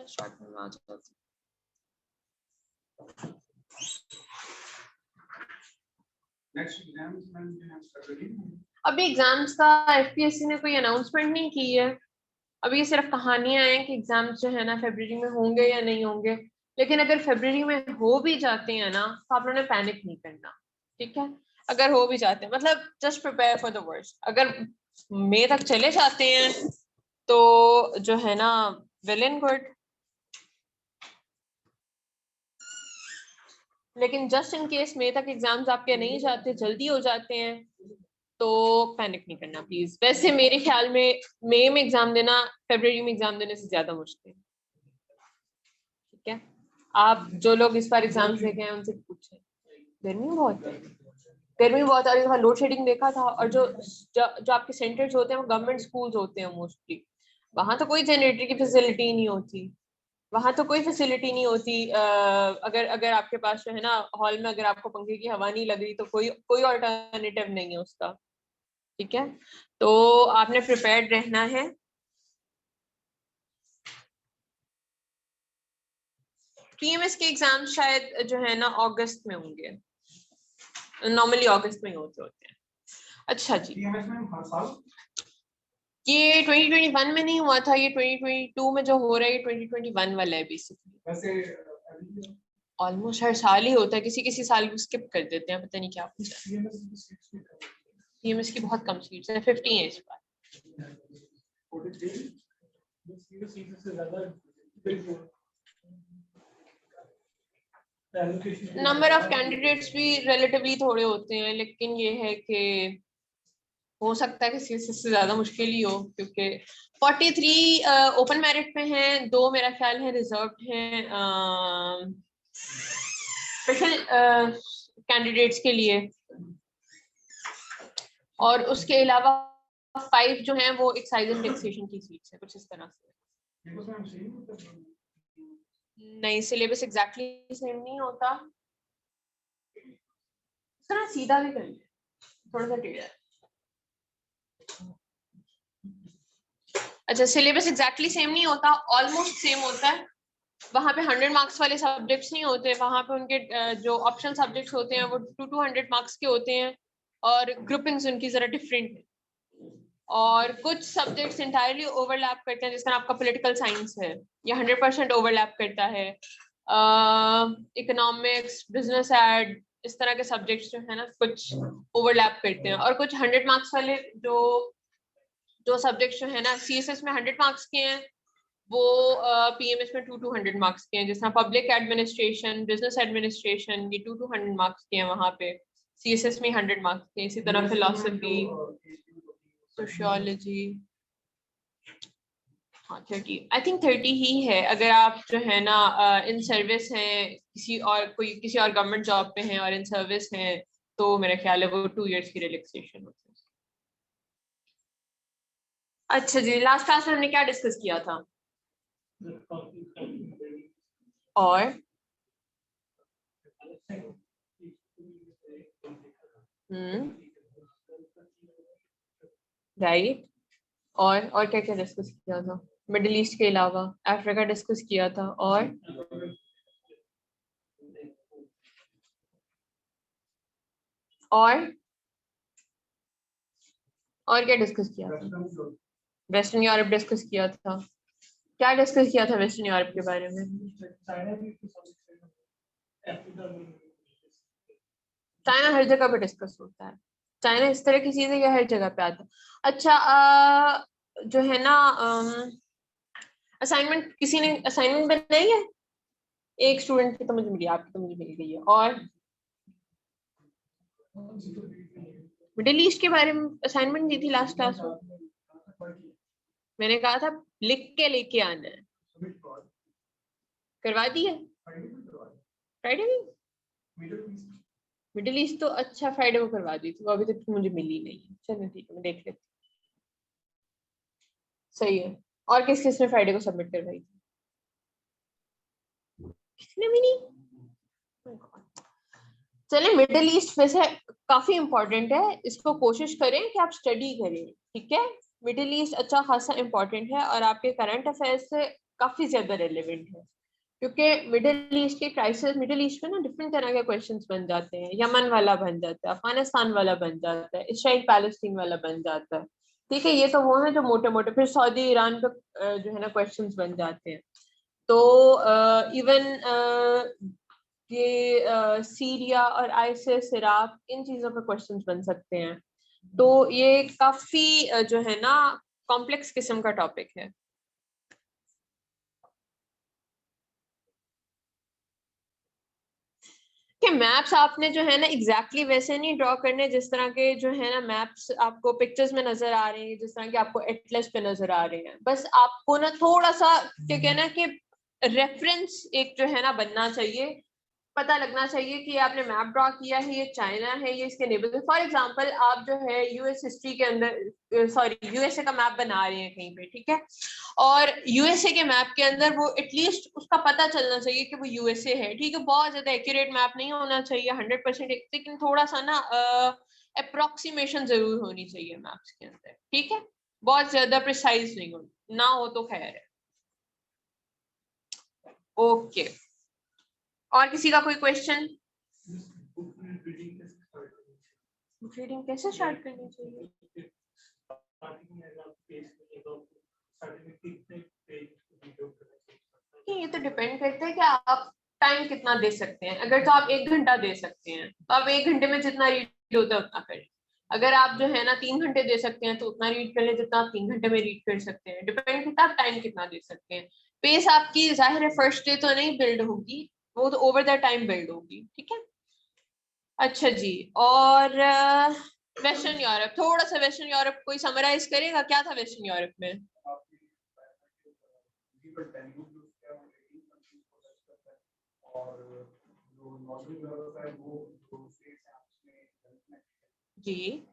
Start में आ जाती हूँ। अभी एग्जाम्स का एफपीएससी ने कोई अनाउंसमेंट नहीं की है। अभी ये सिर्फ कहानियां हैं कि एग्जाम्स जो है ना फरवरी में होंगे या नहीं होंगे। लेकिन अगर फरवरी में हो भी जाते हैं ना तो आप लोगों ने पैनिक नहीं करना, ठीक है। अगर हो भी जाते हैं मतलब just prepare for the worst. अगर मई तक चले जाते हैं तो जो है ना वेल एंड गुड, लेकिन जस्ट इन केस मई तक एग्जाम्स आपके नहीं जाते, जल्दी हो जाते हैं तो पैनिक नहीं करना प्लीज। वैसे मेरे ख्याल में मई में एग्जाम देना फरवरी में एग्जाम देने से ज्यादा मुश्किल है, ठीक है। आप जो लोग इस बार एग्जाम्स देखे हैं उनसे पूछें। गर्मी बहुत है, गर्मी बहुत है। और इस बार लोड शेडिंग देखा था। और जो आपके सेंटर्स होते हैं वो गवर्नमेंट स्कूल्स होते हैं मोस्टली। वहां तो कोई जनरेटर की फैसिलिटी नहीं होती, वहां तो कोई फैसिलिटी नहीं होती। अगर अगर आपके पास जो है ना हॉल में अगर आपको पंखे की हवा नहीं लग रही तो कोई कोई ऑल्टरनेटिव नहीं है उसका, ठीक है। तो आपने प्रिपेयर्ड रहना है। टीएमएस के एग्जाम शायद जो है ना अगस्त में होंगे, नॉर्मली अगस्त में होते हैं। अच्छा जी, ये 2021 में नहीं हुआ था, ये 2022 में जो हो रहा है ये 2021 वाला है बेसिकली। ऑलमोस्ट हर साल ही होता है, किसी किसी साल को स्किप कर देते हैं, पता नहीं क्या। टीएमएस की बहुत कम सीट्स है, 50 है इस बार। नंबर ऑफ कैंडिडेट्स भी रिलेटिवली थोड़े होते हैं, लेकिन ये है कि हो सकता है कि सीएसएस से ज्यादा मुश्किल ही हो, क्योंकि 43 ओपन मेरिट में हैं, 2 मेरा ख्याल है रिजर्व्ड हैं स्पेशल कैंडिडेट्स के लिए, और उसके अलावा 5 जो हैं वो एक्साइज एंड टैक्सेशन की सीट्स है, कुछ इस तरह से। नहीं, सिलेबस एग्जैक्टली सेम नहीं होता। थोड़ा सीधा भी कर, थोड़ा सा टेढ़ा। अच्छा, सिलेबस एग्जैक्टली सेम नहीं होता, ऑलमोस्ट सेम होता है। वहाँ पे 100 मार्क्स वाले सब्जेक्ट्स नहीं होते, वहाँ पे उनके जो ऑप्शनल सब्जेक्ट्स होते हैं वो 200 मार्क्स के होते हैं, और ग्रुपिंग्स उनकी जरा डिफरेंट है। और कुछ सब्जेक्ट्स इंटायरली ओवरलैप करते हैं, जिस तरह आपका पॉलिटिकल साइंस है, ये 100% ओवरलैप करता है। इकोनॉमिक्स, बिजनेस एड, इस तरह के सब्जेक्ट्स जो है ना कुछ ओवरलैप करते हैं। और कुछ 100 मार्क्स वाले जो सब्जेक्ट्स जो है ना सीएसएस में 100 मार्क्स के हैं, वो पीएमएस में 200 मार्क्स के हैं। जैसे पब्लिक एडमिनिस्ट्रेशन, बिजनेस एडमिनिस्ट्रेशन, ये 200 मार्क्स के हैं वहाँ पे। सीएसएस में 100 मार्क्स के। इसी तरह फिलोसफी, सोशियोलॉजी, हाँ 30, आई थिंक 30 ही है। अगर आप जो है ना इन सर्विस हैं, किसी और गवर्नमेंट जॉब पे हैं और इन सर्विस हैं, तो मेरा ख्याल है वो 2 इयर्स की रिलैक्सेशन होती है। अच्छा जी, लास्ट क्लास में हमने क्या डिस्कस किया था? और राइट, और क्या क्या डिस्कस किया था? मिडिल ईस्ट के अलावा अफ्रीका डिस्कस किया था, और क्या डिस्कस किया था? वेस्टर्न यूरोप डिस्कस किया था। क्या डिस्कस किया था वेस्टर्न यूरोप के बारे में? चाइना हर जगह पे डिस्कस होता है। चाइना इस तरह की चीज है, हर जगह पे आता है। अच्छा, जो है ना असाइनमेंट, किसी ने असाइनमेंट बनाई है? एक स्टूडेंट की तो मुझे मिली, आपकी तो मुझे मिल गई है। और मिडिल ईस्ट के बारे में असाइनमेंट दी थी लास्ट क्लास में। मैंने कहा था लिख के लेके आना है। करवा दी है फ्राइडे में? मिडिल ईस्ट तो अच्छा फ्राइडे को करवा दी थी, वो अभी तक तो मुझे मिली नहीं है। चलो ठीक है, मैं देख लेती। सही है। और किस किसने फ्राइडे को सबमिट करवाई थी? किसने भी नहीं। चले, मिडिल ईस्ट वैसे काफी इंपॉर्टेंट है, इसको कोशिश करें कि आप स्टडी करें, ठीक है। मिडिल ईस्ट अच्छा खासा इंपॉर्टेंट है, और आपके करंट अफेयर्स से काफी ज्यादा रेलेवेंट है, क्योंकि मिडिल ईस्ट के क्राइसिस, मिडिल ईस्ट में ना डिफरेंट तरह के क्वेश्चंस बन जाते हैं। यमन वाला बन जाता है, अफगानिस्तान वाला बन जाता है, इसराइल पैलेस्टीन वाला बन जाता है। ठीक है, ये तो वो है जो मोटे मोटे, फिर सऊदी ईरान पे जो है ना क्वेश्चंस बन जाते हैं। तो इवन ये सीरिया और आईसिस, इराक, इन चीजों पे क्वेश्चंस बन सकते हैं। तो ये काफी जो है ना कॉम्प्लेक्स किस्म का टॉपिक है। कि मैप्स आपने जो है ना एग्जैक्टली वैसे नहीं ड्रॉ करने जिस तरह के जो है ना मैप्स आपको पिक्चर्स में नजर आ रहे हैं, जिस तरह के आपको एटलस पे नजर आ रहे हैं। बस आपको ना थोड़ा सा क्या कहना कि रेफरेंस एक जो है ना बनना चाहिए, पता लगना चाहिए कि आपने मैप ड्रॉ किया है, ये चाइना है, ये इसके नेबर। फॉर एग्जांपल आप जो है यूएस हिस्ट्री के अंदर, सॉरी, यूएसए का मैप बना रहे हैं कहीं पे, ठीक है, और यूएसए के मैप के अंदर वो एटलीस्ट उसका पता चलना चाहिए कि वो यूएसए है। ठीक है, बहुत ज्यादा एक्यूरेट मैप नहीं होना चाहिए 100%, लेकिन थोड़ा सा ना अप्रोक्सीमेशन जरूर होनी चाहिए मैप्स के अंदर। ठीक है, बहुत ज्यादा प्रिसाइज नहीं हो, ना हो तो खैर है। ओके, और किसी का कोई क्वेश्चन? रीडिंग कैसे स्टार्ट करनी चाहिए? ये तो डिपेंड करता है कि आप टाइम कितना दे सकते हैं। अगर तो आप 1 घंटा दे सकते हैं तो आप 1 घंटे में जितना रीड होता है उतना करें। अगर आप जो है ना 3 घंटे दे सकते हैं तो उतना रीड कर लें जितना आप 3 घंटे में रीड कर सकते हैं। डिपेंड करता है आप टाइम कितना दे सकते हैं। पेस आपकी जाहिर है फर्स्ट डे तो नहीं बिल्ड होगी, वो तो ओवर द टाइम बिल्ड होगी। ठीक है, अच्छा जी। और वेस्टर्न यूरोप, थोड़ा सा वेस्टर्न यूरोप कोई समराइज करेगा, क्या था वेस्टर्न यूरोप में? जी,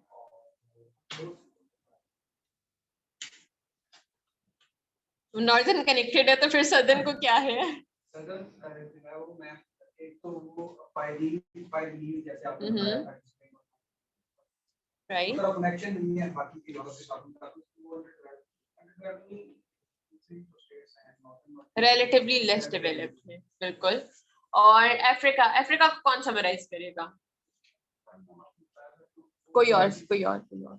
नॉर्दर्न कनेक्टेड है तो फिर सदर्न को क्या है? राइट, कनेक्शन नहीं है बाकी की जगह से रिलेटिवली लेस डेवलप्ड है, बिल्कुल। और अफ्रीका, अफ्रीका को कौन समराइज करेगा? कोई और, कोई और, कोई और।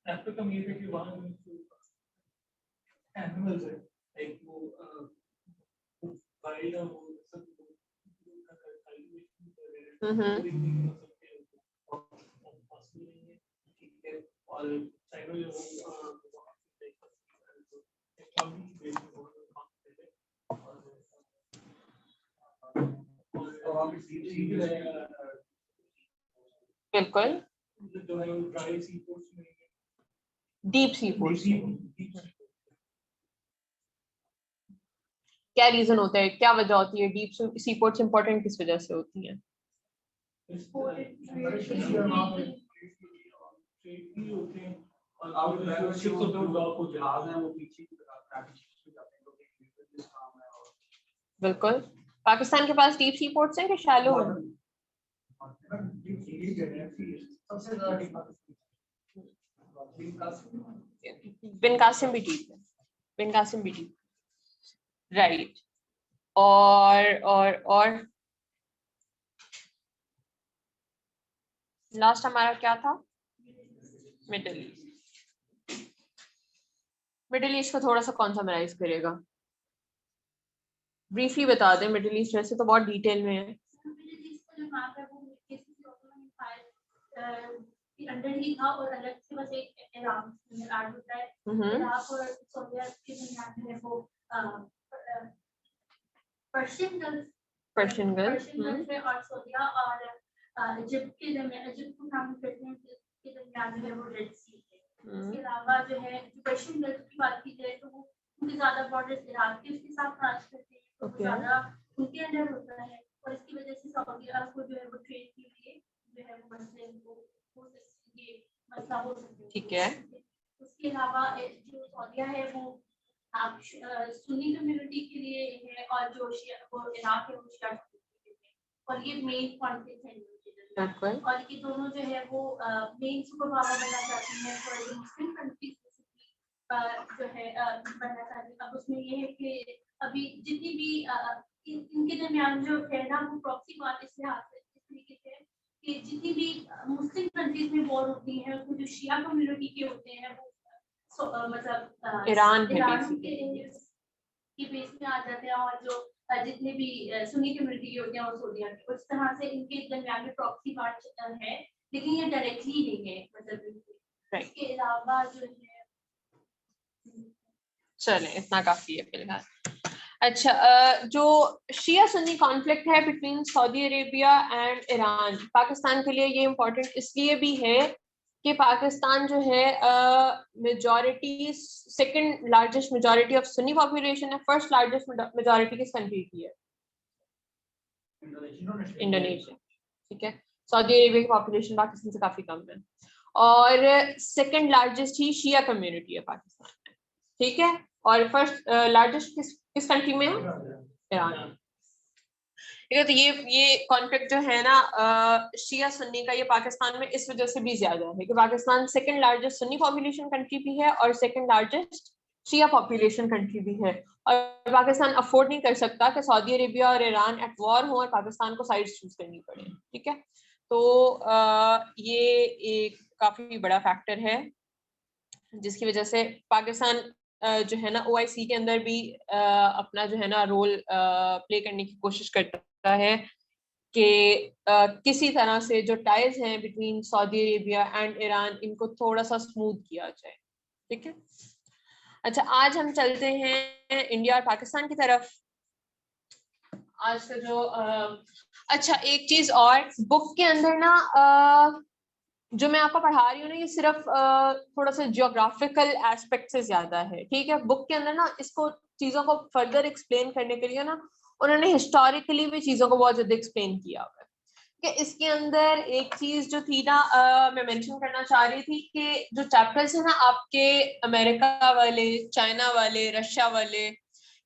अफ्रीका में ये कि वहां एनिमल्स है, एक वो वाइल्ड और वो सब और चाइना जो बिल्कुल डीप सी पोर्ट्स। क्या रीजन होता है, क्या वजह होती है डीप सी पोर्ट्स इंपॉर्टेंट किस वजह से होती हैं? बिल्कुल, पाकिस्तान के पास डीप सी पोर्ट्स हैं कि शैलो हैं? बिन कासिम भी डीप है, बिन कासिम भी डीप, राइट। और लास्ट हमारा क्या था? Middle east. मिडिल ईस्ट को थोड़ा सा कौन समराइज करेगा? ब्रीफली बता दें, मिडिल ईस्ट वैसे तो बहुत डिटेल में है। अंदर ही था और अलग से बस एक इराक ऐड होता है। इराक और सऊदी अरब के दरमियान है वो पर्शियन गल्फ, पर्शियन गल्फ में, और सऊदिया और इजिप्ट के दरमियान, इजिप्ट को हम कहते हैं के दरमियान है वो रेड सी है। इसके अलावा जो है पर्शियन गल्फ की बात की जाए तो वो उनके ज्यादा बॉर्डर्स इराक के उसके साथ क्रॉस करते हैं, तो ज्यादा उनके अंडर होता है और इसकी वजह से सऊदी अरब को जो है वो ट्रेड के लिए जो है वो मसले हो सकती है, मसला हो सकता है। ठीक है, उसके अलावा जो सऊदिया है वो आप सुन्नी कम्युनिटी के लिए है और जो वो इराक है वो शिया कम्युनिटी के लिए, और ये मेन कॉन्फ्लिक्ट है बिल्कुल। और ये दोनों जो है वो मेन सुपर पावर बनना चाहती हैं, और जो मुस्लिम कंट्रीज जो है बढ़ना चाहती हूँ। अब उसमें ये है कि अभी जितनी भी इनके दरमियान जो है ना वो प्रॉक्सी वार इस लिहाज से इस तरीके से कि जितनी भी मुस्लिम कंट्रीज में वॉर होती हैं उसमें जो शिया कम्युनिटी के होते हैं वो मतलब ईरान के बेस में आ जाते हैं और जो जितने भी सुन्नी कम्युनिटी के होते हैं वो सऊदीया के। उस तरह से इनके दरमियान में प्रॉक्सी वार है, लेकिन ये डायरेक्टली नहीं है मतलब। इसके अलावा जो है चले इतना काफी है फिलहाल। अच्छा, जो शिया सुन्नी कॉन्फ्लिक्ट है between Saudi Arabia and Iran, Pakistan के लिए ये इम्पोर्टेंट इसलिए भी है कि पाकिस्तान जो है majority second largest majority of Sunni population है, फर्स्ट लार्जेस्ट मेजॉरिटी किस कंट्री की है? इंडोनेशिया। ठीक है, सऊदी अरेबिया की पॉपुलेशन पाकिस्तान से काफी कम है और सेकंड लार्जेस्ट ही शिया कम्युनिटी है पाकिस्तान में। ठीक है, और फर्स्ट लार्जेस्ट किस कंट्री में है? ईरान। ठीक है, तो ये कॉन्फ्लिक्ट जो है ना शिया सुन्नी का, ये पाकिस्तान में इस वजह से भी ज्यादा है कि Pakistan second largest Sunni population country भी है और सेकंड लार्जेस्ट शिया पॉपुलेशन कंट्री भी है, और पाकिस्तान अफोर्ड नहीं कर सकता कि सऊदी अरेबिया और ईरान एट वॉर हो और पाकिस्तान को साइड्स चूज करनी पड़े। ठीक है, तो ये एक काफी बड़ा फैक्टर है जिसकी वजह से पाकिस्तान जो है ना OIC के अंदर भी अपना जो है ना रोल प्ले करने की कोशिश करता है कि किसी तरह से जो टाइज हैं between Saudi Arabia and Iran इनको थोड़ा सा स्मूथ किया जाए। ठीक है, अच्छा आज हम चलते हैं इंडिया और पाकिस्तान की तरफ। आज का जो अच्छा एक चीज और, बुक के अंदर ना जो मैं आपको पढ़ा रही हूँ ना ये सिर्फ थोड़ा सा जियोग्राफिकल एस्पेक्ट से ज्यादा है। ठीक है, बुक के अंदर ना इसको चीजों को फर्दर एक्सप्लेन करने के लिए ना उन्होंने हिस्टोरिकली भी चीजों को बहुत ज्यादा एक्सप्लेन किया हुआ है कि इसके अंदर एक चीज जो थी ना मैं मेंशन करना चाह रही थी कि जो चैप्टर्स है ना आपके अमेरिका वाले, चाइना वाले, रशिया वाले,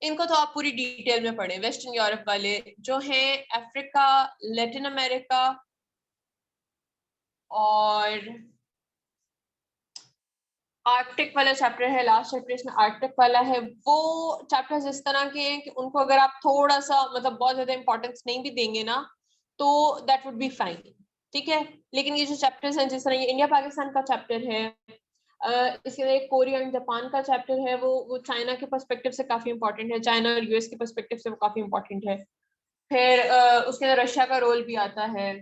इनको तो आप पूरी डिटेल में पढ़ें। वेस्टर्न यूरोप वाले जो हैं, अफ्रीका, लैटिन अमेरिका और आर्कटिक वाला चैप्टर है, लास्ट चैप्टर इसमें आर्कटिक वाला है, वो चैप्टर्स इस तरह के हैं कि उनको अगर आप थोड़ा सा मतलब बहुत ज्यादा इंपॉर्टेंस नहीं भी देंगे ना तो दैट वुड बी फाइन। ठीक है, लेकिन ये जो चैप्टर्स हैं जिस तरह ये इंडिया पाकिस्तान का चैप्टर है, इसके अंदर एक कोरिया एंड जापान का चैप्टर है, वो चाइना के पर्सपेक्टिव से काफी इंपॉर्टेंट है, चाइना और US के पर्सपेक्टिव से वो काफी इंपॉर्टेंट है। फिर उसके अंदर रशिया का रोल भी आता है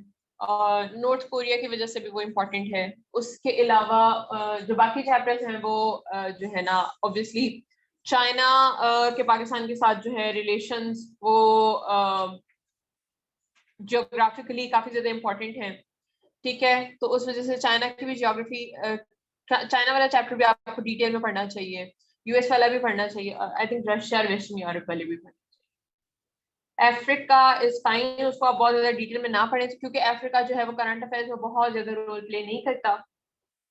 और नॉर्थ कोरिया की वजह से भी वो इम्पोर्टेंट है। उसके अलावा जो बाकी चैप्टर्स हैं वो जो है ना ऑब्वियसली चाइना के पाकिस्तान के साथ जो है रिलेशंस वो जियोग्राफिकली काफी ज्यादा इम्पोर्टेंट है। ठीक है, तो उस वजह से चाइना की भी जियोग्राफी, चाइना वाला चैप्टर भी आपको डिटेल में पढ़ना चाहिए, US वाला भी पढ़ना चाहिए, आई थिंक रशिया और वेस्टर्न यूरोप वाले भी पढ़ना चाहिए। अफ्रीका इज फाइन, उसको आप बहुत ज्यादा डिटेल में ना पढ़ें क्योंकि अफ्रीका जो है वो करंट अफेयर्स में बहुत ज्यादा रोल प्ले नहीं करता,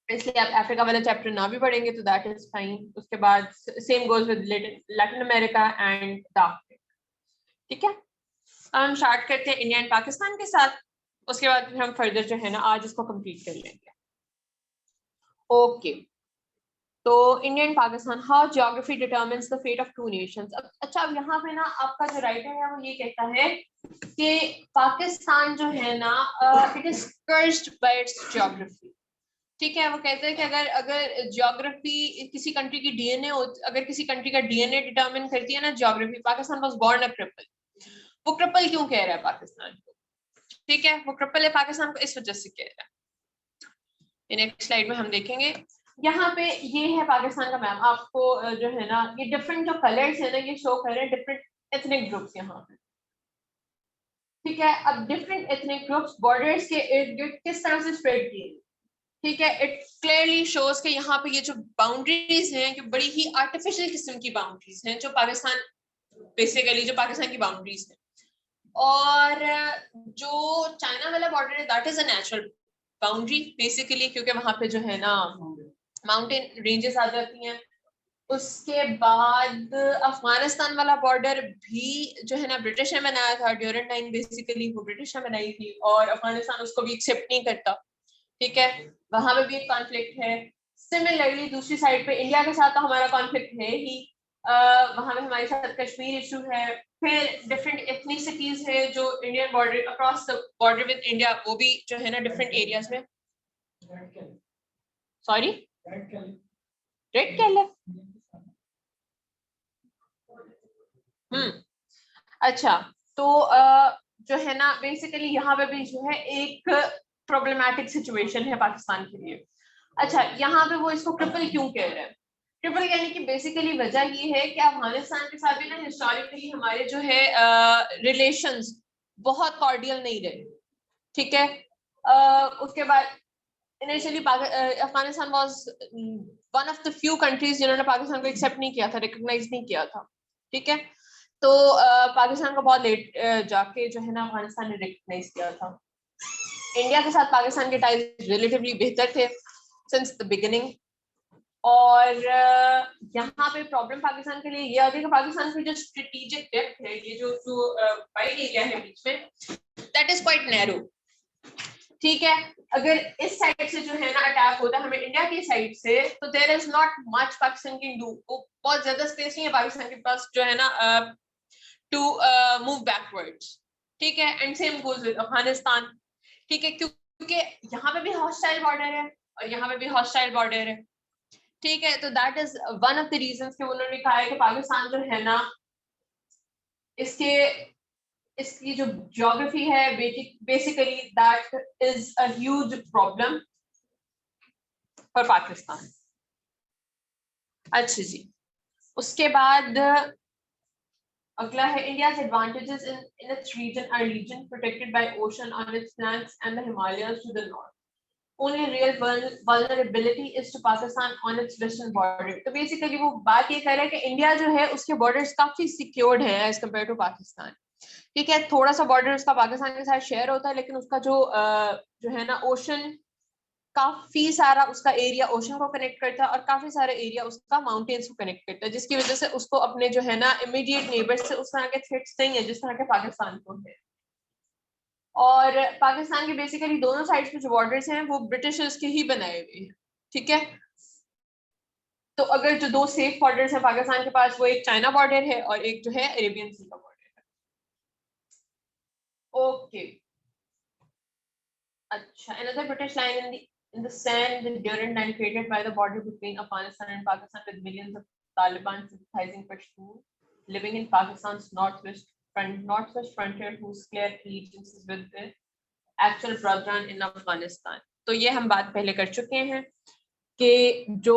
इसलिए आप अफ्रीका वाला चैप्टर ना भी पढ़ेंगे तो दैट इज फाइन। उसके बाद same goes with Latin America and the Arctic. ठीक है, अब हम स्टार्ट करते हैं इंडिया एंड पाकिस्तान के साथ, उसके बाद फिर हम फर्दर जो है ना आज इसको कंप्लीट कर लेंगे। ओके, तो India and Pakistan, how geography determines the fate of two nations. अब अच्छा, अब यहाँ पे ना आपका जो राइटर है वो ये कहता है कि पाकिस्तान जो है ना it is cursed bye it's geography. ठीक है, वो कहते हैं कि अगर ज्योग्राफी किसी कंट्री की DNA अगर किसी कंट्री का DNA डिटरमिन करती है ना geography, Pakistan was born a cripple. वो क्रिपल क्यों कह रहा है पाकिस्तान को? ठीक है, वो क्रिपल है पाकिस्तान को इस वजह से कह रहा है। नेक्स्ट स्लाइड में हम देखेंगे, यहाँ पे ये है पाकिस्तान का मैप। आपको जो है ना ये डिफरेंट जो कलर्स है ना ये शो कर रहे हैं डिफरेंट एथनिक ग्रुप्स यहाँ पे। ठीक है, अब डिफरेंट एथनिक ग्रुप्स बॉर्डर्स के इर्द गिर्द किस तरह से स्प्रेड किए। ठीक है, इट क्लियरली शोज कि यहाँ पे ये जो बाउंड्रीज हैं कि बड़ी ही आर्टिफिशियल किस्म की बाउंड्रीज हैं जो पाकिस्तान बेसिकली जो पाकिस्तान की बाउंड्रीज हैं, और जो चाइना वाला बॉर्डर है that is a natural boundary basically, क्योंकि वहां पे जो है ना माउंटेन रेंजेस आ जाती हैं। उसके बाद अफगानिस्तान वाला बॉर्डर भी जो है ना ब्रिटिश ने बनाया था ड्यूरिंग टाइम, बेसिकली वो ब्रिटिश ने बनाई थी और अफगानिस्तान उसको भी एक्सेप्ट नहीं करता। ठीक है, वहां पे भी एक कॉन्फ्लिक्ट है। सिमिलरली दूसरी साइड पे इंडिया के साथ तो हमारा कॉन्फ्लिक्ट है ही, वहां पे हमारे साथ कश्मीर इशू है, फिर डिफरेंट एथनिसिटीज है जो Indian border across the border with India, वो भी जो है ना डिफरेंट एरियाज में, सॉरी रेड कैले, अच्छा, तो जो है ना बेसिकली यहाँ पे भी जो है एक प्रॉब्लमैटिक सिचुएशन है पाकिस्तान के लिए। अच्छा, यहाँ पे वो इसको ट्रिपल क्यों कह रहे हैं? ट्रिपल कहने की बेसिकली वजह ये है कि अफगानिस्तान के साथ भी ना हिस्टोरिकली हमारे जो है रिलेशंस बहुत कॉर्डियल नहीं रहे, ठीक है। उसके बाद initially Afghanistan was one of the few countries जिन्होंने पाकिस्तान को एक्सेप्ट नहीं किया था, रिकॉग्नाइज नहीं किया था, ठीक है। तो पाकिस्तान को बहुत लेट जाके जो है ना अफगानिस्तान ने रिकॉग्नाइज किया था। इंडिया के साथ पाकिस्तान के टाइज रिलेटिवली बेहतर थे सिंस द बिगिनिंग, और यहाँ पे प्रॉब्लम पाकिस्तान के लिए ये आती है कि पाकिस्तान की जो स्ट्रेटेजिक डेप्थ है, ये जो वाइड एरिया है बीच में, दैट इज क्वाइट नैरो, ठीक है। अगर इस साइड से जो है ना अटैक होता है हमें इंडिया की साइड से, तो there is not much Pakistan can do, बहुत ज्यादा स्पेस नहीं है पाकिस्तान के पास जो है ना टू मूव बैकवर्ड्स, ठीक है। And same goes with Afghanistan, ठीक है, क्योंकि यहाँ पे भी हॉस्टाइल बॉर्डर है और यहाँ पे भी हॉस्टाइल बॉर्डर है, ठीक है। तो that is one of the reasons कि उन्होंने कहा है कि पाकिस्तान जो है ना इसकी जो ज्योग्राफी है basically that is a huge problem for Pakistan. अच्छा जी, उसके बाद अगला है India's advantages in its region are region protected by ocean on its flanks and the Himalayas to the north, only real vulnerability is to Pakistan on its western border। तो basically वो बात ये कर रहा है कि इंडिया जो है उसके बॉर्डर्स काफी सिक्योर्ड है एज कम्पेयर टू पाकिस्तान, ठीक है। थोड़ा सा बॉर्डर उसका पाकिस्तान के साथ शेयर होता है, लेकिन उसका जो है ना ओशन, काफी सारा उसका एरिया ओशन को कनेक्ट करता है और काफी सारा एरिया उसका माउंटेन्स को कनेक्ट करता है, जिसकी वजह से उसको अपने जो है ना इमीडिएट नेबर्स से उस तरह के थ्रेट्स नहीं है जिस तरह के पाकिस्तान को है। और पाकिस्तान के बेसिकली दोनों साइड्स पे जो बॉर्डर्स हैं वो ब्रिटिशर्स के ही बनाए हुए हैं, ठीक है। तो अगर जो दो सेफ बॉर्डर्स है पाकिस्तान के पास, वो एक चाइना बॉर्डर है और एक जो है अरेबियन सी का बॉर्डर है। ओके, अच्छा, another British line in the sand, the Durand line created by the border between Afghanistan and Pakistan, with millions of Taliban sympathizing Pashtun living in Pakistan's northwest frontier, whose clear allegiances with the actual brethren in Afghanistan। तो ये हम बात पहले कर चुके हैं कि जो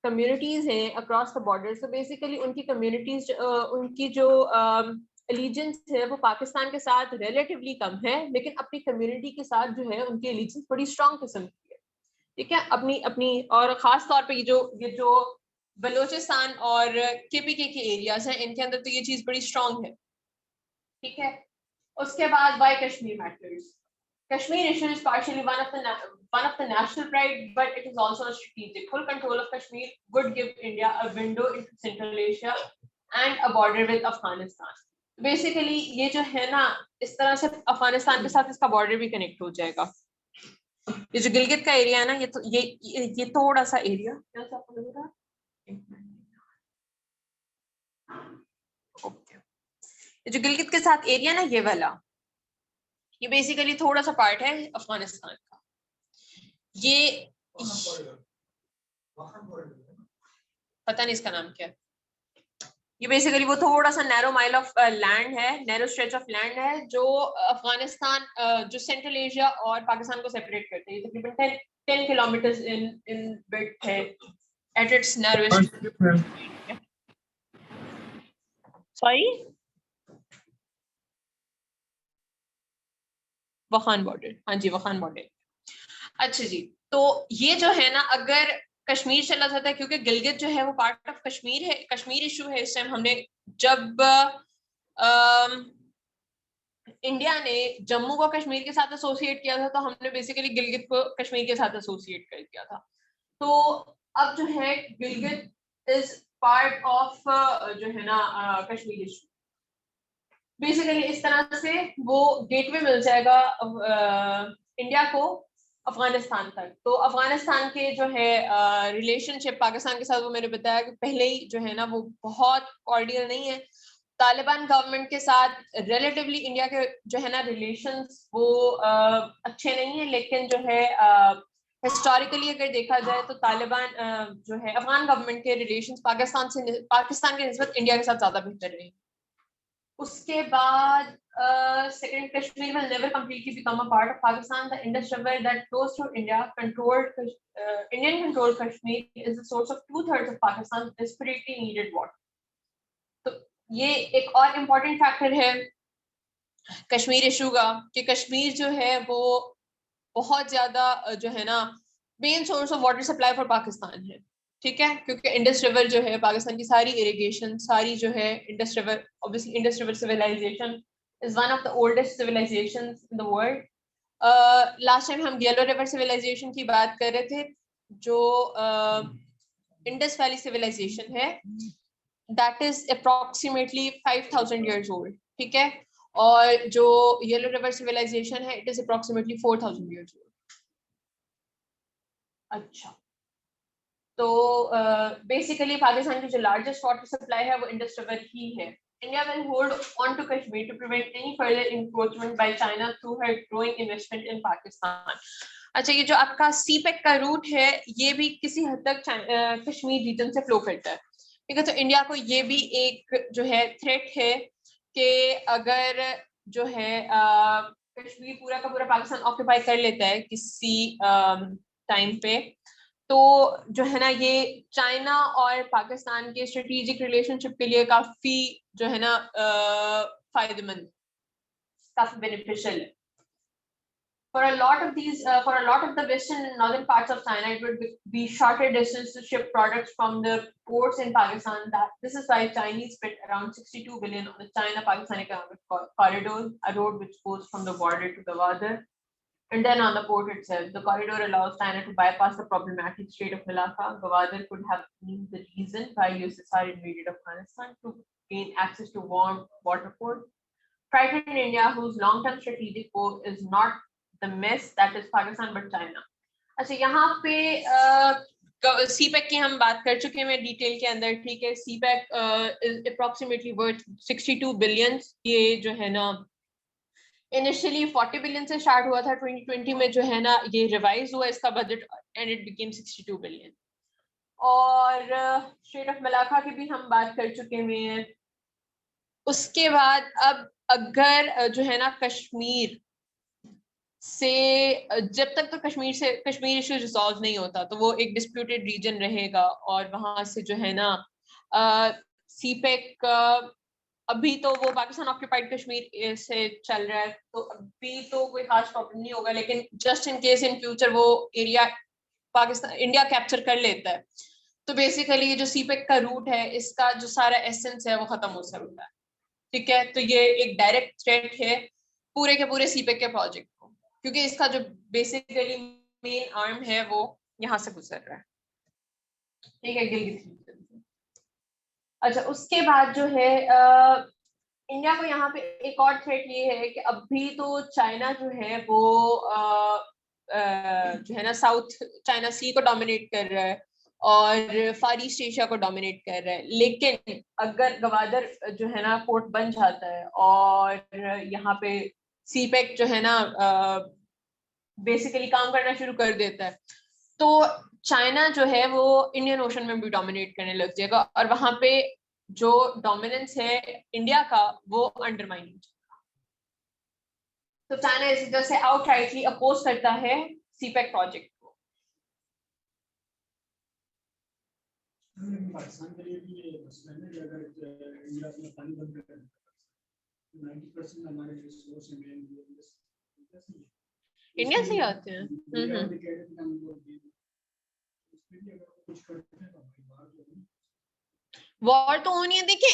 कम्युनिटीज हैं अक्रॉस द बॉर्डर, तो बेसिकली उनकी कम्युनिटीज उनकी जो एलिजेंस है वो पाकिस्तान के साथ रिलेटिवली कम है, लेकिन अपनी कम्युनिटी के साथ जो है उनकी एलिजेंस बड़ी स्ट्रॉन्ग किस्म की है, ठीक है। अपनी अपनी और खास तौर पे ये जो बलोचिस्तान और केपीके के एरियाज हैं, इनके अंदर तो ये चीज बड़ी स्ट्रॉन्ग है, ठीक है। उसके बाद why Kashmir matters. Kashmir issue is partially one of the national pride, but it is also a strategic. Full control of Kashmir would give India a window into Central Asia and a border with Afghanistan. Basically, ये जो है ना इस तरह से अफगानिस्तान के साथ इसका बॉर्डर भी कनेक्ट हो जाएगा। ये जो गिलगित का एरिया है ना, ये थोड़ा सा एरिया ये जो गिलगित के साथ एरिया ना, ये वाला, ये बेसिकली थोड़ा सा पार्ट है अफगानिस्तान का। ये पता नहीं इसका नाम क्या है। ये बेसिकली वो थोड़ा सा नैरो माइल ऑफ लैंड है, नैरो स्ट्रेच ऑफ लैंड है जो अफगानिस्तान जो सेंट्रल एशिया और पाकिस्तान को सेपरेट करते हैं। तकरीबन 10 किलोमीटर इन विड्थ है at its narrowest. Sorry, वखान border, हाँ जी वखान बॉर्डर। अच्छा जी, तो ये जो है ना अगर कश्मीर चला जाता है, क्योंकि गिलगित जो है वो पार्ट ऑफ कश्मीर है, कश्मीर इशू है। इस टाइम हमने जब इंडिया ने जम्मू को कश्मीर के साथ एसोसिएट किया था, तो हमने बेसिकली गिलगित को कश्मीर के साथ एसोसिएट कर दिया था। तो अब जो है गिलगित इज पार्ट ऑफ जो है ना कश्मीर इशू। बेसिकली इस तरह से वो गेटवे मिल जाएगा इंडिया को अफगानिस्तान तक। तो अफगानिस्तान के जो है रिलेशनशिप पाकिस्तान के साथ, वो मैंने बताया कि पहले ही जो है ना वो बहुत कॉर्डियल नहीं है। तालिबान गवर्नमेंट के साथ रिलेटिवली इंडिया के जो है ना रिलेशंस वो अच्छे नहीं है, लेकिन जो है हिस्टोरिकली अगर देखा जाए तो तालिबान जो है अफगान गवर्नमेंट के रिलेशंस पाकिस्तान के निस्बत इंडिया के साथ ज्यादा बेहतर रहे। उसके बाद second, Kashmir will never completely become a part of Pakistan. The Indus River that flows through India, Indian-controlled Kashmir, is the source of 2/3 of Pakistan's desperately needed water. तो ये एक और इम्पोर्टेंट फैक्टर है कश्मीर इशू का कि कश्मीर जो है वो बहुत ज्यादा जो है ना main source of water supply for Pakistan है, ठीक है, क्योंकि इंडस रिवर जो है पाकिस्तान की सारी इरिगेशन सारी जो है Indus river, obviously Indus river civilization is one of the oldest civilizations in the world. Last time हम येलो रिवर सिविलाइजेशन की बात कर रहे थे, जो इंडस वैली सिविलाइजेशन है, that is approximately 5000 years old, ठीक है, और जो येलो रिवर सिविलाइजेशन है it is approximately 4000 years old. अच्छा, तो बेसिकली पाकिस्तान की जो लार्जेस्ट वाटर सप्लाई है वो इंडस रिवर ही है. India will hold on to Kashmir to prevent any further encroachment by China through her growing investment in Pakistan. अच्छा, ये जो आपका सीपेक का रूट है ये भी किसी हद तक कश्मीर रीजन से फ्लो करता है, ठीक है. तो इंडिया को ये भी एक जो है थ्रेट है कि अगर जो है कश्मीर पूरा का पूरा पाकिस्तान ऑक्यूपाई कर लेता है किसी टाइम पे, तो जो है ना ये चाइना और पाकिस्तान के स्ट्रेटेजिक रिलेशनशिप के लिए काफी जो है ना फायदेमंद, काफी बेनिफिशियल है. For a lot of the western and northern parts of China, it would be shorter distance to ship products from the ports in Pakistan. This is why Chinese spent around 62 billion on the China-Pakistan Economic Corridor, a road which goes from the border to Gwadar. And then on the port itself, the corridor allows China to bypass the problematic Strait of Malacca. Gwadar could have been the reason why USSR invaded Afghanistan to gain access to warm water port. Frightened India, whose long-term strategic goal is not the mess that is Pakistan but China. अच्छा, यहाँ पे CPEC की हम बात कर चुके हैं detail के अंदर, ठीक है. CPEC is approximately worth 62 billion. ये जो है ना इनिशियली 40 बिलियन से स्टार्ट हुआ था, 2020 में जो है ना ये रिवाइज हुआ इसका budget and it became 62 billion. और स्ट्रेट ऑफ मलाका की भी हम बात कर चुके हैं. उसके बाद अब अगर जो है ना कश्मीर से जब तक तो कश्मीर इशू रिजॉल्व नहीं होता तो वो एक डिस्प्यूटेड रीजन रहेगा, और वहां से जो है ना सीपेक अभी तो वो पाकिस्तान ऑक्यूपाइड कश्मीर से चल रहा है, तो अभी तो कोई खास प्रॉब्लम नहीं होगा, लेकिन just in case in future वो एरिया पाकिस्तान इंडिया कैप्चर कर लेता है तो बेसिकली ये जो सीपेक का रूट है इसका जो सारा एसेंस है वो खत्म हो सकता है, ठीक है. तो ये एक डायरेक्ट थ्रेट है पूरे के पूरे सीपेक के प्रोजेक्ट को, क्योंकि इसका जो बेसिकली मेन आर्म है वो यहाँ से गुजर रहा है, ठीक है, गिलगित. अच्छा, उसके बाद जो है इंडिया को यहाँ पे एक और थ्रेट ये है कि अभी तो चाइना जो है वो जो है ना साउथ चाइना सी को डोमिनेट कर रहा है और फार ईस्ट एशिया को डोमिनेट कर रहा है, लेकिन अगर गवादर जो है ना पोर्ट बन जाता है और यहाँ पे सीपेक जो है ना बेसिकली काम करना शुरू कर देता है, तो चाइना जो है वो इंडियन ओशन में भी डोमिनेट करने लग जाएगा और वहां पे जो डोमिनेंस है इंडिया का वो अंडरमाइन हो जाएगा. तो चाइना इस वजह से आउटराइटली अपोज करता है सीपेक प्रोजेक्ट को. पाकिस्तान के लिए भी ये मसला है कि अगर इंडिया अपना पानी बंद कर दे 90% हमारे रिसोर्स इंडिया से आते हैं. वॉर तो होनी है. देखिए,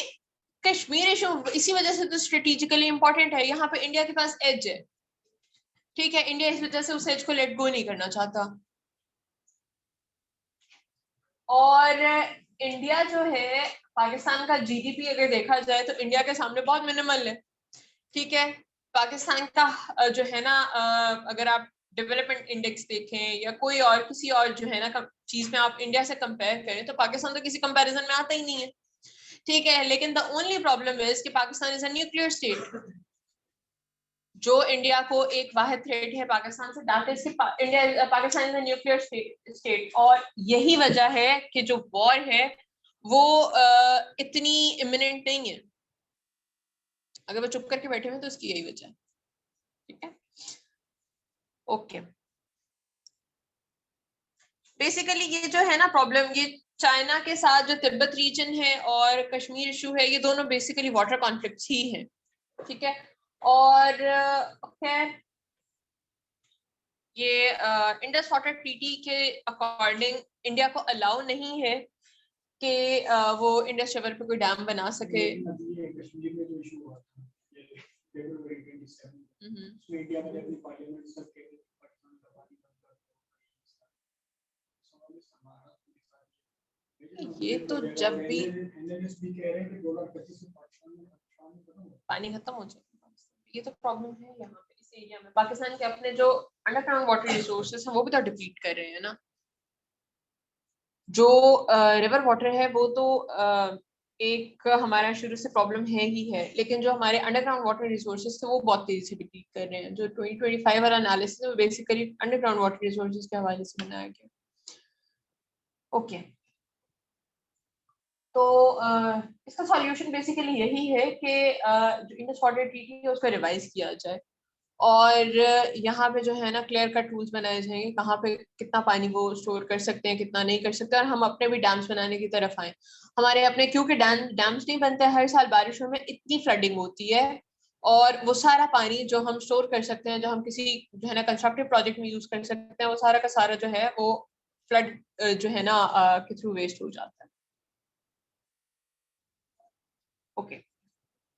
कश्मीर इशू इसी वजह से तो स्ट्रेटेजिकली इंपॉर्टेंट है. यहाँ पे इंडिया के पास एज है, ठीक है. इंडिया इस वजह से उस एज को लेट गो नहीं करना चाहता. और इंडिया जो है पाकिस्तान का जीडीपी अगर देखा जाए तो इंडिया के सामने बहुत मिनिमल है, ठीक है. पाकिस्तान का जो है ना अगर आप डेवलपमेंट इंडेक्स देखें या कोई और किसी और जो है ना चीज में आप इंडिया से कंपेयर करें तो पाकिस्तान तो किसी कंपैरिजन में आता ही नहीं है, ठीक है। लेकिन द ओनली प्रॉब्लम इज कि Pakistan is a nuclear state. जो इंडिया को एक वाहिद थ्रेट है पाकिस्तान से, that is India Pakistan is a nuclear state. और यही वजह है कि जो वॉर है वो इतनी इमिनेंट नहीं है। अगर वो चुप करके बैठे हुए तो उसकी यही वजह है, ठीक है। ओके, बेसिकली ये जो है ना प्रॉब्लम, ये चाइना के साथ जो तिब्बत रीजन है और कश्मीर इशू है, ये दोनों बेसिकली वाटर कॉन्फ्लिक्ट्स ही हैं, ठीक है। और खैर ये इंडस वाटर ट्रीटी के अकॉर्डिंग इंडिया को अलाउ नहीं है कि वो इंडस रिवर पे कोई डैम बना सके। कश्मीर में जो इशू हुआ था फरवरी 27 उसमें इंडिया ने अपनी पार्लियामेंट सब के पाकिस्तान का पानी बंद कर दिया। ये तो जब भी एनएलएस भी कह रहे हैं कि 2025 से पाकिस्तान में पानी खत्म हो जाएगा, ये तो प्रॉब्लम है यहाँ पे इस एरिया में। पाकिस्तान के अपने जो अंडरग्राउंड वाटर रिसोर्सेस हैं वो भी तो डिप्लीट कर रहे हैं ना। जो रिवर वाटर है वो तो एक हमारा शुरू से प्रॉब्लम है ही है, लेकिन जो हमारे अंडरग्राउंड वाटर रिसोर्सेज थे वो बहुत तेजी से डिप्लीट कर रहे हैं। जो 2025 वाला एनालिसिस है वो बेसिकली अंडरग्राउंड वाटर रिसोर्सेज के हवाले से बनाया गया। ओके, तो इसका सॉल्यूशन बेसिकली यही है कि जो इंडस वाटर ट्रीटी है उसको रिवाइज किया जाए और यहाँ पे जो है ना क्लियर कट रूल्स बनाए जाएंगे कहाँ पे कितना पानी वो स्टोर कर सकते हैं, कितना नहीं कर सकते, और हम अपने भी डैम्स बनाने की तरफ आए। हमारे अपने क्योंकि डैम्स नहीं बनते, हर साल बारिशों में इतनी फ्लडिंग होती है और वो सारा पानी जो हम स्टोर कर सकते हैं, जो हम किसी जो है ना कंस्ट्रक्टिव प्रोजेक्ट में यूज कर सकते हैं, वो सारा का सारा जो है वो फ्लड जो है ना के थ्रू वेस्ट हो जाता है। Okay,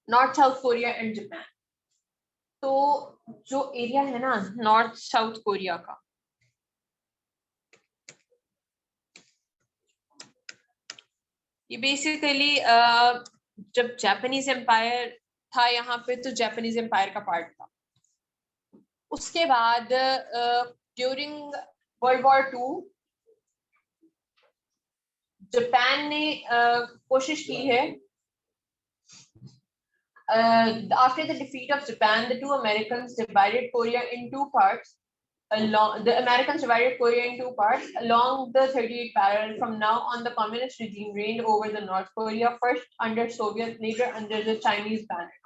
north south Korea and Japan. तो जो एरिया है ना नॉर्थ साउथ कोरिया का, ये बेसिकली जब जापानीज एम्पायर था यहाँ पे तो जापानीज एम्पायर का पार्ट था। उसके बाद ड्यूरिंग वर्ल्ड वॉर 2 जापान ने कोशिश की है, after the defeat of Japan, the two Americans divided Korea in two parts. The Americans divided Korea in two parts along the 38 parallel. From now on, the communist regime reigned over the North Korea, first under Soviet, later under the Chinese banner.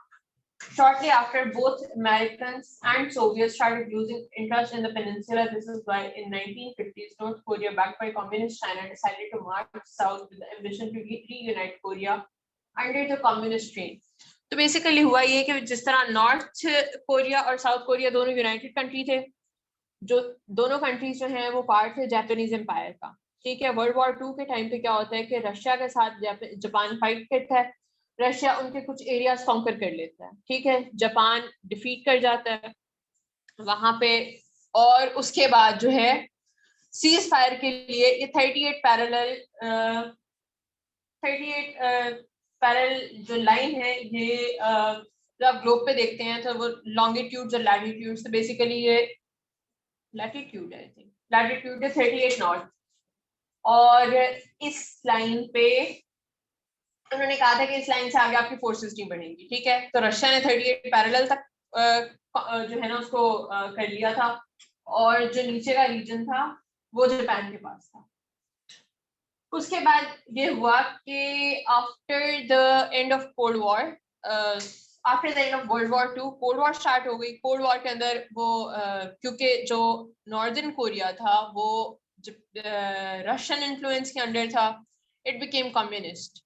Shortly after, both Americans and Soviets started losing interest in the peninsula. This is why in 1950s, North Korea, backed by communist China, decided to march south with the ambition to reunite Korea under the communist reign. तो basically हुआ ये कि जिस तरह north Korea और south Korea दोनों United country थे, जो दोनों कंट्रीज जो हैं वो पार्ट थे जापानीज एम्पायर का, ठीक है। वर्ल्ड वॉर 2 के टाइम पे क्या होता है कि रशिया के साथ जापान फाइट करता है, रशिया उनके कुछ एरियाज कॉन्कर कर लेता है, ठीक है, जापान डिफीट कर जाता है वहां पे, और उसके बाद जो है सीज फायर के लिए ये 38 पैरेलल जो लाइन है, ये जब आप ग्लोब पे देखते हैं तो वो लॉन्गिट्यूड्स और लैटिट्यूड्स, तो बेसिकली ये लैटिट्यूड है, आई थिंक लैटिट्यूड है 38 नॉट, और इस लाइन पे उन्होंने कहा था कि इस लाइन से आगे आपकी फोर्सेस नहीं बढ़ेंगी, ठीक है। तो रशिया ने 38 पैरेलल तक जो है ना उसको कर लिया था, और जो नीचे का रीजन था वो जापान के पास था। उसके बाद ये हुआ कि after the end of cold war, after the end of world war 2 cold war start हो गई। कोल्ड वॉर के अंदर वो क्योंकि जो नॉर्दर्न कोरिया था वो रशियन इन्फ्लुएंस के अंडर था, इट बिकेम कम्युनिस्ट,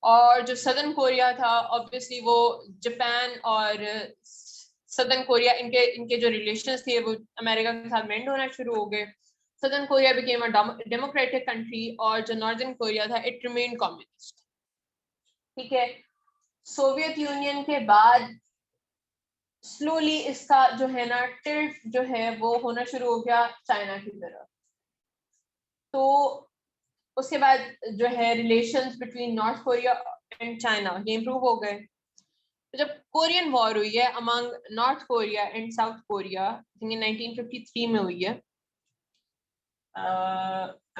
और जो सदर्न कोरिया था ऑब्वियसली वो जापान और सदर्न कोरिया इनके जो रिलेशंस थे वो अमेरिका के साथ मेंड होना शुरू हो गए। Southern Korea became a democratic country और जो Northern Korea था it remained communist, ठीक है। सोवियत यूनियन के बाद स्लोली इसका जो है ना टिल्ट जो है वो होना शुरू हो गया चाइना की तरफ। तो उसके बाद जो है relations between north Korea and China ये इम्प्रूव हो गए। तो जब कोरियन वॉर हुई है among north Korea and south Korea, think 1953 में हुई है,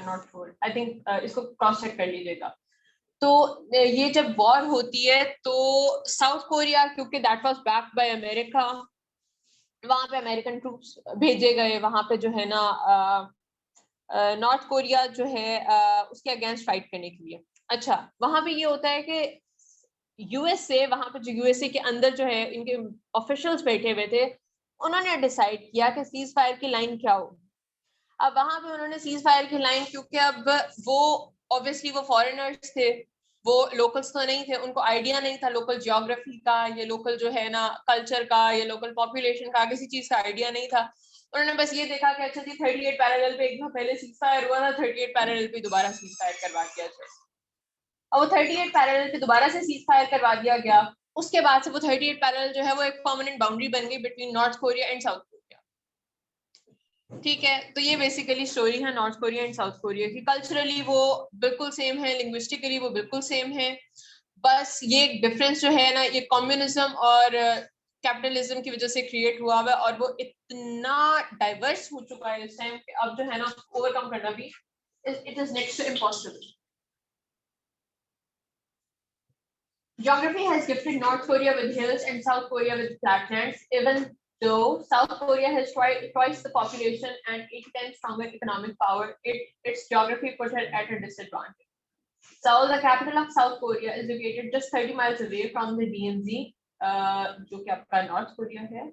नॉट श्योर, आई थिंक इसको क्रॉस चेक कर लीजिएगा। तो ये जब वॉर होती है तो साउथ कोरिया, क्योंकि that was backed by America, वहां पे अमेरिकन ट्रूप्स भेजे गए, वहां पे जो है ना नॉर्थ कोरिया जो है उसके अगेंस्ट फाइट करने के लिए। अच्छा, वहां पे ये होता है कि यूएसए, वहां पे जो यूएसए के अंदर जो है इनके ऑफिशियल्स बैठे हुए थे, उन्होंने डिसाइड किया कि सीज फायर की लाइन क्या हो। अब वहां पे उन्होंने सीज फायर की लाइन, क्योंकि अब वो ऑब्वियसली वो फॉरेनर्स थे, वो लोकल्स तो नहीं थे, उनको आइडिया नहीं था लोकल जियोग्राफी का, ये लोकल जो है ना कल्चर का, ये लोकल पॉपुलेशन का, किसी चीज का आइडिया नहीं था। उन्होंने बस ये देखा कि अच्छा जी 38 पैरेलल पे एक बार पहले सीज फायर हुआ था, 38 पैरेलल पे दोबारा सीज फायर करवा दिया जाए। और वो 38 पैरेलल पे दोबारा से सीज फायर करवा दिया गया। उसके बाद से वो 38 पैरेलल जो है वो एक परमानेंट बाउंड्री बन गई between north Korea and south Korea. ठीक है, तो ये बेसिकली स्टोरी है north Korea and south Korea की। कल्चरली वो बिल्कुल सेम है, लिंग्विस्टिकली वो बिल्कुल सेम है, बस ये डिफरेंस जो है ना ये कम्युनिज्म और कैपिटलिज्म की वजह से क्रिएट हुआ हुआ है, और वो इतना डाइवर्स हो चुका है इस टाइम पे, अब जो है ना ओवरकम करना भी it is next to impossible. Geography has gifted North Korea with hills and South Korea with flatlands, even though South Korea has twice the population and 8 times stronger economic power, its geography put it at a disadvantage. Seoul, the capital of South Korea, is located just 30 miles away from the DMZ, जो कि आपका north Korea है,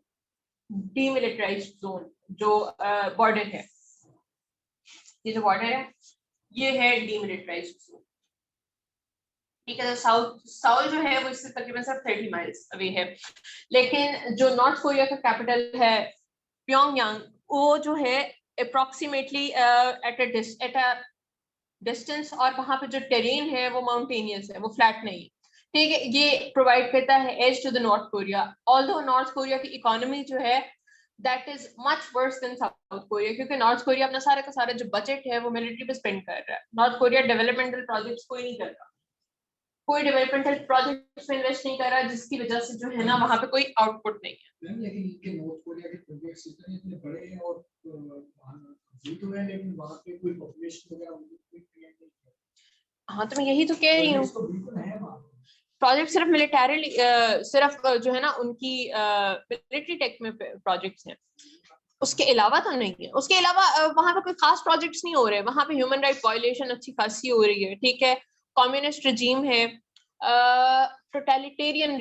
demilitarized zone, जो border है, ये जो border है ये है demilitarized zone। ठीक है, साउथ जो है वो इससे तकरीबन सिर्फ 30 माइल्स अवे है, लेकिन जो नॉर्थ कोरिया का कैपिटल है प्योंगयांग, वो जो है अप्रोक्सीमेटली एट अ डिस्टेंस, और वहां पे जो टेरेन है वो माउंटेनियस है, वो फ्लैट नहीं है। ठीक है, ये प्रोवाइड करता है edge to the North Korea. Although North Korea की इकोनॉमी जो है that is much worse than South Korea, क्योंकि नॉर्थ कोरिया अपना सारा का सारा जो बजट है वो मिलिट्री पे स्पेंड कर रहा है। नॉर्थ कोरिया डेवलपमेंटल प्रोजेक्ट्स कोई नहीं कर रहा, कोई डेवलपमेंटल प्रोजेक्ट्स में इन्वेस्ट नहीं कर रहा, जिसकी वजह से जो है ना वहां पे कोई आउटपुट नहीं है। लेकिन इनके नॉर्थ कोरिया के प्रोजेक्ट्स इतने बड़े हैं और जी तो है, लेकिन वहां पे कोई पॉपुलेशन वगैरह कोई क्रिएट नहीं किया। हाँ, तो मैं यही तो कह रही हूँ, तो बिल्कुल है वहां प्रोजेक्ट सिर्फ मिलिटरी, सिर्फ जो है ना उनकी मिलिट्री टेक में प्रोजेक्ट्स हैं, उसके अलावा तो नहीं है। उसके अलावा वहां पे कोई खास प्रोजेक्ट्स नहीं हो रहे, वहां पे ह्यूमन राइट वायलेशन अच्छी खासी हो रही है। ठीक है, कम्युनिस्ट रिजीम है, टोटलिटेरियन,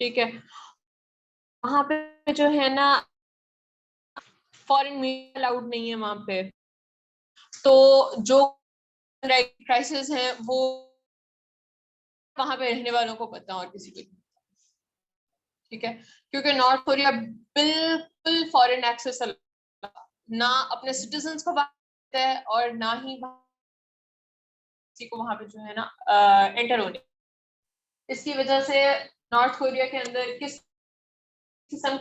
ठीक है, वहां पे जो है ना फॉरेन मीडिया अलाउड नहीं है वहां पे, तो जो क्राइसिस है वो वहां पे रहने वालों को पता और किसी को नहीं। ठीक है, क्योंकि नॉर्थ कोरिया बिल्कुल फॉरेन एक्सेस ना अपने सिटीजन्स को बात है और ना ही किसी को वहां पे जो है ना एंटर होने। इसकी वजह से नॉर्थ कोरिया के अंदर किस किस्म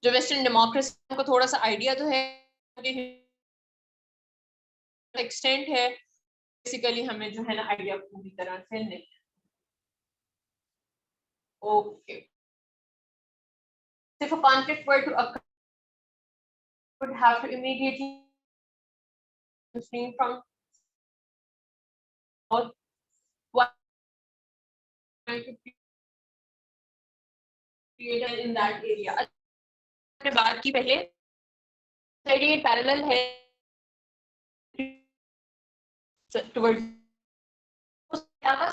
जो वेस्टर्न डेमोक्रेसी को थोड़ा सा आइडिया तो है, एक्सटेंट है, बेसिकली हमें जो है ना आइडिया पूरी तरह से नहीं है। Okay, if a conflict were to occur, would have to immediately stream from south, to create in that area। अपने बात की पहले 38 पैरेलल है टुवर्ड्स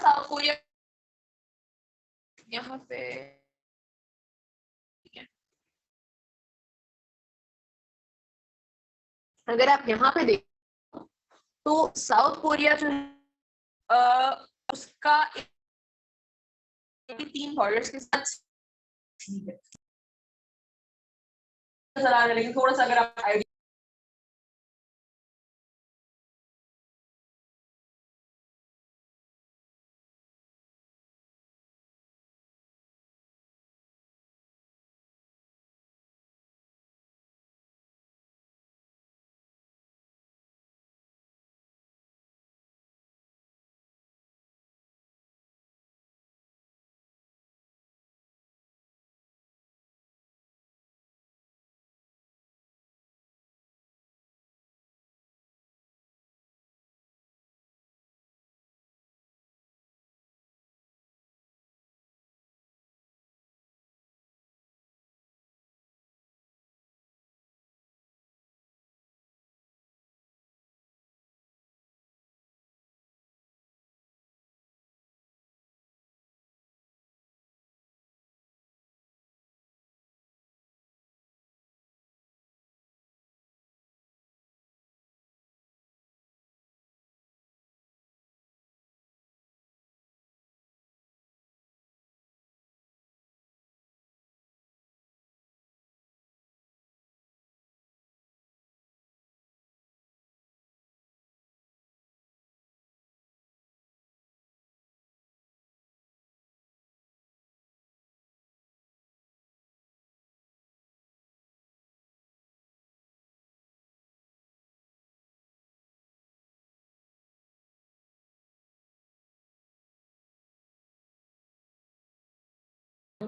साउथ कोरिया, यहाँ पे ठीक है। अगर आप यहाँ पे देखो तो साउथ कोरिया जो है उसका 3 बॉर्डर्स के साथ नजर आ रहा है, लेकिन थोड़ा सा अगर आप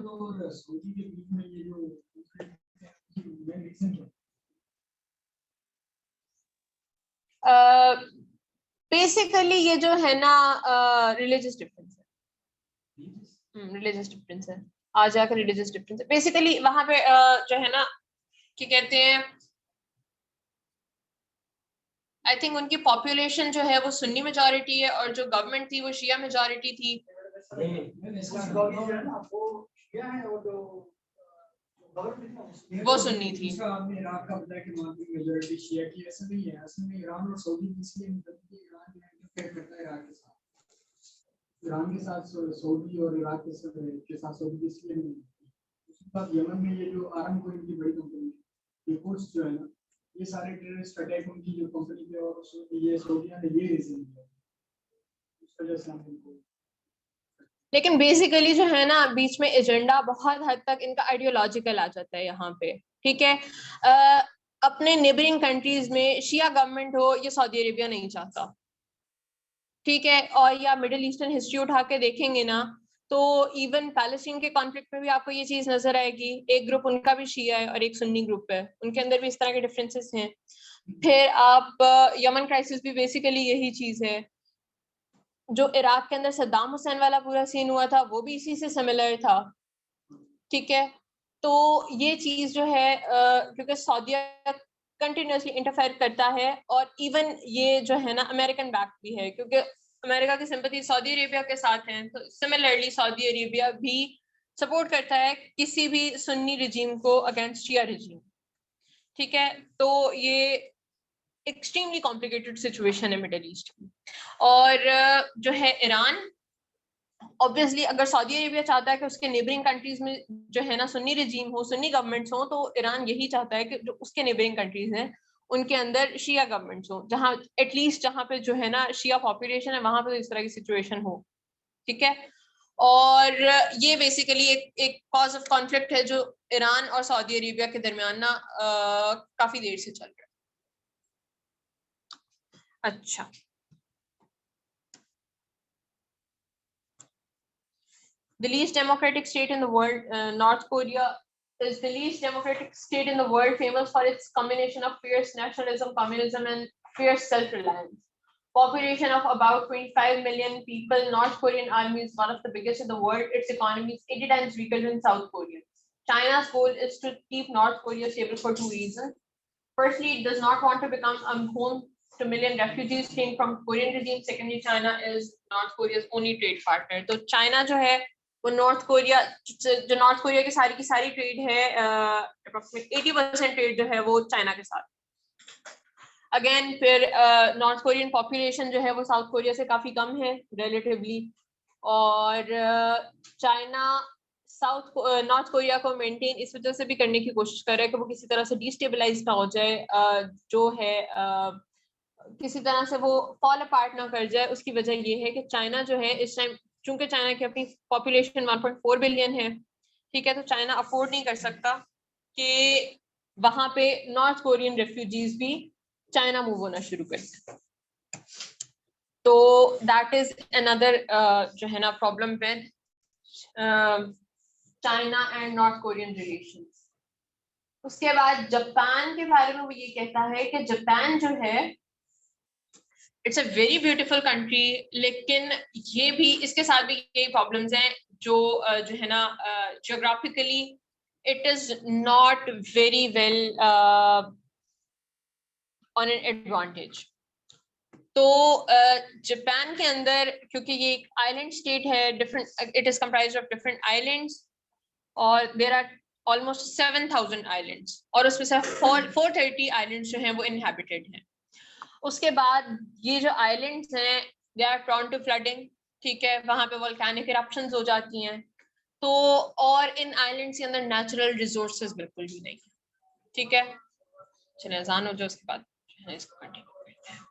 और सऊदी के बीच में ये जो मेन रीजन क्या बेसिकली ये जो है ना रिलीजियस डिफरेंस है, रिलीजियस डिफरेंस है, आ जाकर रिलीजियस डिफरेंस है बेसिकली वहां पे जो है ना क्या कहते हैं, आई थिंक उनकी पॉपुलेशन जो है वो सुन्नी मेजॉरिटी है और जो गवर्नमेंट थी वो शिया मेजॉरिटी थी। वो सुन्नी थी। आपने इराक का बताया कि वहाँ की मेजॉरिटी शिया की, ऐसा नहीं है। असल में ईरान और सऊदी इसलिए ईरान इंटरफेयर करता है इराक के साथ, ईरान के साथ सऊदी और इराक के साथ सऊदी इसलिए नहीं। उसके बाद यमन में ये जो आरम को इनकी बड़ी कंपनी है, ये कोर्स जो है ना, ये सारे टेररिस्ट अटैक उनकी जो कंपनी पे और ये सऊदिया ने ये रीजन दिया, उस वजह से हम इनको। लेकिन बेसिकली जो है ना बीच में एजेंडा बहुत हद तक इनका आइडियोलॉजिकल आ जाता है यहाँ पे, ठीक है। अपने नेबरिंग कंट्रीज में शिया गवर्नमेंट हो ये सऊदी अरेबिया नहीं चाहता, ठीक है। और या मिडिल ईस्टर्न हिस्ट्री उठा के देखेंगे ना तो इवन पैलेस्टीन के कॉन्फ्लिक्ट में भी आपको ये चीज नजर आएगी, एक ग्रुप उनका भी शिया है और एक सुन्नी ग्रुप है, उनके अंदर भी इस तरह के डिफरेंसेस हैं। फिर आप यमन क्राइसिस भी बेसिकली यही चीज है, जो इराक के अंदर सद्दाम हुसैन वाला पूरा सीन हुआ था वो भी इसी से सिमिलर था, ठीक है। तो ये चीज जो है क्योंकि सऊदीया कंटिन्यूसली इंटरफेयर करता है और इवन ये जो है ना अमेरिकन बैक भी है क्योंकि अमेरिका की सिंपैथी सऊदी अरेबिया के साथ है, तो सिमिलरली सऊदी अरेबिया भी सपोर्ट करता है किसी भी सुन्नी रिजीम को अगेंस्ट शिया रिजीम, ठीक है। तो ये एक्सट्रीमली कॉम्प्लिकेटेड सिचुएशन है मिडिल ईस्ट की। और जो है ईरान, ऑब्वियसली अगर सऊदी अरेबिया चाहता है कि उसके नेबरिंग कंट्रीज में जो है ना सुन्नी रिजीम हो, सुन्नी गवर्नमेंट्स हो, तो ईरान यही चाहता है कि जो उसके नेबरिंग कंट्रीज हैं उनके अंदर शिया गवर्नमेंट्स हो, जहां एटलीस्ट जहां पे जो है ना शिया पॉपुलेशन है वहां पे इस तरह की सिचुएशन हो, ठीक है। और ये बेसिकली एक कॉज ऑफ कॉन्फ्लिक्ट है जो ईरान और सऊदी अरेबिया के दरमियान ना काफी देर से चल रहा है। अच्छा, the least democratic state in the world, North Korea is the least democratic state in the world, famous for its combination of fierce nationalism, communism, and fierce self-reliance. Population of about 25 million people, North Korean army is one of the biggest in the world. Its economy is 80 times weaker than South Korea's. China's goal is to keep North Korea stable for two reasons. Firstly, it does not want to become a home to million refugees fleeing from Korean regime. Secondly, China is North Korea's only trade partner. तो China जो है वो north Korea, जो north Korea की सारी trade है approximate 80% trade जो है वो चाइना के साथ। अगेन फिर नॉर्थ कोरियन पॉपुलेशन जो है वो साउथ कोरिया से काफी कम है रिलेटिवली, और चाइना नॉर्थ कोरिया को मेंटेन इस वजह से भी करने की कोशिश कर रहा है कि वो किसी तरह से डिस्टेबलाइज ना हो जाए, जो है किसी तरह से वो फॉल अपार्ट ना कर जाए। उसकी वजह ये है कि चाइना जो है इस टाइम, चूंकि चाइना की अपनी पॉपुलेशन 1.4 बिलियन है, ठीक है, तो चाइना अफोर्ड नहीं कर सकता कि वहां पे नॉर्थ कोरियन रेफ्यूजीज भी चाइना मूव होना शुरू कर दें। तो दैट इज अनदर जो है ना problem with China and north Korean relations. उसके बाद जापान के बारे में वो ये कहता है कि जापान जो है it's a very beautiful country, लेकिन ये भी इसके साथ भी यही प्रॉब्लम्स हैं जो है ना geographically it is not very well on an advantage. तो जापान के अंदर क्योंकि ये एक आइलैंड स्टेट है, different it is comprised of different islands और देयर आर ऑलमोस्ट 7,000 आइलैंड्स और उसमें से 430 आइलैंड्स जो हैं वो इनहैबिटेड हैं। उसके बाद ये जो आइलैंड्स हैं they are prone to flooding, ठीक है, वहां पे वोल्केनिक इरप्शंस हो जाती हैं। तो और इन आइलैंड्स के अंदर नेचुरल रिसोर्सेज बिल्कुल भी नहीं है, ठीक है। चलिए अजान हो जाए उसके बाद इसको कंटिन्यू करते हैं।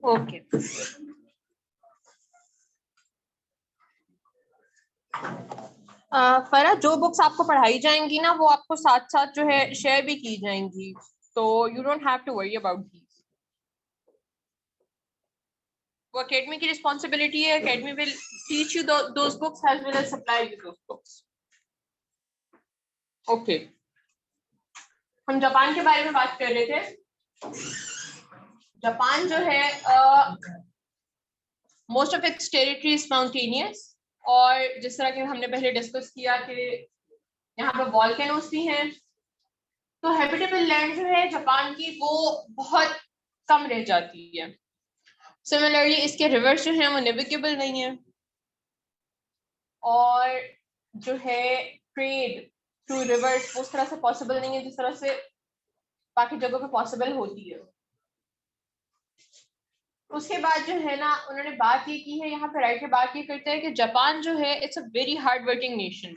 ओके फरा, जो बुक्स आपको पढ़ाई जाएंगी ना वो आपको साथ साथ जो है शेयर भी की जाएंगी, तो you don't have to worry about these. वो एकेडमी की रिस्पॉन्सिबिलिटी है, academy will teach you those books as well as supply you those books. Okay, हम जापान के बारे में बात कर रहे थे। जापान जो है most of its territory is mountainous, और जिस तरह के हमने पहले डिस्कस किया कि यहाँ पर वॉल्केनोस भी हैं, तो हैबिटेबल लैंड जो है जापान की वो बहुत कम रह जाती है। सिमिलरली इसके रिवर्स जो हैं वो नेविगेबल नहीं है, और जो है ट्रेड थ्रू रिवर्स उस तरह से पॉसिबल नहीं है जिस तरह से बाकी जगहों पे पॉसिबल होती है। उसके बाद जो है ना उन्होंने बात ये की है, यहाँ पे राइटर बात ये करते हैं कि जापान जो है it's a very hard working nation.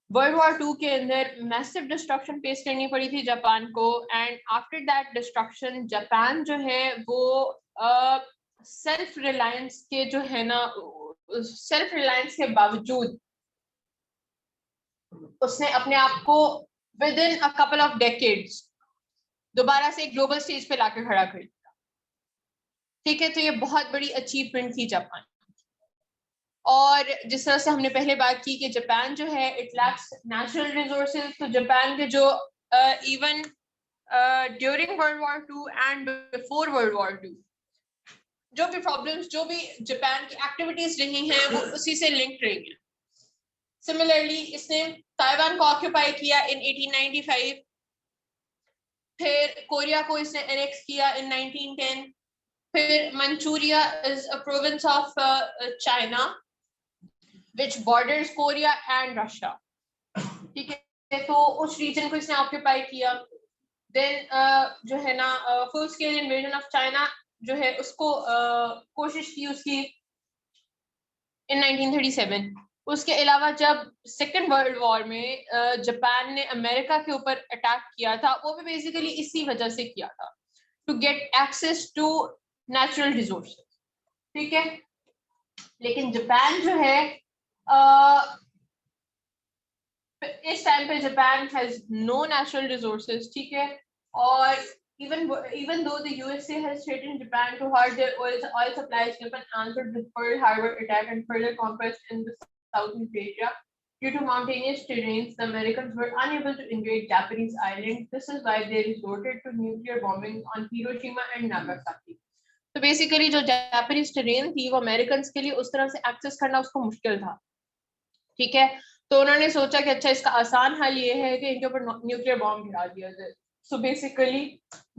World war 2 के अंदर मैसिव डिस्ट्रक्शन फेस करनी पड़ी थी जापान को, and after that destruction Japan जो है वो सेल्फ रिलायंस के जो है ना सेल्फ रिलायंस के बावजूद उसने अपने आप को with in a couple of decades दोबारा से एक ग्लोबल स्टेज पे लाकर खड़ा कर दिया। ठीक है, तो ये बहुत बड़ी अचीवमेंट थी जापान। और जिस तरह से हमने पहले बात की कि जापान जो है इट लैक्स नेचुरल रिसोर्सेज, तो जापान के जो even during world war 2 and before world war 2 जो भी प्रॉब्लम्स, जो भी जापान की एक्टिविटीज रही हैं वो उसी से लिंक्ड रही हैं। सिमिलरली इसने ताइवान को ऑक्यूपाई किया इन 1895, फिर कोरिया को इसने एनेक्स किया इन 1910। फिर Manchuria is a province of China which borders Korea and Russia, ठीक है, तो उस रीजन को इसने ऑक्यूपाई किया। देन जो है ना full scale invasion of China जो है उसको कोशिश की उसकी इन 1937। उसके अलावा जब सेकेंड वर्ल्ड वॉर में जापान ने अमेरिका के ऊपर अटैक किया था, वो भी बेसिकली इसी वजह से किया था, to get access to natural resources, ठीक है। लेकिन जापान जो है इस टाइम पे Japan has no natural resources, ठीक है, और even though the USA has threatened Japan to halt their oil supplies, Japan answered with Pearl Harbor attack and further conquest in the Southeast Asia. Due to mountainous terrains, the Americans were unable to invade Japanese islands. This is why they resorted to nuclear bombing on Hiroshima and Nagasaki. तो basically जो Japanese terrain थी वो American के लिए उस तरह से access करना उसको मुश्किल था, ठीक है। तो उन्होंने सोचा कि अच्छा इसका आसान हल ये है कि इनके ऊपर न्यूक्लियर बॉम्ब गिरा दिया जाए। सो बेसिकली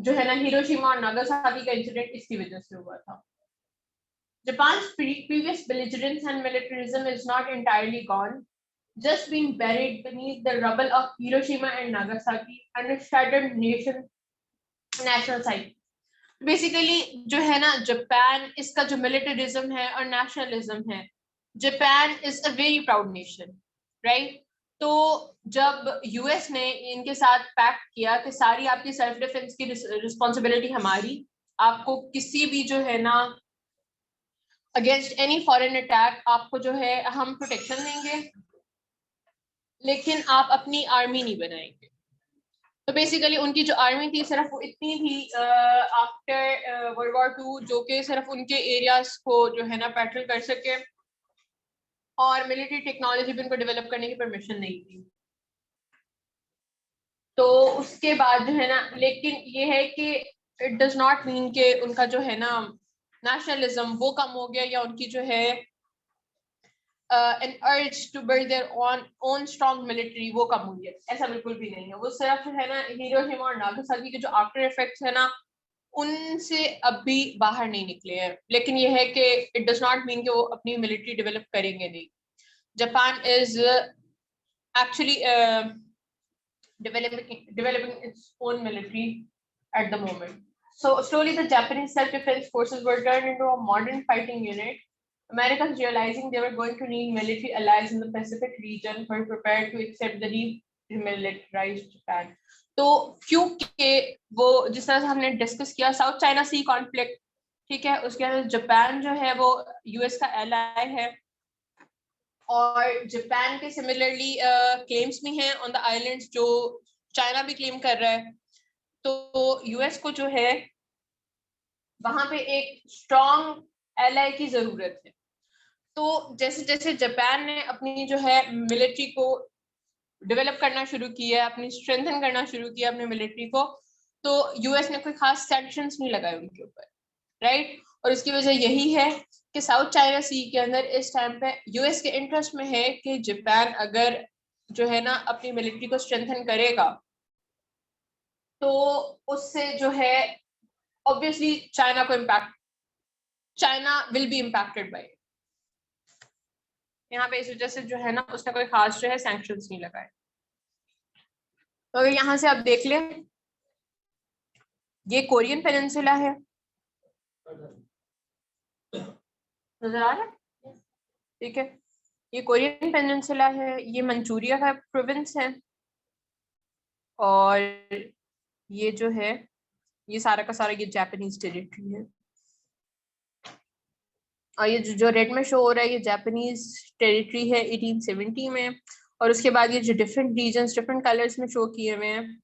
जो है ना हिरोशिमा और नागासाकी का इंसिडेंट इसकी वजह से हुआ था। Japan's previous belligerence and militarism is not entirely gone, just been buried beneath the rubble of Hiroshima and Nagasaki and a shattered nation national psyche. Basically जो है ना जापान, इसका जो मिलिटरिज्म है और नेशनलिज्म है, Japan is a very proud nation, right. तो जब यूएस ने इनके साथ पैक्ट किया कि सारी आपकी सेल्फ डिफेंस की रिस्पॉन्सिबिलिटी हमारी, आपको किसी भी जो है ना अगेंस्ट एनी फॉरेन अटैक आपको जो है हम प्रोटेक्शन देंगे, लेकिन आप अपनी आर्मी नहीं बनाएंगे। तो बेसिकली उनकी जो आर्मी थी सिर्फ वो इतनी थी आफ्टर वर्ल्ड वॉर 2, जो कि सिर्फ उनके एरियाज को जो है ना पैट्रोल कर सके, और मिलिट्री टेक्नोलॉजी भी उनको डेवलप करने की परमिशन नहीं थी। तो उसके बाद जो है ना, लेकिन ये है कि इट डज नॉट मीन कि उनका जो है ना नेशनलिज्म वो कम हो गया, या उनकी जो है an urge to build their own strong military वो कम हुई है, ऐसा बिल्कुल भी नहीं है। वो सिर्फ है ना हिरोशिमा और नागासाकी के जो आफ्टर इफेक्ट्स है ना उनसे अभी बाहर नहीं निकले हैं, लेकिन ये है कि इट डज नॉट मीन कि वो अपनी मिलिट्री डेवलप करेंगे नहीं। Japan is actually developing its own military at the moment. So slowly the Japanese self-defense forces were turned into a modern fighting unit. Americans, realizing they were going to need military allies in the Pacific region, were prepared to accept the demilitarized Japan. तो क्योंकि वो जिस तरह से हमने discuss किया south China सी conflict, ठीक है, उसके अंदर जापान जो है वो यूएस का एलाय है, और जापान के सिमिलरली क्लेम्स भी हैं ऑन द आइलैंड्स जो चाइना भी क्लेम कर रहा है। तो यूएस को जो है वहां पे एक स्ट्रॉन्ग एलाय की जरूरत है। तो जैसे जैसे जापान ने अपनी जो है मिलिट्री को डेवलप करना शुरू किया, अपनी स्ट्रेंथन करना शुरू किया अपने मिलिट्री को, तो यूएस ने कोई खास सैंक्शंस नहीं लगाए उनके ऊपर, राइट। और उसकी वजह यही है कि साउथ चाइना सी के अंदर इस टाइम पे यूएस के इंटरेस्ट में है कि जापान अगर जो है ना अपनी मिलिट्री को स्ट्रेंथन करेगा तो उससे जो है ऑब्वियसली चाइना को impact, China will be impacted by. यहाँ पे इस वजह से जो है ना उसने कोई खास जो है सैंक्शंस नहीं लगाए। तो अगर यहाँ से आप देख लें, ये कोरियन पेनिनसुला है, नजर आ रहा है, ठीक है, ये कोरियन पेनिनसुला है, ये मंचूरिया का प्रोविंस है, और ये जो है ये सारा का सारा ये जापानीज टेरिटरी है, और ये जो रेड में शो हो रहा है ये जापानीज टेरिटरी है 1870 में। और उसके बाद ये जो डिफरेंट रीजन्स डिफरेंट कलर्स में शो किए हुए हैं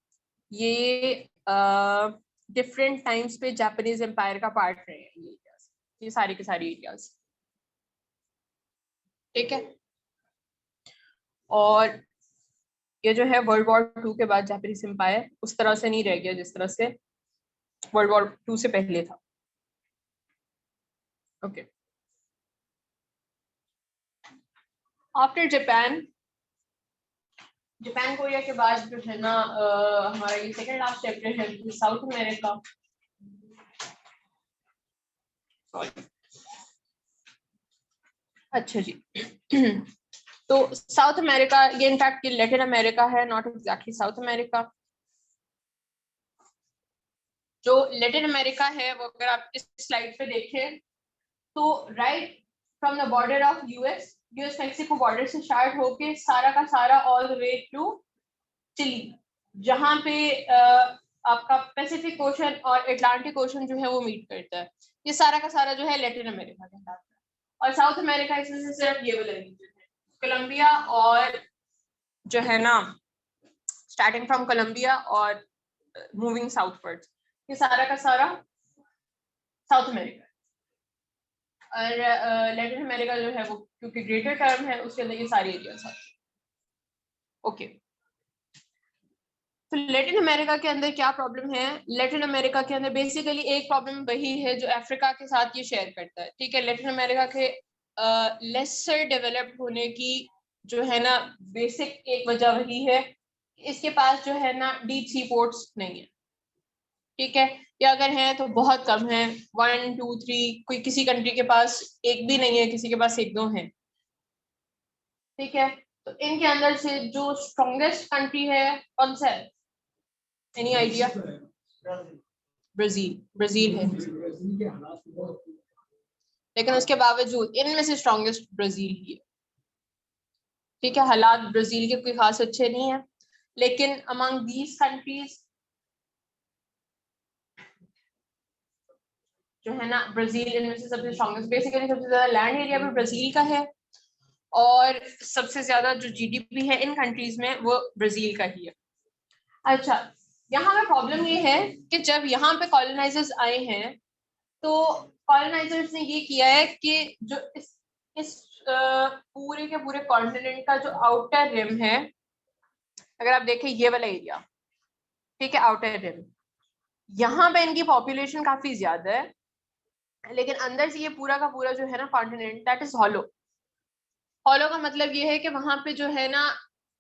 ये डिफरेंट टाइम्स पे जापानीज एम्पायर का पार्ट रहे हैं ये एरियाज, ये सारे के सारे एरियाज, ठीक है। और ये जो है वर्ल्ड वॉर 2 के बाद जापानीज एम्पायर उस तरह से नहीं रह गया जिस तरह से वर्ल्ड वॉर 2 से पहले था, okay. After Japan, Japan Korea के बाद जो है ना हमारा ये सेकंड लास्ट चैप्टर है साउथ अमेरिका। अच्छा जी तो साउथ अमेरिका ये इनफैक्ट लैटिन अमेरिका है, नॉट एग्जैक्टली साउथ अमेरिका। जो लैटिन अमेरिका है वो अगर आप इस स्लाइड पे देखें तो right from the border of US Mexico border से स्टार्ट होके सारा का सारा all the way to Chile, जहाँ पे आपका पैसिफिक ओशन और अटलांटिक ओशन जो है वो मीट करता है, ये सारा का सारा जो है लैटिन अमेरिका कहलाता है। और साउथ अमेरिका इसमें से सिर्फ ये वाला रीजन है, कोलंबिया और जो है ना स्टार्टिंग फ्रॉम कोलंबिया और मूविंग साउथवर्ड्स, ये सारा का सारा साउथ अमेरिका। और लैटिन अमेरिका जो है वो क्योंकि ग्रेटर टर्म है उसके अंदर ये सारे एरियाज आते हैं। ओके, तो लैटिन अमेरिका के अंदर क्या प्रॉब्लम है? लैटिन अमेरिका के अंदर बेसिकली एक प्रॉब्लम वही है जो अफ्रीका के साथ ये शेयर करता है, ठीक है। लैटिन अमेरिका के लेसर डेवलप्ड होने की जो है ना बेसिक एक वजह वही है, इसके पास जो है ना डीप सी पोर्ट्स नहीं है, ठीक है, या अगर है तो बहुत कम है, 1 2 3, कोई किसी कंट्री के पास एक भी नहीं है, किसी के पास 1 2 है, ठीक है। तो इनके अंदर से जो स्ट्रॉन्गेस्ट कंट्री है कौन सा है? Any idea? ब्राजील है, ब्राजील के हालात बहुत, लेकिन उसके बावजूद इनमें से स्ट्रॉन्गेस्ट ब्राजील ही है, ठीक है। हालात ब्राजील के कोई खास अच्छे नहीं है, लेकिन अमंग दीज कंट्रीज जो है ना ब्राजील इनमें से सबसे स्ट्रॉन्गेस्ट, बेसिकली सबसे ज्यादा लैंड एरिया भी ब्राजील का है और सबसे ज्यादा जो जीडीपी है इन कंट्रीज में वो ब्राजील का ही है। अच्छा, यहाँ पे प्रॉब्लम ये है कि जब यहाँ पे कॉलोनाइजर्स आए हैं तो कॉलोनाइजर्स ने ये किया है कि जो इस पूरे के पूरे कॉन्टिनेंट का जो आउटर रिम है, अगर आप देखें ये वाला एरिया, ठीक है, आउटर रिम, यहाँ पे इनकी पॉपुलेशन काफी ज्यादा है, लेकिन अंदर से ये पूरा का पूरा जो है ना continent that is hollow. Hollow का मतलब ये है कि वहां पे जो है ना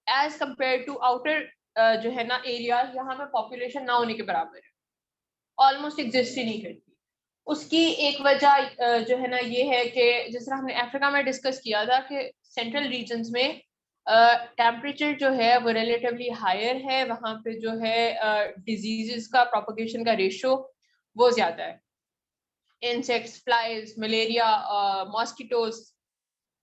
एज कंपेयर टू आउटर जो है ना एरिया, यहाँ पे पॉपुलेशन ना होने के बराबर है, ऑलमोस्ट एग्जिस्ट ही नहीं करती। उसकी एक वजह जो है ना ये है कि जिस तरह हमने अफ्रीका में डिस्कस किया था कि सेंट्रल रीजन्स में टेम्परेचर जो है वो रिलेटिवली हायर है, वहाँ पे जो है डिजीजेस का प्रोपगेशन का रेशो वो ज्यादा है, इंसेक्ट्स, फ्लाइज, मलेरिया, मॉस्किटोज,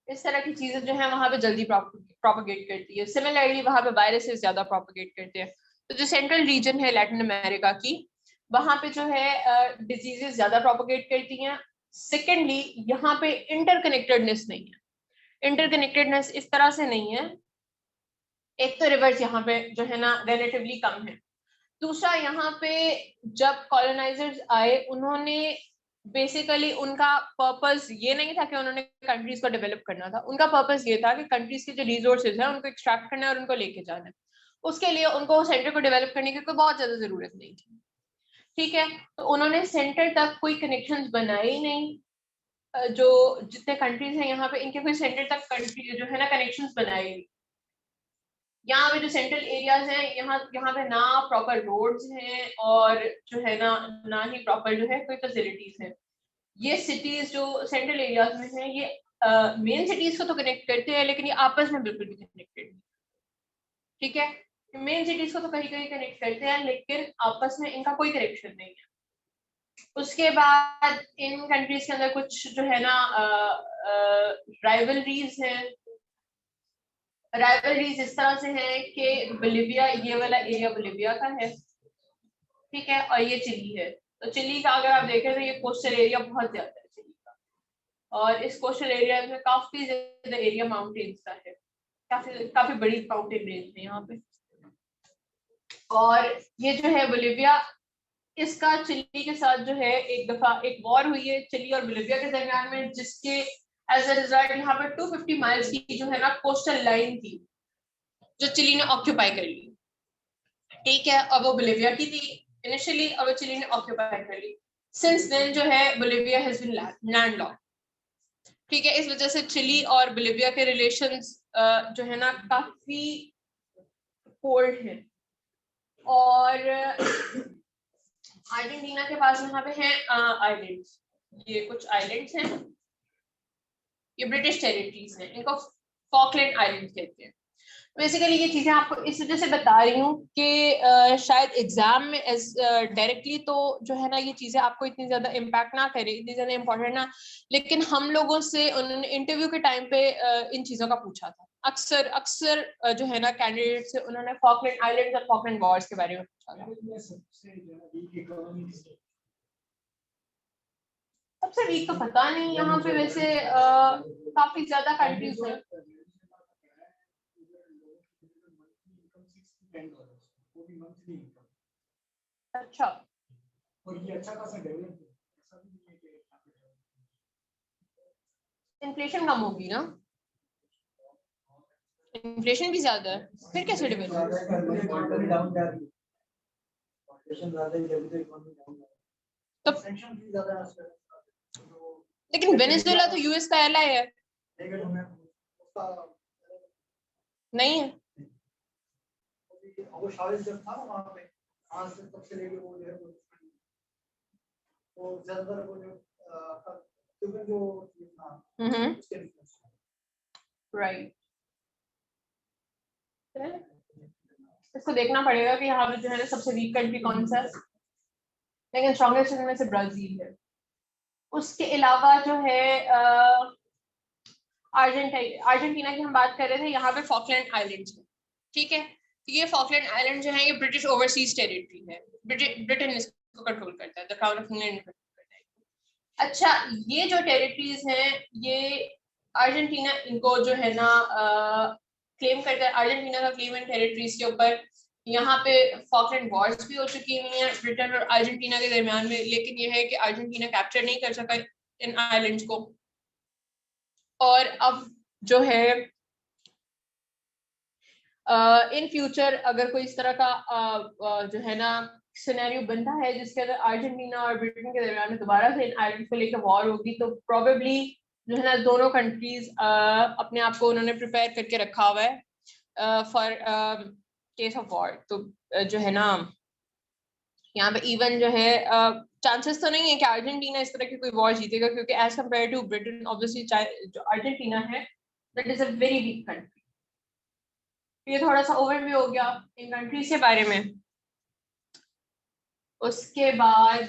इस तरह की चीजें जो है वहाँ पे जल्दी प्रोपगेट करती है। सिमिलरली वहाँ पे वायरसेस ज्यादा प्रोपगेट करते हैं। तो जो सेंट्रल रीजन है लैटिन अमेरिका की, वहाँ पे जो है डिजीजेस ज्यादा प्रोपगेट करती हैं। सेकेंडली यहाँ पे इंटरकनेक्टेडनेस नहीं है, इंटरकनेक्टेडनेस इस तरह से नहीं है, एक तो रिवर्स यहाँ पे जो है ना रिलेटिवली कम है, दूसरा यहाँ पे जब कॉलोनाइजर्स आए उन्होंने बेसिकली उनका पर्पस ये नहीं था कि उन्होंने कंट्रीज को डेवलप करना था, उनका पर्पस ये था कि कंट्रीज के जो रिसोर्सेज है उनको एक्सट्रैक्ट करना है और उनको लेके जाना है। उसके लिए उनको सेंटर को डेवलप करने की कोई बहुत ज्यादा जरूरत नहीं थी, ठीक है। तो उन्होंने सेंटर तक कोई कनेक्शंस बनाए ही नहीं, जो जितने कंट्रीज हैं यहाँ पे इनके कोई सेंटर तक कंट्री जो है ना कनेक्शंस बनाए नहीं। यहाँ पे जो सेंट्रल एरियाज हैं यहाँ पे ना प्रॉपर रोड्स हैं और जो है ना ही प्रॉपर जो है कोई फैसिलिटीज है। ये सिटीज जो सेंट्रल एरियाज में हैं ये मेन सिटीज को तो कनेक्ट करते हैं, लेकिन ये आपस में बिल्कुल भी कनेक्टेड नहीं, ठीक है। मेन सिटीज को तो कहीं कहीं कनेक्ट करते हैं लेकिन आपस में इनका कोई कनेक्शन नहीं है। उसके बाद इन कंट्रीज के अंदर कुछ जो है ना राइवलरीज हैं। राइवलरीज इस तरह से है कि बोलिविया, ये वाला एरिया बोलिविया का है, ठीक है, और ये चिली है। तो चिली का अगर आप देखें तो ये कोस्टल एरिया बहुत ज्यादा है चिली का, और इस कोस्टल एरिया में काफी ज्यादा एरिया माउंटेन्स का है, काफी काफी बड़ी माउंटेन रेंज है यहाँ पे। और ये जो है बोलिविया, इसका चिली के साथ जो है एक दफा एक वॉर हुई है चिली और बोलिविया के दरमियान में, जिसके एज अ रिजल्ट यहाँ पर 250 माइल्स की जो है ना कोस्टल लाइन थी जो चिली ने ऑक्यूपाई कर ली, ठीक है। और वो बोलिविया की थी इनिशियली और वो चिली ने ऑक्यूपाई कर ली। सिंस देन जो है बोलिविया हैज बीन लैंडलॉक्ड, ठीक है। इस वजह से चिली और बोलिविया के रिलेशंस जो है ना काफी कोल्ड है। और अर्जेंटीना के पास यहाँ पे हैं आइलैंड्स, ये कुछ आइलैंड्स हैं, ये ब्रिटिश टेरिटरीज हैं, इनको फॉकलैंड आइलैंड कहते हैं। बेसिकली ये चीजें आपको इस वजह से बता रही हूँ कि शायद एग्जाम में डायरेक्टली तो जो है ना ये चीजें आपको इतनी ज्यादा इम्पैक्ट ना करे, इतनी ज्यादा इम्पोर्टेंट ना, लेकिन हम लोगों से उन्होंने इंटरव्यू के टाइम पे इन चीजों का पूछा था। अक्सर अक्सर जो है ना कैंडिडेट से उन्होंने फॉकलैंड आइलैंड्स और फॉकलैंड वॉर्स के बारे में पूछा था। सबसे वीक तो पता नहीं, यहाँ पे वैसे काफी ज्यादा कंट्रीज हैं। अच्छा, और ये अच्छा खासा डेवलप है, ऐसा भी नहीं है कि इन्फ्लेशन कम होगी ना, इन्फ्लेशन भी ज्यादा है, फिर कैसे डेवलप? तो लेकिन वेनेजुएला तो यूएस का एलाय है, नहीं है? वो शावेज जब था वहाँ पे, आज से तब से लेके वो जो है वो ज्यादातर वो जो क्योंकि जो राइट, इसको देखना पड़ेगा कि यहाँ पे जो है ना सबसे वीक कंट्री कौन सा है, लेकिन स्ट्रॉन्गेस्ट में से ब्राजील है। उसके अलावा जो है अर्जेंटीना की हम बात कर रहे थे, यहाँ पे फॉकलैंड आइलैंड्स है, ठीक है। ये फॉकलैंड आइलैंड जो है ये ब्रिटिश ओवरसीज टेरिटरी है, ब्रिटेन इसको कंट्रोल करता है, the crown of England control करता है। अच्छा, ये जो टेरिटरीज हैं ये अर्जेंटीना इनको जो है ना क्लेम करता है, अर्जेंटीना का क्लेम इन टेरिटरीज के ऊपर। यहाँ पे फॉकलैंड वॉर्स भी हो चुकी हुई हैं ब्रिटेन और अर्जेंटीना के दरमियान में, लेकिन यह है कि अर्जेंटीना कैप्चर नहीं कर सका इन आइलैंड्स को। और अब जो है इन फ्यूचर अगर कोई इस तरह का जो है ना सिनेरियो बनता है जिसके अंदर अर्जेंटीना और ब्रिटेन के दरमियान में दोबारा से इन आइलैंड को लेकर वॉर होगी, तो प्रोबेबली जो है ना दोनों कंट्रीज अपने आप को उन्होंने प्रिपेयर करके रखा हुआ है फॉर केस ऑफ वॉर। तो जो है ना यहाँ पे इवन जो है चांसेस तो नहीं है कि अर्जेंटीना इस तरह की कोई वॉर जीतेगा, क्योंकि as compare to Britain obviously जो अर्जेंटीना है that is a very weak country. ये थोड़ा सा ओवरव्यू हो गया इन कंट्रीज के बारे में। उसके बाद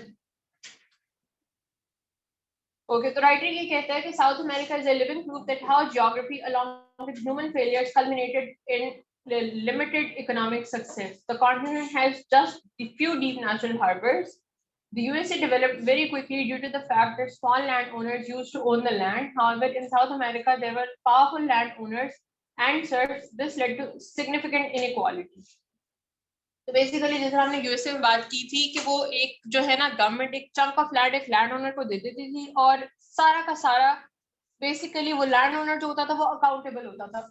ओके, तो राइटर ये कहता है कि south America is a living proof that how geography along with human failures culminated in limited economic success. The continent has just a few deep natural harbors. The USA developed very quickly due to the fact that small landowners used to own the land. However, in South America, there were powerful landowners and serfs. This led to significant inequality. तो basically जैसे हमने USA में बात की थी कि वो एक जो है ना गवर्नमेंट एक चंक ऑफ लैंड एक लैंड ओनर को दे देती थी, और सारा का सारा बेसिकली वो लैंड ओनर जो होता था वो अकाउंटेबल होता था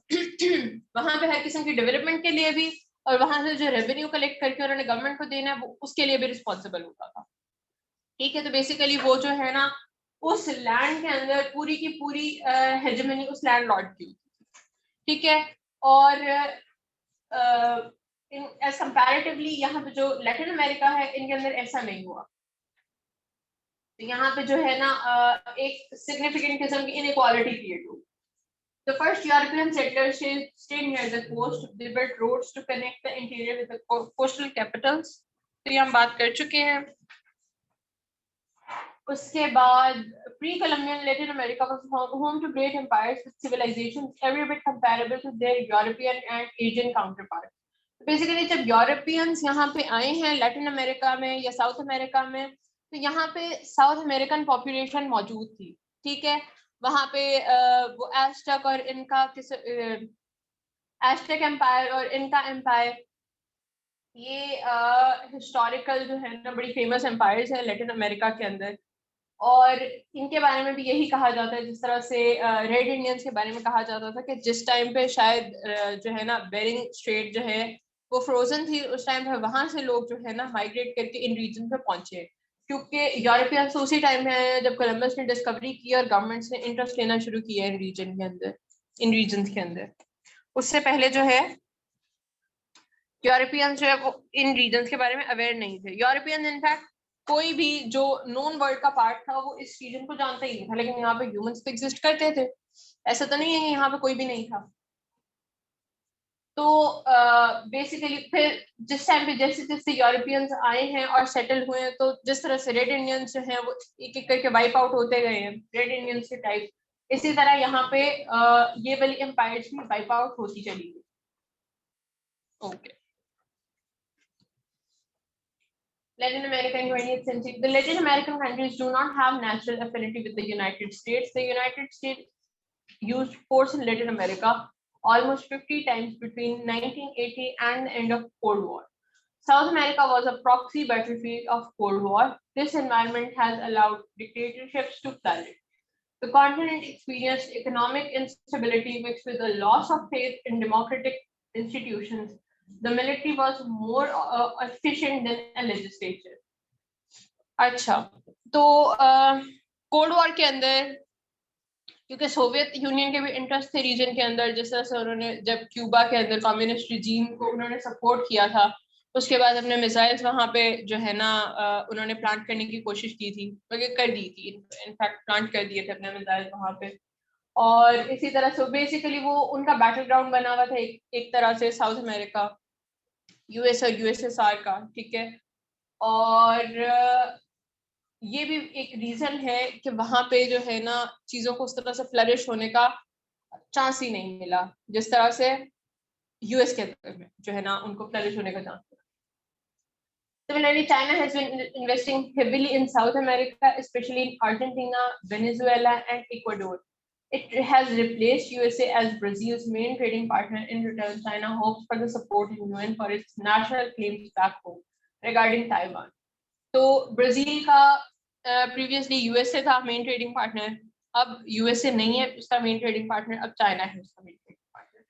वहां पे हर किस्म की डेवलपमेंट के लिए भी, और वहां से जो रेवेन्यू कलेक्ट करके उन्होंने गवर्नमेंट को देना है वो उसके लिए भी रिस्पॉन्सिबल होता था, ठीक है। तो बेसिकली वो जो है ना उस लैंड के अंदर पूरी की पूरी हेजेमनी उस लैंड लॉर्ड की, ठीक है। और एज कंपैरेटिवली यहाँ पे जो लैटिन अमेरिका है इनके अंदर ऐसा नहीं हुआ। तो यहाँ पे जो है ना एक सिग्निफिकेंट किस्म की इनइक्वालिटी क्रिएट हुई। The first European settlers stayed near the coast. They built roads to connect the interior with the coastal capitals. तो ये हम बात कर चुके हैं। उसके बाद pre-Columbian Latin America was home to great empires with civilizations every bit comparable to their European and Asian counterparts. Basically जब यूरोपियंस यहाँ पे आए हैं लैटिन अमेरिका में या साउथ अमेरिका में, तो यहाँ पे साउथ अमेरिकन पॉपुलेशन मौजूद थी, ठीक है। वहाँ पे वो एज़टेक और इनका एज़टेक एम्पायर और इनका एम्पायर, ये हिस्टोरिकल जो है ना बड़ी फेमस एम्पायर्स है लैटिन अमेरिका के अंदर, और इनके बारे में भी यही कहा जाता है जिस तरह से रेड इंडियंस के बारे में कहा जाता था कि जिस टाइम पे शायद जो है ना बेरिंग स्ट्रेट जो है वो फ्रोजन थी, उस टाइम पे वहां से लोग जो है ना माइग्रेट करके इन रीजन पे पहुंचे, क्योंकि यूरोपियंस उसी टाइम में आए जब कोलंबस ने डिस्कवरी की और गवर्नमेंट्स ने इंटरेस्ट लेना शुरू किया इन रीजन के अंदर, इन रीजन के अंदर। उससे पहले जो है यूरोपियंस जो है वो इन रीजन के बारे में अवेयर नहीं थे। यूरोपियन इनफैक्ट कोई भी जो नोन वर्ल्ड का पार्ट था वो इस रीजन को जानता ही नहीं था, लेकिन यहाँ पे ह्यूमंस तो एग्जिस्ट करते थे, ऐसा तो नहीं है कि यहाँ पे कोई भी नहीं था। तो बेसिकली फिर जिस टाइम पे जैसे जैसे यूरोपियंस आए हैं और सेटल हुए हैं, तो जिस तरह से रेड इंडियंस जो हैं वो एक एक करके वाइप आउट होते गए हैं, रेड इंडियंस के टाइप, इसी तरह यहाँ पे ये वाली एम्पायर्स भी वाइप आउट होती चली गई। Okay, Latin America in 20th century. The Latin American countries do not have natural affinity with the United States. The United States used force in Latin America almost 50 times between 1980 and the end of Cold War. South America was a proxy battlefield of Cold War. This environment has allowed dictatorships to flourish. The continent experienced economic instability mixed with a loss of faith in democratic institutions. The military was more efficient than a legislature. अच्छा, तो cold war के अंदर क्योंकि Soviet union के भी interest थे reason के अंदर, जिस तरह से उन्होंने जब क्यूबा के अंदर कम्युनिस्ट रिजीम को उन्होंने सपोर्ट किया था, उसके बाद अपने मिसाइल्स वहां पे जो है ना उन्होंने प्लांट करने की कोशिश की थी, बल्कि कर दी थी, इनफैक्ट प्लांट कर दिए थे अपने मिसाइल्स वहां पे। और इसी तरह से बेसिकली वो उनका बैटल ग्राउंड बना हुआ था एक तरह से साउथ अमेरिका, यूएस और यूएसएसआर का, ठीक है। और ये भी एक रीजन है कि वहां पे जो है ना चीजों को उस तरह से फ्लरिश होने का चांस ही नहीं मिला, जिस तरह से यूएस के अंदर में जो है ना उनको फ्लरिश होने का चांस मिला। Similarly, China has been investing heavily in South America, especially in Argentina, Venezuela, and Ecuador. It has replaced USA as Brazil's main trading partner. In return, China hopes for the support in UN for its national claims back home regarding Taiwan. तो Brazil का previously USA था main trading partner, अब USA नहीं है उसका main trading partner, अब China है उसका मेन ट्रेडिंग पार्टनर।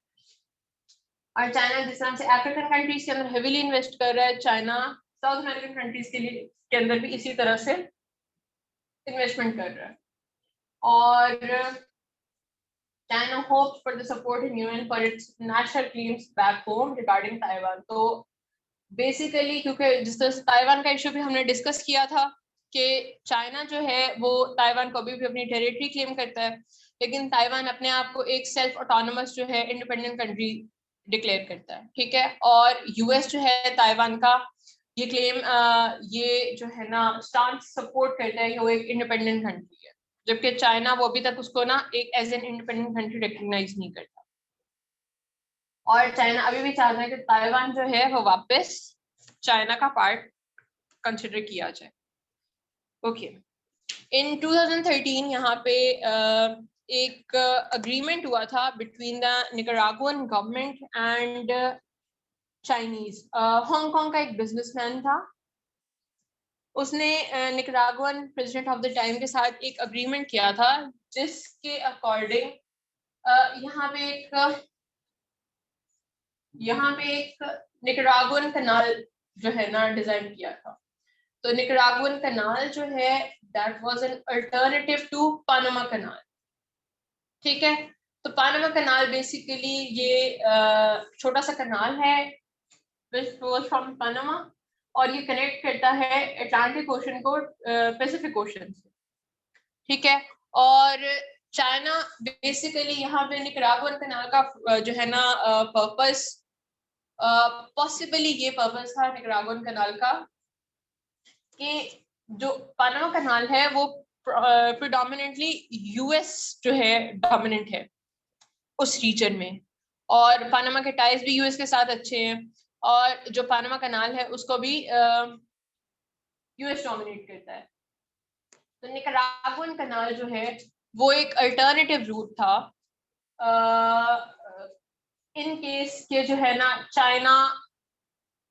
और चाइना जिस तरह से अफ्रीकन कंट्रीज के अंदर हेवीली इन्वेस्ट कर रहा है, चाइना साउथ अमेरिकन कंट्रीज के अंदर भी इसी तरह से इन्वेस्टमेंट कर रहा है। और China hopes for the support in UN for its national claims back home regarding Taiwan. तो बेसिकली क्योंकि जिस तरह से ताइवान का इशू भी हमने डिस्कस किया था कि चाइना जो है वो ताइवान को अभी भी अपनी टेरिटरी क्लेम करता है, लेकिन ताइवान अपने आप को एक सेल्फ ऑटोनोमस जो है इंडिपेंडेंट कंट्री डिक्लेयर करता है, ठीक है। और यूएस जो है ताइवान का ये क्लेम ये जो है ना स्टांस सपोर्ट करता है कि वो एक इंडिपेंडेंट कंट्री है, जबकि चाइना वो अभी तक उसको ना एक as an independent country recognise नहीं करता। और चाइना अभी भी चाहता है कि ताइवान जो है वो वापस चाइना का पार्ट कंसिडर किया जाए। ओके, इन 2013 यहाँ पे एक अग्रीमेंट हुआ था between the Nicaraguan government and Chinese. Hong Kong का एक बिजनेसमैन था, उसने Nicaraguan president of the time के साथ एक अग्रीमेंट किया था जिसके अकॉर्डिंग यहाँ पे एक निकारागुअन कनाल जो है ना डिजाइन किया था। तो निकारागुअन कनाल जो है that was an alternative to Panama canal, ठीक है। तो पानामा कनाल बेसिकली ये छोटा सा कनाल है which flows from Panama और ये कनेक्ट करता है अटलांटिक ओशन को पैसिफिक ओशन से, ठीक है। और चाइना बेसिकली यहाँ पे निकारागुअन कनाल का जो है ना पर्पस पॉसिबली ये पर्पस था निकारागुअन कनाल का कि जो पानामा कनाल है वो प्रिडोमिनेंटली यूएस जो है डोमिनेंट है उस रीजन में, और पानामा के टाइज भी यूएस के साथ अच्छे हैं, और जो पानामा कनाल है उसको भी यूएस डोमिनेट करता है। तो निकारागुअन कनाल जो है वो एक अल्टरनेटिव रूट था इन केस के जो है ना चाइना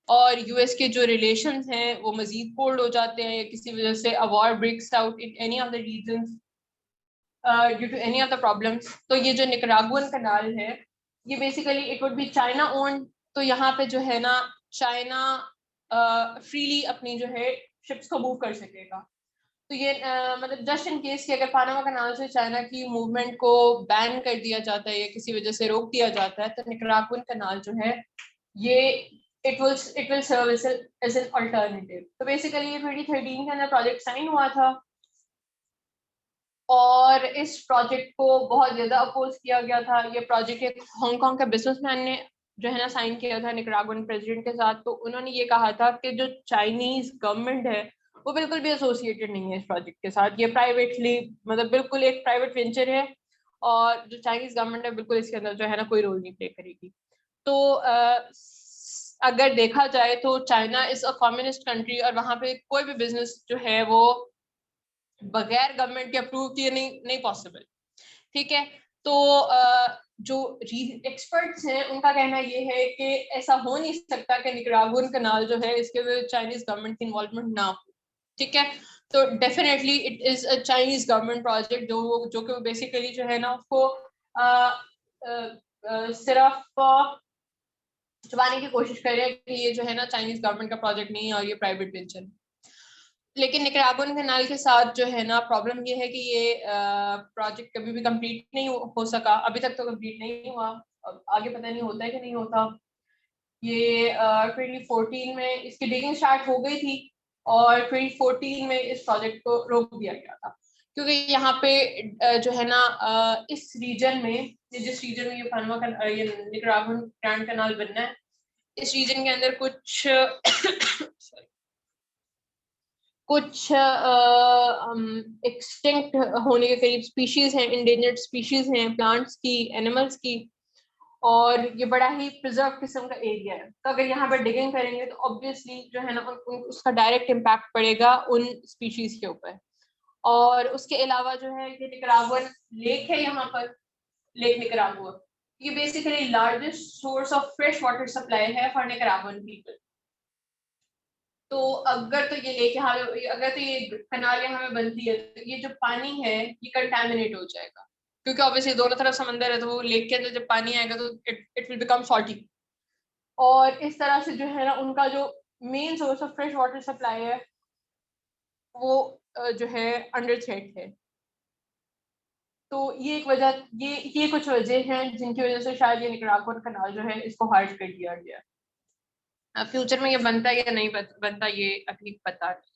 और यूएस के जो रिलेशंस हैं वो मजीद कोल्ड हो जाते हैं या किसी वजह से a war breaks out in any of the regions due to any of the problems. तो ये जो निकारागुअन कनाल है ये basically it would be China owned, तो यहाँ पे जो है ना चाइना फ्रीली अपनी जो है शिप्स को मूव कर सकेगा। तो ये मतलब जस्ट इन केस कि अगर पानामा कनाल से चाइना की मूवमेंट को बैन कर दिया जाता है या किसी वजह से रोक दिया जाता है, तो निकारागुअन कनाल जो है ये it will serve as an alternative. तो बेसिकली ये 2013 के अंदर प्रोजेक्ट साइन हुआ था और इस प्रोजेक्ट को बहुत ज्यादा अपोज किया गया था। ये प्रोजेक्ट एक हांगकांग के बिजनेसमैन ने जो है ना साइन किया था निकरागुआन प्रेसिडेंट के साथ। तो उन्होंने ये कहा था कि जो चाइनीज गवर्नमेंट है वो बिल्कुल भी एसोसिएटेड नहीं है इस प्रोजेक्ट के साथ, ये प्राइवेटली मतलब बिल्कुल एक प्राइवेट वेंचर है और जो चाइनीज गवर्नमेंट है बिल्कुल इसके अंदर जो है ना कोई रोल नहीं प्ले करेगी। तो अगर देखा जाए तो China is a communist country और वहां पे कोई भी बिजनेस जो है वो बगैर गवर्नमेंट के अप्रूव किए नहीं पॉसिबल। ठीक है, तो जो एक्सपर्ट्स हैं उनका कहना ये है कि ऐसा हो नहीं सकता कि निकरागुआन कनाल जो है इसके चाइनीज गवर्नमेंट की इन्वॉल्वमेंट ना हो। ठीक है, तो definitely it is a Chinese government project जो कि बेसिकली जो है ना उसको सिर्फ छुपाने की कोशिश कर रहे हैं कि ये जो है ना चाइनीज गवर्नमेंट का प्रोजेक्ट नहीं है और ये प्राइवेट वेंचर। लेकिन निकरागुआन कनाल के साथ जो है ना प्रॉब्लम ये है कि ये प्रोजेक्ट कभी भी कंप्लीट नहीं हो सका, अभी तक तो कंप्लीट नहीं हुआ, आगे पता नहीं होता है कि नहीं होता। ये 2014 में इसकी डिगिंग स्टार्ट हो गई थी और 2014 में इस प्रोजेक्ट को रोक दिया गया था क्योंकि यहाँ पे जो है ना इस रीजन में जिस रीजन में ये निकरागुआन ग्रैंड कनाल बनना है, इस रीजन के अंदर कुछ एक्सटिंक्ट होने के करीब स्पीशीज हैं, इंडेंजर्ड स्पीशीज हैं प्लांट्स की, एनिमल्स की, और ये बड़ा ही प्रिजर्व किस्म का एरिया है। तो अगर यहाँ पर डिगिंग करेंगे तो ऑब्वियसली जो है ना उसका डायरेक्ट इम्पैक्ट पड़ेगा उन स्पीशीज के ऊपर। और उसके अलावा जो है ये निकरागुआन लेक है, यहाँ पर लेक निकरागुआ, ये basically largest source of fresh water supply है फॉर निकरागुआन पीपल। तो अगर तो ये लेक यहाँ अगर तो ये कनाल यहाँ में बनती है तो ये जो पानी है ये कंटामिनेट हो जाएगा क्योंकि ऑब्वियसली दोनों तरफ समंदर है, तो वो लेक के अंदर जब पानी आएगा तो इट विल बिकम सॉल्टी और इस तरह से जो है ना उनका जो main source of fresh water supply है वो जो है अंडर थ्रेट है। तो ये एक वजह, ये कुछ वजह हैं जिनकी वजह से शायद ये निकरागुआन कनाल जो है इसको हार्ड कर दिया गया। फ्यूचर में ये बनता है या नहीं बनता ये अभी पता नहीं।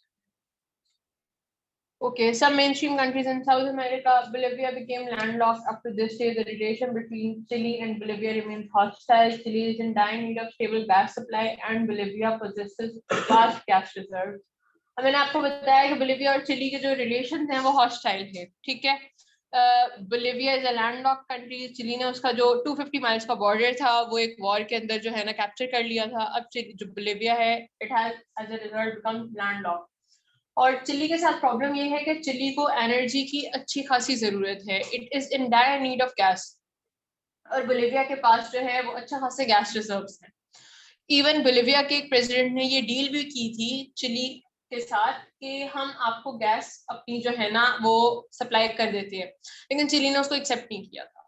Okay, some mainstream countries in South America, Bolivia became landlocked up to this day. The relation between Chile and Bolivia remains hostile. Chile is in dire need of stable gas supply, and Bolivia possesses vast gas reserves. मैंने आपको बताया कि Bolivia और Chile के जो relation हैं वो hostile थे। ठीक है, Bolivia is a landlocked country, Chile ने उसका जो 250 माइल्स का बॉर्डर था वो एक वॉर के अंदर जो है ना कैप्चर कर लिया था। अब जो बोलिविया है it has as a result become landlocked. और चिली के साथ प्रॉब्लम ये है कि चिली को एनर्जी की अच्छी खासी जरूरत है, it is in dire need of gas, और बोलिविया के पास जो है वो अच्छा खासे गैस रिजर्व्स हैं। इवन बोलिविया के एक प्रेसिडेंट ने ये डील भी की थी चिली के साथ कि हम आपको गैस अपनी जो है ना वो सप्लाई कर देते हैं, लेकिन चिली ने उसको एक्सेप्ट नहीं किया था।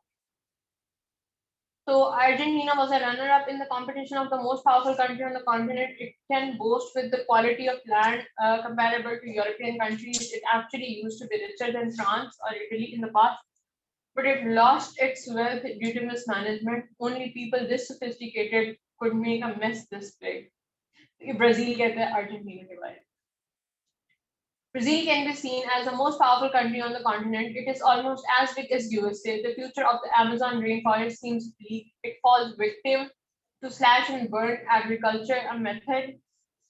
So Argentina was a runner-up in the competition of the most powerful country on the continent. It can boast with the quality of land comparable to European countries. It actually used to be richer than France or Italy in the past, but it lost its wealth due to mismanagement. Only people this sophisticated could make a mess this big. Brazil कहते हैं Argentina के बारे में। Brazil can be seen as the most powerful country on the continent. It is almost as big as USA. The future of the Amazon rainforest seems bleak. It falls victim to slash and burn agriculture, a method.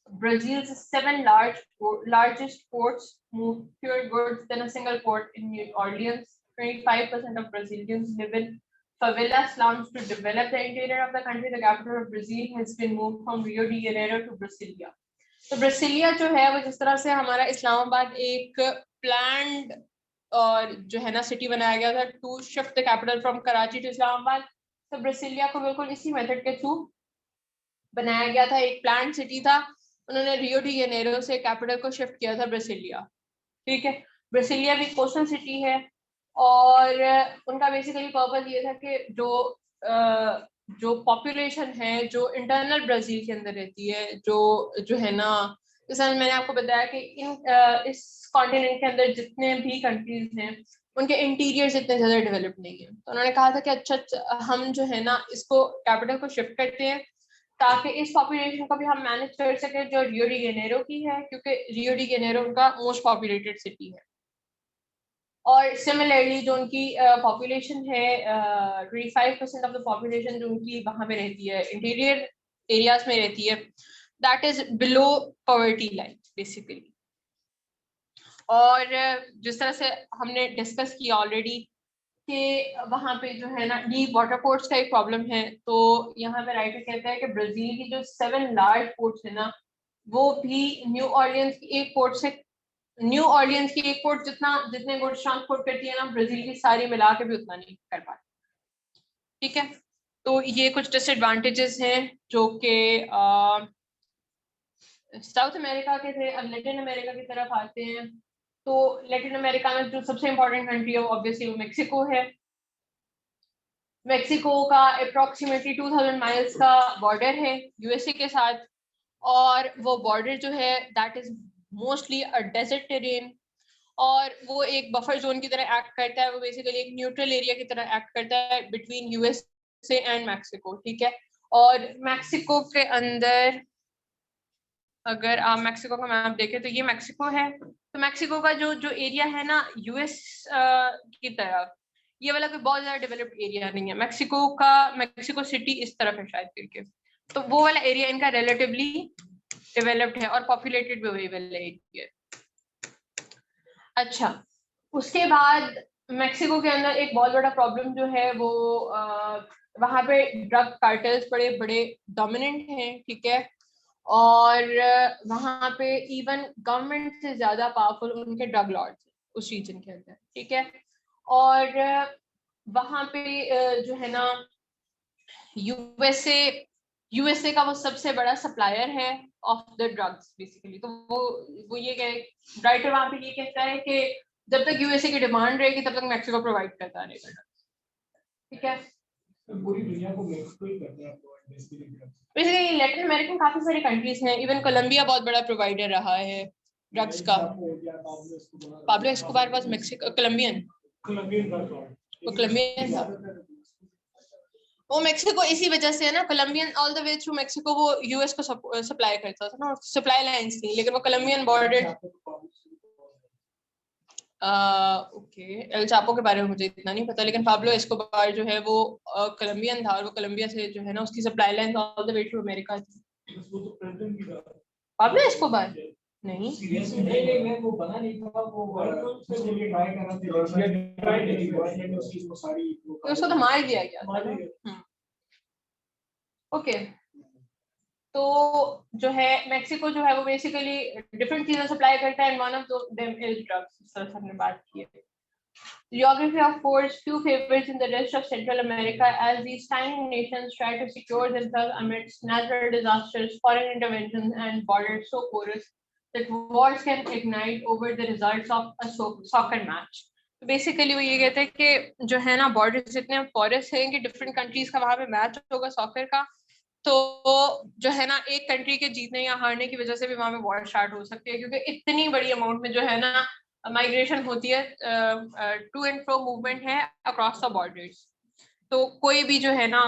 Brazil's 7 largest ports move fewer goods than a single port in New Orleans. 25% of Brazilians live in favela slums. To develop the interior of the country, the capital of Brazil has been moved from Rio de Janeiro to Brasilia. तो Brasilia जो है वो जिस तरह से हमारा इस्लामाबाद एक planned और जो है ना सिटी बनाया गया था to shift the capital from Karachi to Islamabad, तो ब्रासिलिया को बिल्कुल इसी मेथड के थ्रू बनाया गया था। एक प्लान्ड सिटी था, उन्होंने रियो डी जेनेरो से कैपिटल को शिफ्ट किया था ब्रासिलिया। ठीक है, ब्रासिलिया भी कोस्टल सिटी है और उनका बेसिकली पर्पस ये था कि जो पॉपुलेशन है जो इंटरनल ब्राजील के अंदर रहती है, जो है ना, जैसा मैंने आपको बताया कि इस कॉन्टिनेंट के अंदर जितने भी कंट्रीज हैं उनके इंटीरियर्स इतने ज़्यादा डेवलप नहीं है। तो उन्होंने कहा था कि अच्छा हम जो है ना इसको कैपिटल को शिफ्ट करते हैं ताकि इस पॉपुलेशन को भी हम मैनेज कर सके जो रियो डी जेनेरो की है, क्योंकि रियो डी जेनेरो उनका मोस्ट पॉपुलेटेड सिटी है। और सिमिलरली जो उनकी पॉपुलेशन है 25% ऑफ द पॉपुलेशन जो उनकी वहाँ पे रहती है इंटीरियर एरियाज में रहती है, that is below poverty line basically. और जिस तरह से हमने डिस्कस किया ऑलरेडी कि वहाँ पे जो है ना डीप वाटर पोर्ट्स का एक प्रॉब्लम है, तो यहाँ पे राइटर कहता है कि ब्राजील की जो 7 लार्ज पोर्ट्स है ना, वो भी न्यू ऑर्लियंस की एक पोर्ट से, न्यू ऑर्लियंस की एक पोर्ट जितने गुड्स ट्रांसपोर्ट करती है ना, ब्राजील की सारी मिला के भी उतना नहीं कर पाती। ठीक है, तो ये कुछ डिसएडवांटेजेस हैं जो कि साउथ अमेरिका के थे। अब लैटिन अमेरिका की तरफ आते हैं, तो लैटिन अमेरिका में जो सबसे इम्पोर्टेंट कंट्री है वो ऑब्वियसली मेक्सिको है। मेक्सिको का अप्रोक्सीमेटली 2000 माइल्स का बॉर्डर है यूएसए के साथ, और वो बॉर्डर जो है that is mostly a desert terrain, और वो एक बफर जोन की तरह एक्ट करता है। वो बेसिकली एक न्यूट्रल एरिया की तरह एक्ट करता है बिटवीन यूएसए एंड मैक्सिको। ठीक है, और मैक्सिको के अंदर अगर आप मैक्सिको का मैप देखें तो ये मैक्सिको है। तो मैक्सिको का जो एरिया है ना यूएस की तरफ, ये वाला कोई बहुत ज्यादा डेवलप्ड एरिया नहीं है। मैक्सिको सिटी इस तरफ है शायद करके, तो वो वाला एरिया इनका रिलेटिवली डेवलप्ड है और पॉपुलेटेड भी वही वाला एरिया है। अच्छा, उसके बाद मैक्सिको के अंदर एक बहुत बड़ा प्रॉब्लम जो है वो वहाँ पे ड्रग कार्टेल्स बड़े बड़े डोमिनेंट हैं। ठीक है, और वहाँ पे इवन गवर्नमेंट से ज्यादा पावरफुल उनके ड्रग लॉर्ड्स उस रीजन के अंदर। ठीक है, और वहाँ पे जो है ना यूएसए का वो सबसे बड़ा सप्लायर है ऑफ द ड्रग्स बेसिकली। तो वो ये राइटर वहाँ पे ये कहता है कि जब तक यूएसए की डिमांड रहेगी तब तक मैक्सिको प्रोवाइड करता रहेगा। ठीक है, पूरी दुनिया को मैक्सिको ही करता है बेसिकली लैटिन अमेरिकन काफी सारी कंट्रीज हैं, इवन कोलंबिया बहुत बड़ा प्रोवाइडर रहा है ड्रग्स का। Pablo Escobar was Mexico Colombian था। वो मेक्सिको इसी वजह से है ना, Colombian all the way through Mexico वो यूएस को सप्लाई करता था ना, सप्लाई लाइंस थी, लेकिन वो Colombian border. Okay, El Chapo के बारे में मुझे इतना नहीं पता, लेकिन पाब्लो एस्कोबार जो है वो कोलंबियन था, और वो कोलंबिया से जो है ना उसकी supply line all the way to America थी। पाब्लो एस्कोबार नहीं, वो बना नहीं था, वो ट्राई कर रहा था, उसको तो मार दिया गया। ओके, तो जो है मेक्सिको जो है वो बेसिकली डिफरेंट चीजें सप्लाई करता है, and one of them is drugs. Sir हमने बात की है। Geography of course few favors in the rest of Central America as these tiny nations try to secure themselves amidst natural disasters, foreign interventions, and borders so porous that wars can ignite over the results of a soccer match. तो basically वो ये कहते हैं कि जो है ना borders इतने porous हैं कि डिफरेंट कंट्रीज का वहाँ पे मैच होगा सॉकर का, तो जो है ना एक कंट्री के जीतने या हारने की वजह से भी वहाँ पे वॉर स्टार्ट हो सकती है, क्योंकि इतनी बड़ी अमाउंट में जो है ना माइग्रेशन होती है, टू एंड फ्रो मूवमेंट है अक्रॉस द बॉर्डर्स। तो कोई भी जो है ना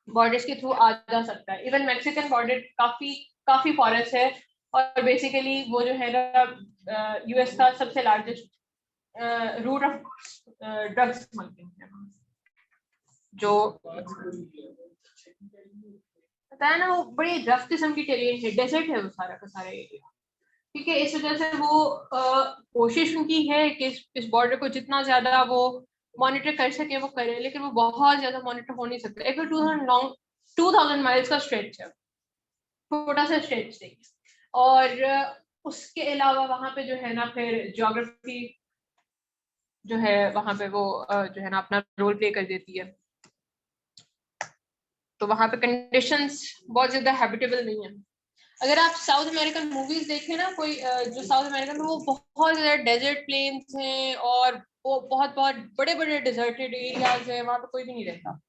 बॉर्डर्स के थ्रू आ जा सकता है। इवन मैक्सिकन बॉर्डर काफी फॉरेस्ट है, और बेसिकली वो जो है ना यूएस का सबसे largest route of drugs smuggling है, जो पता है ना वो बड़ी रफ किस्म की टेरेन है, डेजर्ट है वो सारा का सारा एरिया। ठीक है, इस वजह से वो कोशिश उनकी है कि इस बॉर्डर को जितना ज्यादा वो मॉनिटर कर सके वो करे, लेकिन वो बहुत ज्यादा मॉनिटर हो नहीं सकता। एक 2000 माइल्स का स्ट्रेच है, छोटा सा स्ट्रेच है, और उसके अलावा वहां पे जो है ना फिर ज्योग्राफी जो है वहां पे वो जो है ना अपना रोल प्ले कर देती है। तो वहां पे कंडीशंस बहुत ज्यादा हैबिटेबल नहीं है। अगर आप साउथ अमेरिकन मूवीज देखें ना, कोई जो साउथ अमेरिकन वो बहुत ज्यादा डेजर्ट प्लेन्स हैं, और वो बहुत बड़े बड़े डिजर्टेड एरियाज हैं, वहां पे कोई भी नहीं रहता।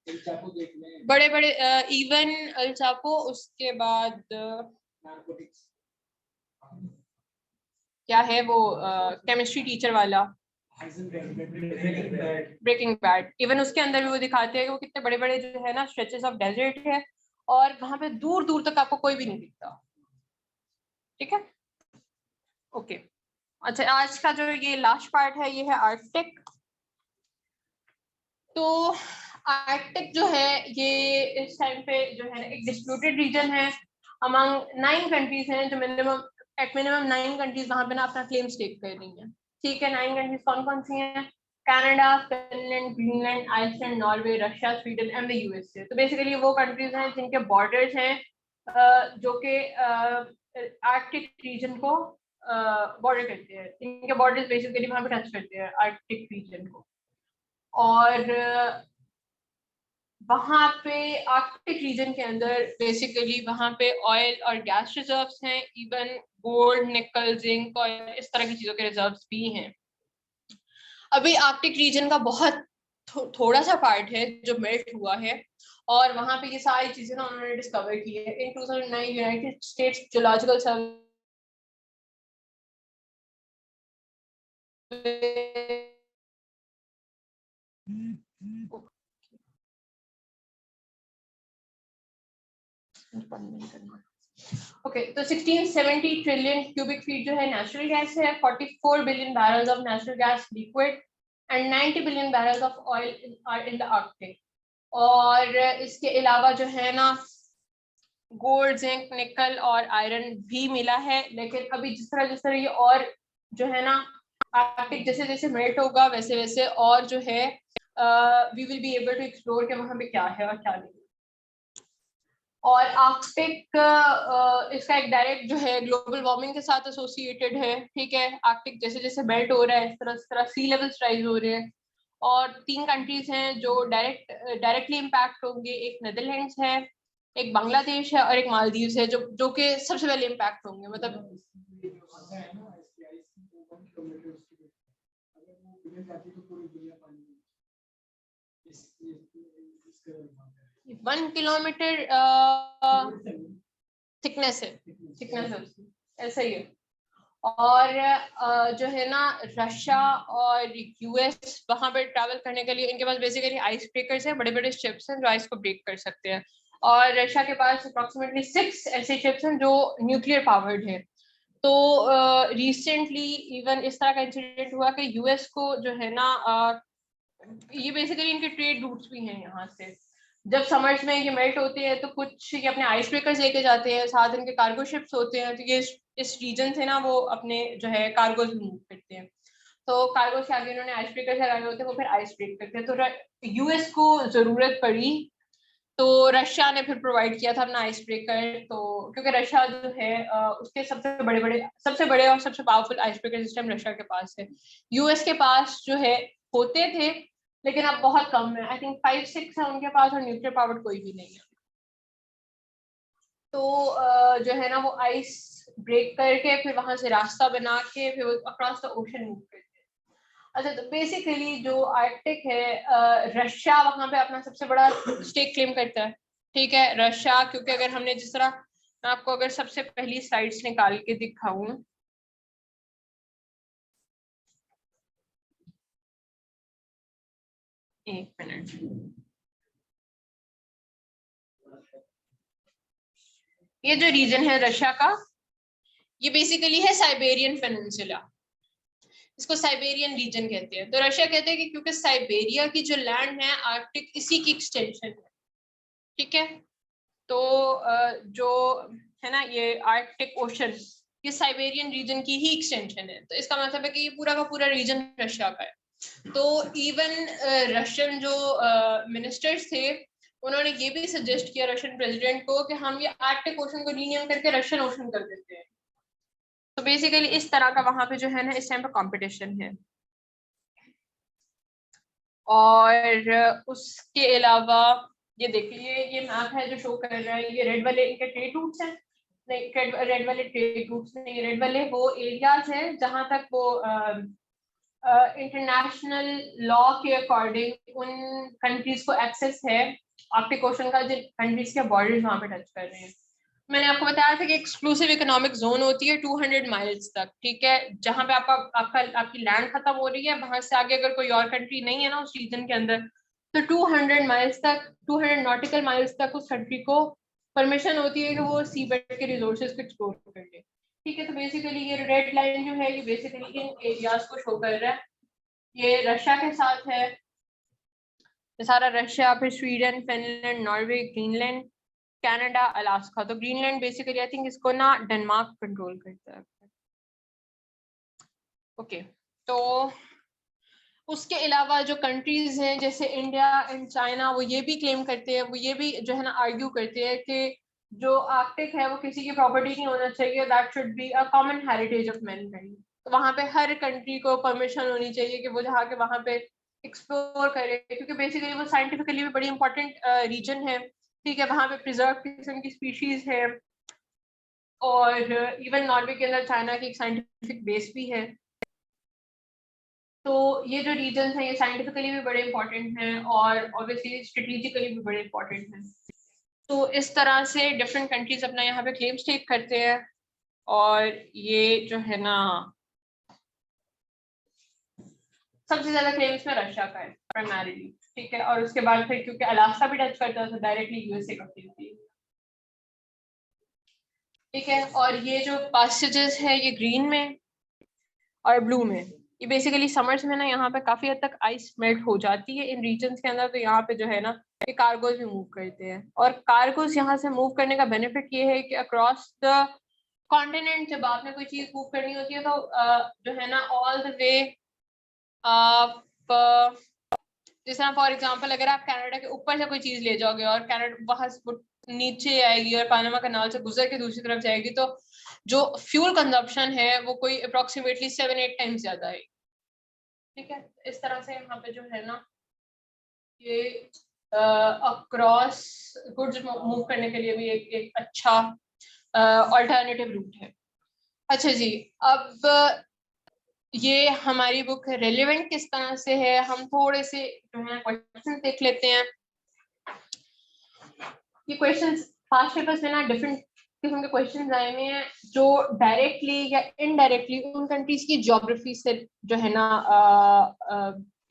बड़े बड़े इवन अल चापो, उसके बाद क्या है वो केमिस्ट्री टीचर वाला ब्रेकिंग बैड, इवन उसके अंदर भी वो दिखाते हैं कि वो कितने बड़े बड़े जो है ना स्ट्रेचेस ऑफ डेजर्ट है, और वहां पे दूर दूर तक आपको कोई भी नहीं दिखता। ठीक है, ओके। अच्छा, आज का जो ये लास्ट पार्ट है ये है आर्कटिक। तो आर्कटिक जो है ये इस टाइम पे जो है एक डिस्प्यूटेड रीजन है अमंग 9 कंट्रीज हैं, जो मिनिमम 9 कंट्रीज वहां पे ना अपना क्लेम स्टेक कर रही हैं। ठीक है, 9 कंट्रीज कौन कौन सी हैं? Canada, Finland, Greenland, Iceland, Norway, Russia, Sweden and the USA. तो बेसिकली वो कंट्रीज हैं जिनके बॉर्डर्स हैं जो कि आर्कटिक रीजन को बॉर्डर करते हैं। इनके बॉर्डर्स बेसिकली वहां पे टच करते हैं आर्कटिक रीजन को। और वहां पे आर्कटिक रीजन के अंदर बेसिकली वहां पे ऑयल और गैस रिजर्व्स हैं, इवन गोल्ड, निकल, जिंक और इस तरह की चीजों के रिजर्व्स भी हैं। अभी आर्कटिक रीजन का बहुत थोड़ा सा पार्ट है जो मेल्ट हुआ है और वहां पे ये सारी चीजें ना उन्होंने डिस्कवर की है। इन 2009 यूनाइटेड स्टेट्स जियोलॉजिकल सर्वे तो 1670 ट्रिलियन क्यूबिक फीट जो है नेचुरल गैस है, 44 billion barrels of natural gas liquid and 90 billion barrels of oil are in the Arctic. और इसके अलावा जो है ना गोल्ड, जिंक, निकल और आयरन भी मिला है। लेकिन अभी जिस तरह ये और जो है ना आर्कटिक जैसे जैसे मेल्ट होगा वैसे वैसे और जो है we will be able to explore कि वहां पे क्या है और क्या नहीं। और आर्कटिक इसका एक डायरेक्ट जो है ग्लोबल वार्मिंग के साथ एसोसिएटेड है। ठीक है, आर्कटिक जैसे जैसे मेल्ट हो रहा है इस तरह सी लेवल्स राइज हो रहे हैं। और 3 कंट्रीज हैं जो डायरेक्टली इम्पैक्ट होंगे। एक नेदरलैंड्स है, एक बांग्लादेश है और एक मालदीव्स है जो कि सबसे पहले इम्पैक्ट होंगे। मतलब वन किलोमीटर थिकनेस है ऐसा ही है। और जो है ना रशिया और यूएस वहां पे ट्रैवल करने के लिए इनके पास बेसिकली आइस ब्रेकर्स हैं, बड़े बड़े शिप्स हैं जो आइस को ब्रेक कर सकते हैं। और रशिया के पास अप्रोक्सीमेटली 6 ऐसे शिप्स हैं जो न्यूक्लियर पावर्ड है। तो रिसेंटली इवन इस तरह का इंसिडेंट हुआ कि यूएस को जो है ना ये बेसिकली इनके ट्रेड रूट्स भी हैं यहाँ से। जब समर्स में ये मेल्ट होते हैं तो कुछ ये अपने आइस ब्रेकर्स लेके जाते हैं, साथ इनके कार्गो शिप्स होते हैं। तो ये इस रीजन से ना वो अपने जो है कार्गोज मूव करते हैं। तो कार्गो से आगे उन्होंने आइस ब्रेकर्स लगाए होते हैं, वो फिर आइस ब्रेक करते हैं। तो यूएस को जरूरत पड़ी तो रशिया ने फिर प्रोवाइड किया था अपना आइस ब्रेकर। तो क्योंकि रशिया जो है उसके सबसे बड़े और सबसे powerful ice breaker system Russia के पास है। यूएस के पास जो है होते थे लेकिन अब बहुत कम है, आई थिंक 5-6 है उनके पास और न्यूक्लियर पावर्ड कोई भी नहीं है। तो जो है ना वो आइस ब्रेक करके फिर वहां से रास्ता बना के फिर अक्रॉस द ओशन मूव करते हैं। अच्छा, तो बेसिकली जो आर्कटिक है रशिया वहां पे अपना सबसे बड़ा स्टेक क्लेम करता है। ठीक है, रशिया क्योंकि अगर हमने जिस तरह मैं आपको अगर सबसे पहली स्लाइड्स निकाल के दिखाऊं, एक मिनट, ये जो रीजन है रशिया का ये बेसिकली है साइबेरियन पेनिनसुला, इसको साइबेरियन रीजन कहते हैं। तो रशिया कहते हैं कि क्योंकि साइबेरिया की जो लैंड है आर्कटिक इसी की एक्सटेंशन है। ठीक है, तो जो है ना ये आर्कटिक ओशन ये साइबेरियन रीजन की ही एक्सटेंशन है। तो इसका मतलब है कि ये पूरा का पूरा रीजन रशिया का है। तो इवन रशियन जो मिनिस्टर्स थे उन्होंने ये भी सजेस्ट किया रशियन प्रेसिडेंट को कि हम ये आर्कटिक ओशन को रीनेम करके रशियन ओशन कर देते हैं। तो बेसिकली इस तरह का वहां पे जो है ना इस टाइम पे कंपटीशन है। और उसके अलावा ये देखिए ये मैप है जो शो कर रहा है, ये रेड वाले इनके ट्रेड रूट्स हैं, नहीं रेड वाले ट्रेड रूट्स नहीं, रेड वाले वो एरियाज हैं जहां तक वो इंटरनेशनल लॉ के अकॉर्डिंग उन कंट्रीज को एक्सेस है आर्कटिक ओशन का, जिन कंट्रीज के बॉर्डर्स वहां पे टच कर रहे हैं। मैंने आपको बताया था कि एक्सक्लूसिव इकोनॉमिक जोन होती है 200 माइल्स तक। ठीक है, जहां पे आपकी लैंड खत्म हो रही है वहां से आगे अगर कोई और कंट्री नहीं है ना उस रीजन के अंदर, तो 200 माइल्स तक 200 नॉटिकल माइल्स तक उस कंट्री को परमिशन होती है कि वो सी बेड के रिसोर्सेज को एक्सप्लोर कर ले। ठीक है, तो बेसिकली ये रेड लाइन जो है ये बेसिकली इन एरियाज को शो कर रहा है। ये रशिया के साथ है, ये सारा रशिया, फिर Sweden, Finland, Norway, Greenland, Canada, Alaska. तो ग्रीनलैंड बेसिकली आई थिंक इसको ना डेनमार्क कंट्रोल करता है। ओके, तो उसके अलावा जो कंट्रीज हैं जैसे इंडिया एंड चाइना, वो ये भी क्लेम करते हैं, वो ये भी जो है ना आर्ग्यू करते हैं कि जो आर्कटिक है वो किसी की प्रॉपर्टी नहीं होना चाहिए, that should be a common heritage of Mankind. तो वहाँ पे हर कंट्री को परमिशन होनी चाहिए कि वो जहाँ के वहाँ पे एक्सप्लोर करे, क्योंकि बेसिकली वो साइंटिफिकली भी बड़ी इंपॉर्टेंट रीजन है। ठीक है, वहाँ पे प्रिजर्व किस्म की स्पीशीज है, और इवन नॉर्वे के अंदर चाइना की एक साइंटिफिक बेस भी है। तो ये जो रीजन्स हैं ये साइंटिफिकली भी बड़े इंपॉर्टेंट हैं और ऑब्वियसली स्ट्रेटेजिकली भी बड़े इंपॉर्टेंट हैं। तो इस तरह से डिफरेंट कंट्रीज अपना यहाँ पे क्लेम स्टेक करते हैं, और ये जो है ना सबसे ज्यादा क्लेम्स में रशिया का है प्राइमरीली। ठीक है, और उसके बाद फिर क्योंकि अलास्का भी टच करता है तो डायरेक्टली यूएसए का क्लेम थी। ठीक है, और ये जो पासेजेस है ये ग्रीन में और ब्लू में, ये बेसिकली समर्स में ना यहाँ पे काफी हद तक आइस मेल्ट हो जाती है इन रीजन्स के अंदर। तो यहाँ पे जो है ना ये कार्गोज भी मूव करते हैं, और कार्गोज यहाँ से मूव करने का बेनिफिट ये है कि अक्रॉस द कॉन्टिनेंट जब आपने कोई चीज मूव करनी होती है तो जो है ना ऑल द वे आप जिस तरह फॉर एग्जांपल अगर आप कनाडा के ऊपर से कोई चीज ले जाओगे और कनाडा वहां नीचे आएगी और पानामा कनाल से गुजर के दूसरी तरफ जाएगी, तो जो फ्यूल कंजप्शन है वो कोई अप्रोक्सीमेटली 7-8 टाइम्स ज्यादा है। ठीक है, इस तरह से यहाँ पे जो है ना ये अक्रॉस गुड्स मूव करने के लिए भी एक अच्छा अल्टरनेटिव रूट है। अच्छा जी, अब ये हमारी बुक रेलेवेंट किस तरह से है, हम थोड़े से जो है क्वेश्चन देख लेते हैं। ये क्वेश्चंस पास्ट पेपर्स में ना डिफरेंट किस्म के क्वेश्चंस आए हुए हैं जो डायरेक्टली या इनडायरेक्टली उन कंट्रीज की ज्योग्राफी से जो है ना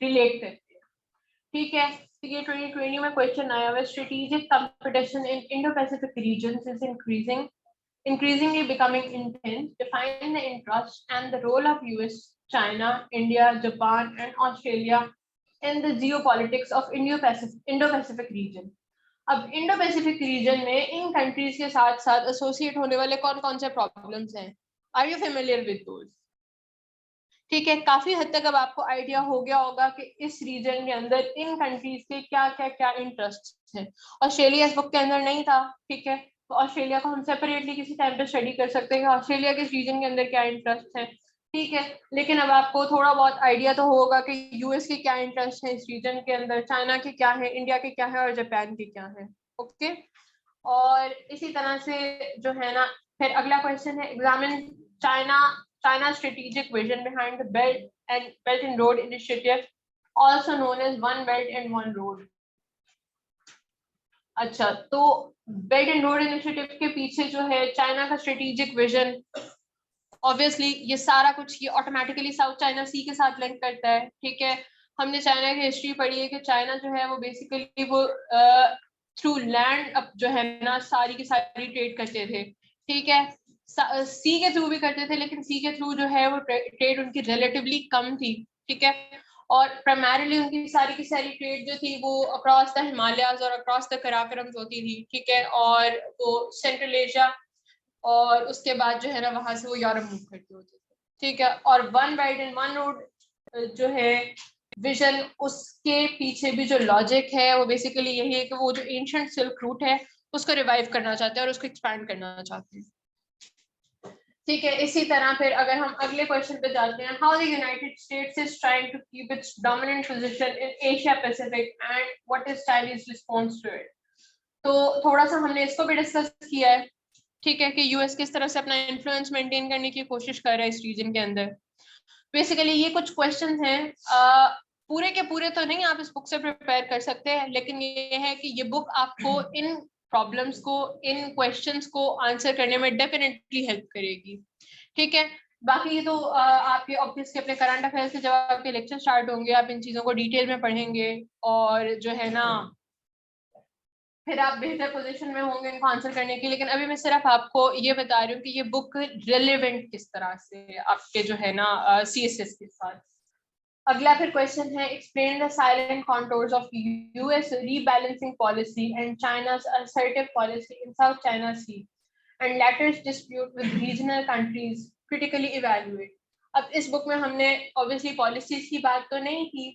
रिलेट करते हैं। ठीक है, तो ये 2020 में क्वेश्चन आया हुआ है, strategic competition in Indo Pacific region is increasingly becoming intense. Define the interest and the role of US, China, India, Japan, and Australia in the geopolitics of Indo-Pacific region. अब इंडो पैसिफिक रीजन में इन countries के साथ साथ associate होने वाले कौन कौन से प्रॉब्लम्स हैं? Are you familiar with those? ठीक है, काफी हद तक अब आपको आइडिया हो गया होगा कि इस रीजन के अंदर इन कंट्रीज के क्या क्या क्या इंटरेस्ट हैं। ऑस्ट्रेलिया इस बुक के अंदर नहीं था। ठीक है, तो ऑस्ट्रेलिया को हम सेपरेटली किसी टाइम पे स्टडी कर सकते हैं कि ऑस्ट्रेलिया के रीजन के अंदर क्या इंटरेस्ट है। ठीक है, लेकिन अब आपको थोड़ा बहुत आइडिया तो होगा कि यूएस के क्या इंटरेस्ट है इस रीजन के अंदर, चाइना के क्या है, इंडिया के क्या है और जापान के क्या है। ओके, और इसी तरह से जो है ना फिर अगला क्वेश्चन है, examine China's strategic vision behind the Belt and Road Initiative, also known as One Belt and One Road. अच्छा, तो बेल्ट एंड रोड इनिशिएटिव के पीछे जो है चाइना का स्ट्रेटेजिक विजन, ऑब्वियसली ये सारा कुछ ये ऑटोमेटिकली साउथ चाइना सी के साथ लिंक करता है। ठीक है, हमने चाइना की हिस्ट्री पढ़ी है कि चाइना जो है वो बेसिकली वो थ्रू लैंड अब जो है ना सारी की सारी ट्रेड करते थे। ठीक है, सी के थ्रू भी करते थे, लेकिन सी के थ्रू जो है वो ट्रेड उनकी रिलेटिवली कम थी। ठीक है, और प्राइमरीली उनकी सारी की सारी ट्रेड जो थी वो अक्रॉस द हिमालयाज और अक्रॉस द कराकोरम्स होती थी। ठीक है, और वो सेंट्रल एशिया और उसके बाद जो है ना वहां से वो यूरोप मूव करते होते थे। ठीक है, और one belt and one road जो है विजन, उसके पीछे भी जो लॉजिक है वो बेसिकली यही है कि वो जो एंशिएंट सिल्क रूट है उसको रिवाइव करना चाहते हैं और उसको एक्सपैंड करना चाहते हैं। ठीक है, इसी तरह फिर अगर हम अगले क्वेश्चन पे जाते हैं, how the United States is trying to keep its dominant position in Asia Pacific and what is Chinese response to it. तो थोड़ा सा हमने इसको भी डिस्कस किया है। ठीक है, कि यूएस किस तरह से अपना इन्फ्लुएंस मेंटेन करने की कोशिश कर रहा है इस रीजन के अंदर। बेसिकली ये कुछ क्वेश्चंस हैं, पूरे के पूरे तो नहीं आप इस बुक से प्रिपेयर कर सकते हैं, लेकिन ये है कि ये बुक आपको इन प्रॉब्लम्स को, इन क्वेश्चंस को आंसर करने में डेफिनेटली हेल्प करेगी। ठीक है, बाकी तो आपके ऑब्वियसली अपने करंट अफेयर्स से जब आपके लेक्चर स्टार्ट होंगे आप इन चीज़ों को डिटेल में पढ़ेंगे और जो है ना फिर आप बेहतर पोजीशन में होंगे इनको आंसर करने की। लेकिन अभी मैं सिर्फ आपको ये बता रही हूँ कि ये बुक रिलेवेंट किस तरह से आपके जो है ना CSS के साथ। अगला फिर क्वेश्चन है, explain the silent contours of US rebalancing policy and चाइना's assertive policy in South China Sea and latter's dispute with regional countries critically evaluate। अब इस बुक में हमने ऑब्वियसली पॉलिसीज की बात तो नहीं की,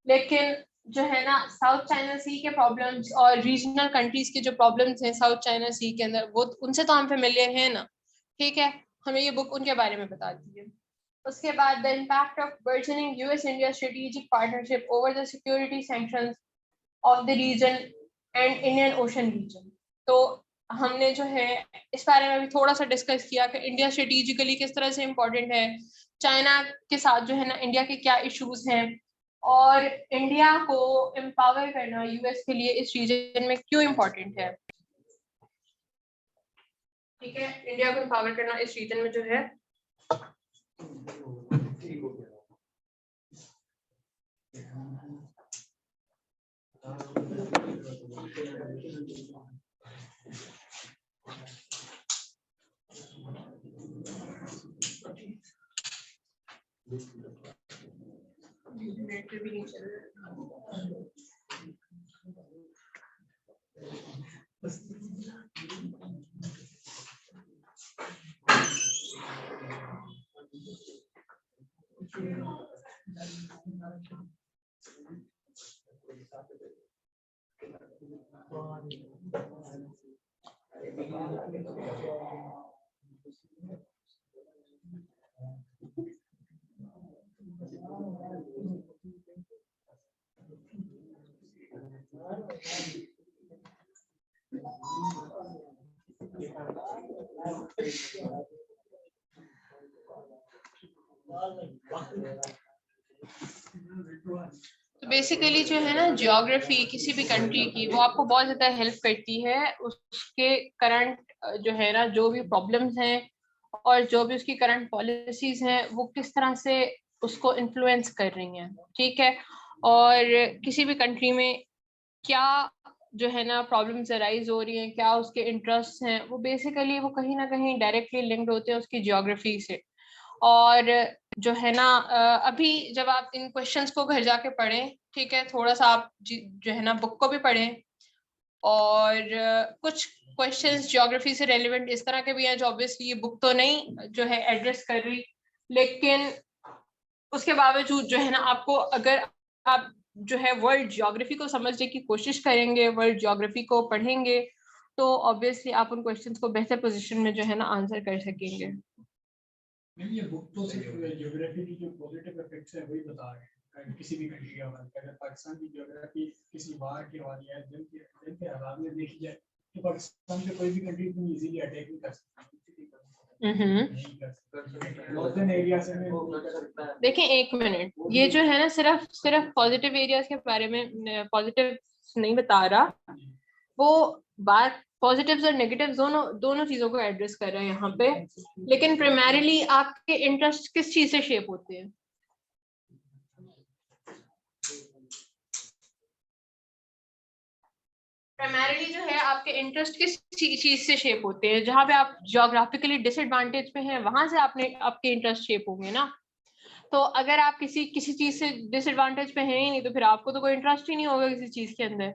लेकिन जो है ना साउथ चाइना सी के प्रॉब्लम्स और रीजनल कंट्रीज के जो प्रॉब्लम्स हैं साउथ चाइना सी के अंदर, वो उनसे तो हम फेमिलियर हैं ना, ठीक है। हमें ये बुक उनके बारे में बताती है। उसके बाद the impact of burgeoning US India strategic partnership over the security sanctions of the region and Indian Ocean region. तो हमने जो है इस बारे में भी थोड़ा सा डिस्कस किया कि इंडिया स्ट्रेटेजिकली किस तरह से इम्पोर्टेंट है, चाइना के साथ जो है ना इंडिया के क्या इश्यूज हैं, और इंडिया को एम्पावर करना यूएस के लिए इस रीजन में क्यों इम्पोर्टेंट है। ठीक है, इंडिया को एम्पावर करना इस रीजन में जो है तो बेसिकली जो है ना ज्योग्राफी किसी भी कंट्री की वो आपको बहुत ज्यादा हेल्प करती है उसके करंट जो है ना जो भी प्रॉब्लम्स हैं और जो भी उसकी करंट पॉलिसीज हैं वो किस तरह से उसको इन्फ्लुएंस कर रही हैं, ठीक है। और किसी भी कंट्री में क्या जो है ना प्रॉब्लम्स अराइज हो रही हैं, क्या उसके इंटरेस्ट हैं, वो बेसिकली वो कहीं ना कहीं डायरेक्टली लिंक्ड होते हैं उसकी ज्योग्राफी से। और जो है ना अभी जब आप इन क्वेश्चंस को घर जाके पढ़ें, ठीक है, थोड़ा सा आप जो है ना बुक को भी पढ़ें, और कुछ क्वेश्चंस ज्योग्राफी से रेलिवेंट इस तरह के भी हैं जो ऑब्वियसली ये बुक तो नहीं जो है एड्रेस कर रही, लेकिन उसके बावजूद जो है ना आपको अगर आप जो है वर्ल्ड ज्योग्राफी को समझने की कोशिश करेंगे, वर्ल्ड ज्योग्राफी को पढ़ेंगे, तो ऑब्वियसली आप उन क्वेश्चंस को बेहतर पोजीशन में जो है ना आंसर कर सकेंगे। नहीं, ये बुक तो सिर्फ ज्योग्राफी की जो पॉजिटिव इफेक्ट्स है वही बता रहे हैं किसी भी कंट्री का। अगर पाकिस्तान की ज्योग्राफी किसी बार के वाली है दिन के हालात में देखी जाए तो पाकिस्तान पे कोई भी कंट्री इतनी इजीली अटैक नहीं कर सकती। देखें एक मिनट, ये जो है ना सिर्फ पॉजिटिव एरियाज के बारे में पॉजिटिव नहीं बता रहा, वो बात पॉजिटिव्स और नेगेटिव्स दोनों चीजों को एड्रेस कर रहे हैं यहाँ पे। लेकिन प्राइमरीली आपके इंटरेस्ट किस चीज से शेप होते हैं? प्राइमरीली जो है आपके इंटरेस्ट किस चीज से शेप होते हैं? जहाँ पे आप ज्योग्राफिकली डिसएडवांटेज पे हैं वहां से आपके इंटरेस्ट शेप होंगे ना। तो अगर आप किसी चीज से डिसएडवांटेज पे हैं ही नहीं, तो फिर आपको तो कोई इंटरेस्ट ही नहीं होगा किसी चीज के अंदर।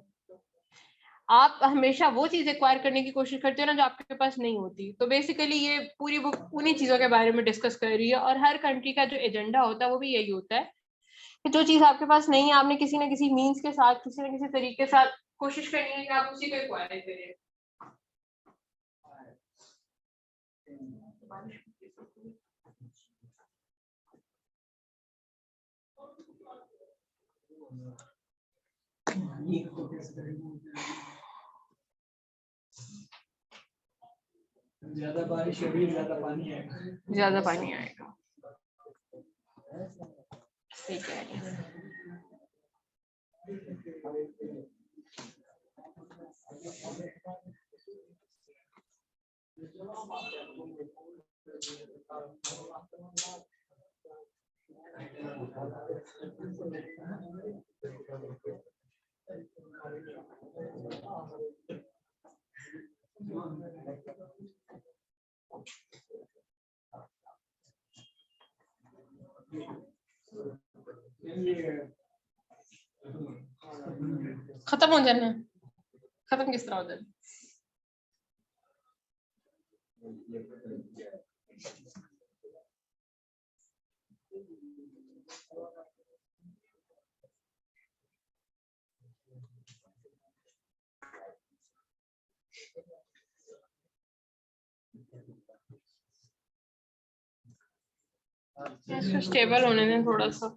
आप हमेशा वो चीज एक्वायर करने की कोशिश करते हो ना जो आपके पास नहीं होती। तो बेसिकली ये पूरी बुक उन्हीं चीजों के बारे में डिस्कस कर रही है, और हर कंट्री का जो एजेंडा होता है वो भी यही होता है कि जो चीज आपके पास नहीं है आपने किसी न किसी मीन्स के साथ किसी न किसी तरीके से कोशिश करनी है कि आप उसी को एक्वायर करें। ज्यादा बारिश होगी ज्यादा पानी आएगा। ज्यादा पानी आएगा, ठीक है। खत्म हो जाना, खत्म किस तरह हो जाना? इसको स्टेबल होने दें थोड़ा सा।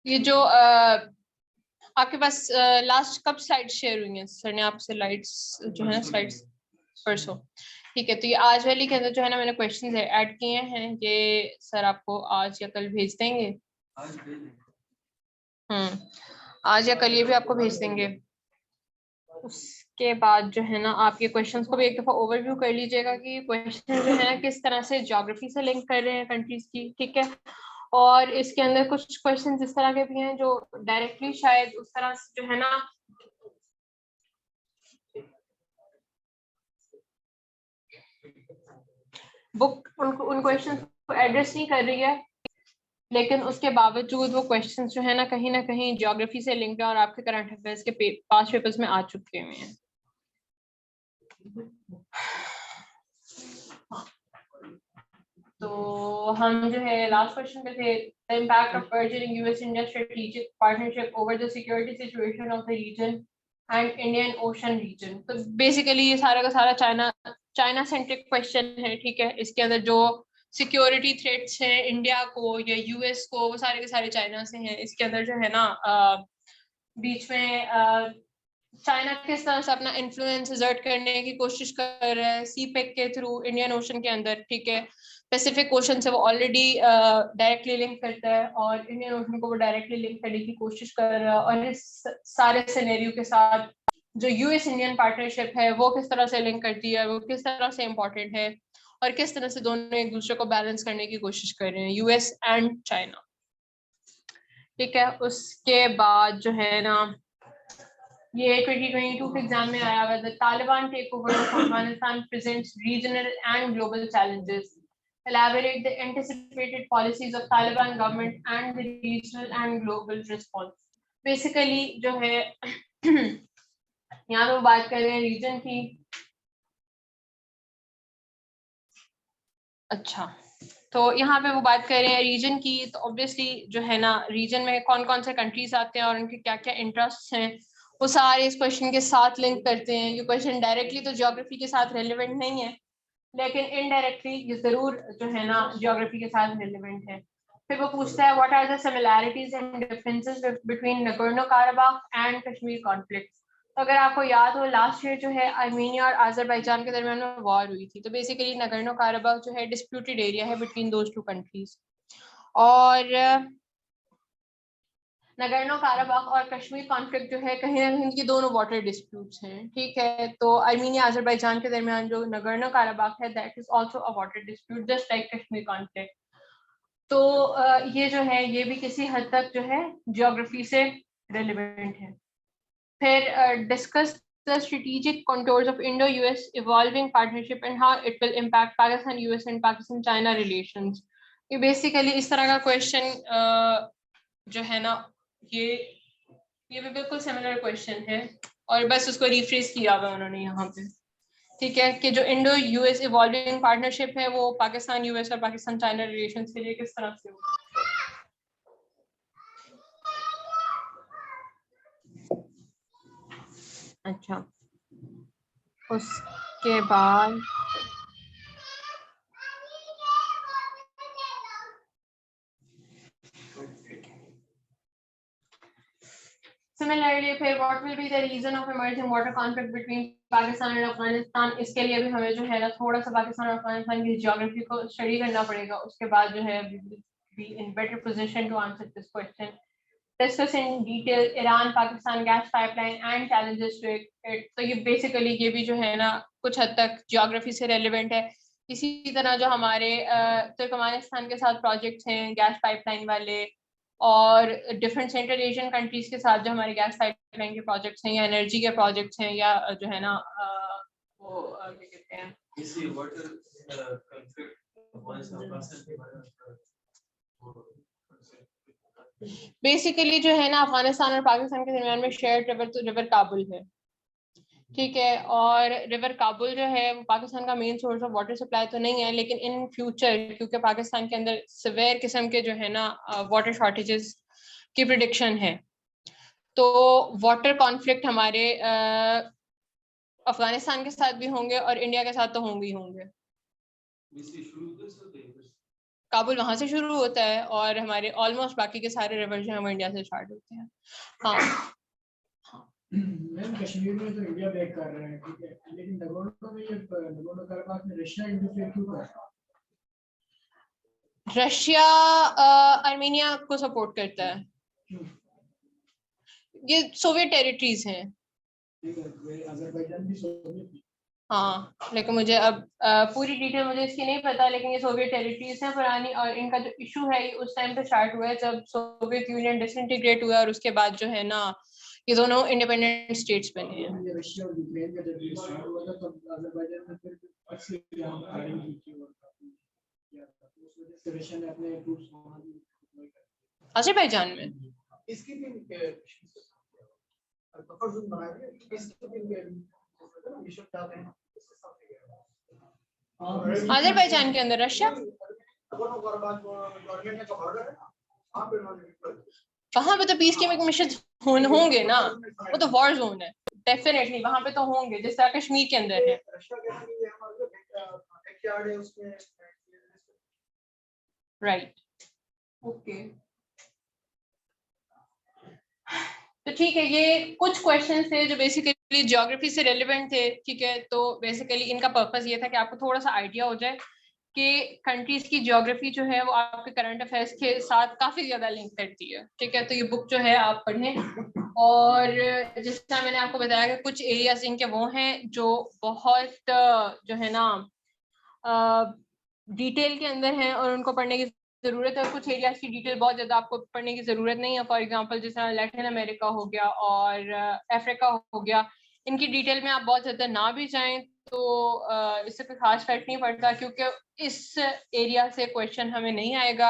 ये जो आपके पास लास्ट कब स्लाइड शेयर हुई हैं सर ने आपसे? लाइट्स जो है ना, स्लाइड्स परसों, ठीक है। तो ये आज वाली के अंदर जो है ना मैंने क्वेश्चंस ऐड किए हैं, ये सर आपको आज या कल भेज देंगे। आज या कल ये भी आपको भेज देंगे। उसके बाद जो है ना आप ये क्वेश्चंस को भी एक दफा ओवरव्यू कर लीजिएगा कि क्वेश्चन जो है ना किस तरह से ज्योग्राफी से लिंक कर रहे हैं कंट्रीज की, ठीक है। और इसके अंदर कुछ क्वेश्चन इस तरह के भी हैं जो डायरेक्टली शायद उस तरह से जो है ना बुक उन क्वेश्चन को एड्रेस नहीं कर रही है, लेकिन उसके बावजूद वो क्वेश्चंस जो है ना कहीं ज्योग्राफी से लिंक है और आपके करंट अफेयर्स के पास पेपर्स में आ चुके हुए हैं। तो हम जो है लास्ट क्वेश्चन पे थे, the impact of burgeoning US India strategic partnership over the security situation of the region and Indian Ocean region। तो बेसिकली ये सारा का सारा चाइना सेंट्रिक क्वेश्चन है, ठीक है। इसके अंदर जो सिक्योरिटी थ्रेट्स हैं इंडिया को या यूएस को, वो सारे के सारे चाइना से हैं। इसके अंदर जो है ना बीच में चाइना किस तरह से अपना इन्फ्लुएंस एक्सर्ट करने की कोशिश कर रहा है सीपेक के थ्रू इंडियन ओशन के अंदर, ठीक है। पैसिफिक ओशन से वो ऑलरेडी डायरेक्टली लिंक करता है और इंडियन ओशन को वो डायरेक्टली लिंक करने की कोशिश कर रहा है। और इस सारे सिनेरियो के साथ जो यूएस इंडियन पार्टनरशिप है वो किस तरह से लिंक करती है, वो किस तरह से इम्पोर्टेंट है और किस तरह से दोनों एक दूसरे को बैलेंस करने की कोशिश कर रहे हैं, यूएस एंड चाइना, ठीक है। उसके बाद जो है ना ये 2022 के एग्जाम में आया हुआ है, Taliban take over of Afghanistan presents regional and global challenges, elaborate the anticipated policies of Taliban government and the regional and global response। Basically जो है यहाँ पे बात कर रहे हैं रीजन की। अच्छा, तो यहाँ पे वो बात कर रहे हैं रीजन की। तो ऑब्वियसली जो है ना रीजन में कौन कौन से कंट्रीज आते हैं और उनके क्या क्या इंटरेस्ट हैं वो सारे इस क्वेश्चन के साथ लिंक करते हैं। ये क्वेश्चन डायरेक्टली तो ज्योग्राफी के साथ रेलिवेंट नहीं है, लेकिन इनडायरेक्टली ये जरूर जो है ना ज्योग्राफी के साथ रिलेवेंट है। फिर वो पूछता है what are the similarities and differences between Nagorno-Karabakh and Kashmir conflict. तो अगर आपको याद हो लास्ट ईयर जो है आर्मेनिया और अजरबैजान के दरमियान में वॉर हुई थी। तो बेसिकली नगोर्नो-काराबाख जो है डिस्प्यूटेड एरिया है बिटवीन दोज टू कंट्रीज। और नगोर्नो-काराबाख और कश्मीर कॉन्फ्लिक्ट जो है कहीं ना कहीं की दोनों वाटर डिस्प्यूट्स हैं, ठीक है। तो आर्मेनिया अजरबैजान के दरमियान जो नगोर्नो-काराबाख है that is also a water dispute just like Kashmir conflict. तो ये जो है ये भी किसी हद तक जो है ज्योग्राफी से रिलेवेंट है। फिर discuss the strategic contours of Indo-US evolving partnership and how it will impact Pakistan, US and Pakistan-China relations। ये बेसिकली इस तरह का क्वेश्चन जो है ना ये भी बिल्कुल सिमिलर क्वेश्चन है और बस उसको रिफ्रेश किया हुआ उन्होंने यहाँ पे, ठीक है। कि जो इंडो यूएस इवॉल्विंग पार्टनरशिप है वो पाकिस्तान यूएस और पाकिस्तान चाइना रिलेशंस के लिए किस तरह से हो। अच्छा, उसके बाद Similarly, फिर what will be the reason of emerging water conflict between Pakistan and Afghanistan। इसके लिए भी हमें जो है ना थोड़ा सा पाकिस्तान और अफगानिस्तान की ज्योग्राफी को स्टडी करना पड़ेगा। उसके बाद जो है be in better position to answer this question. Discuss in detail Iran Pakistan gas pipeline and challenges to it. तो ये basically ये भी जो है ना कुछ हद तक geography से relevant है. इसी तरह जो हमारे तुर्कमेनिस्तान के साथ projects हैं गैस पाइपलाइन वाले, और डिफरेंट सेंट्रल एशियन कंट्रीज के साथ जो हमारे गैस पाइपलाइन के प्रोजेक्ट्स हैं या एनर्जी के प्रोजेक्ट्स हैं या जो है ना वो क्या कहते हैं इसी वाटर बेसिकली जो है ना अफगानिस्तान और पाकिस्तान के दरमियान में शेयर्ड रिवर तो रिवर काबुल है, ठीक है. और रिवर काबुल जो है वो पाकिस्तान का main source of water supply तो नहीं है, लेकिन इन फ्यूचर क्योंकि पाकिस्तान के अंदर सिवियर किस्म के जो है ना वाटर शॉर्टेजेस की प्रिडिक्शन है, तो वाटर कॉन्फ्लिक्ट हमारे अफगानिस्तान के साथ भी होंगे और इंडिया के साथ तो होंगे ही होंगे. काबुल वहां से शुरू होता है और हमारे ऑलमोस्ट बाकी के सारे रिवर जो है वो इंडिया से स्टार्ट होते हैं. हाँ मैम कश्मीर में तो इंडिया बैक कर रहे हैं, ठीक है, लेकिन नगोर्नो में ये नगोर्नो कराबाख में रशिया इंटरफेयर क्यों कर रहा है? रशिया आर्मेनिया को सपोर्ट करता है. क्यों? ये सोवियत टेरिटरीज हैं. ठीक है, अजरबैजान भी सोवियत थी. हाँ, लेकिन मुझे अब पूरी डिटेल मुझे इसकी नहीं पता, लेकिन ये सोवियत टेरिटरीज हैं पुरानी, और इनका जो इशू है ये उस टाइम पे स्टार्ट हुआ है जब सोवियत यूनियन डिसइंटीग्रेट हुआ और उसके बाद जो है ना ये दोनों इंडिपेंडेंट स्टेट्स बने हैं. ये रशिया और यूक्रेन का जब स्टार्ट हुआ था तब अजरबैजान में फिर अच्छी फायरिंग की थी और उस वजह से रशिया ने अपने ट्रूप्स वहां भी डिप्लॉय कर दिए अजरबैजान में. इसकी भी तफर्जुन बनाया गया, इसकी भी मिशन डालते हैं अजरबैजान के अंदर रशिया वहां पे तो पीस के मिशन होंगे ना, वो तो वॉर जोन है. डेफिनेटली वहां पे तो होंगे जिस तरह कश्मीर के अंदर है. Right, okay. तो ठीक है, ये कुछ क्वेश्चंस थे जो बेसिकली ज्योग्राफी से रेलेवेंट थे, ठीक है. तो बेसिकली इनका पर्पस ये था कि आपको थोड़ा सा आइडिया हो जाए कि कंट्रीज की ज्योग्राफी जो है वो आपके करंट अफेयर्स के साथ काफी ज्यादा लिंक करती है, ठीक है. तो ये बुक जो है आप पढ़ें, और जिस तरह मैंने आपको बताया कि कुछ एरियाज इनके वो हैं जो बहुत जो है ना डिटेल के अंदर हैं और उनको पढ़ने की जरूरत है. कुछ एरियाज की डिटेल बहुत ज्यादा आपको पढ़ने की जरूरत नहीं है. फॉर एग्जांपल जिस तरह लैटिन अमेरिका हो गया और अफ्रीका हो गया, इनकी डिटेल में आप बहुत ज्यादा ना भी जाएं तो इससे कोई खास फर्क नहीं पड़ता, क्योंकि इस एरिया से क्वेश्चन हमें नहीं आएगा.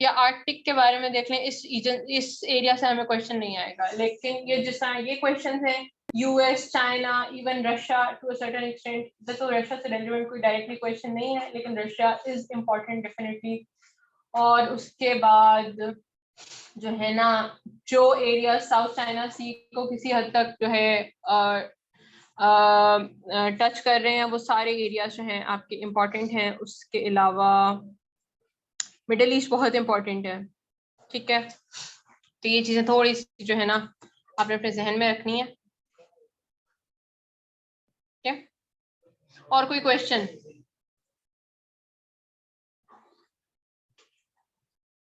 या आर्कटिक के बारे में देख लें, इस एरिया से हमें क्वेश्चन नहीं आएगा. लेकिन ये जिस तरह ये क्वेश्चन है US, China, even Russia to a certain extent, तो रशिया से रेलेवेंट कोई डायरेक्टली क्वेश्चन नहीं है, लेकिन रशिया इज इम्पोर्टेंट डेफिनेटली. और उसके बाद जो है ना जो एरिया साउथ चाइना सी को किसी हद तक जो है टच कर रहे हैं, वो सारे एरियाज जो हैं आपके इम्पोर्टेंट हैं. उसके अलावा मिडिल ईस्ट बहुत इम्पोर्टेंट है, ठीक है. तो ये चीजें थोड़ी सी जो है ना आपने अपने जहन में रखनी है, ठीक है. और कोई क्वेश्चन?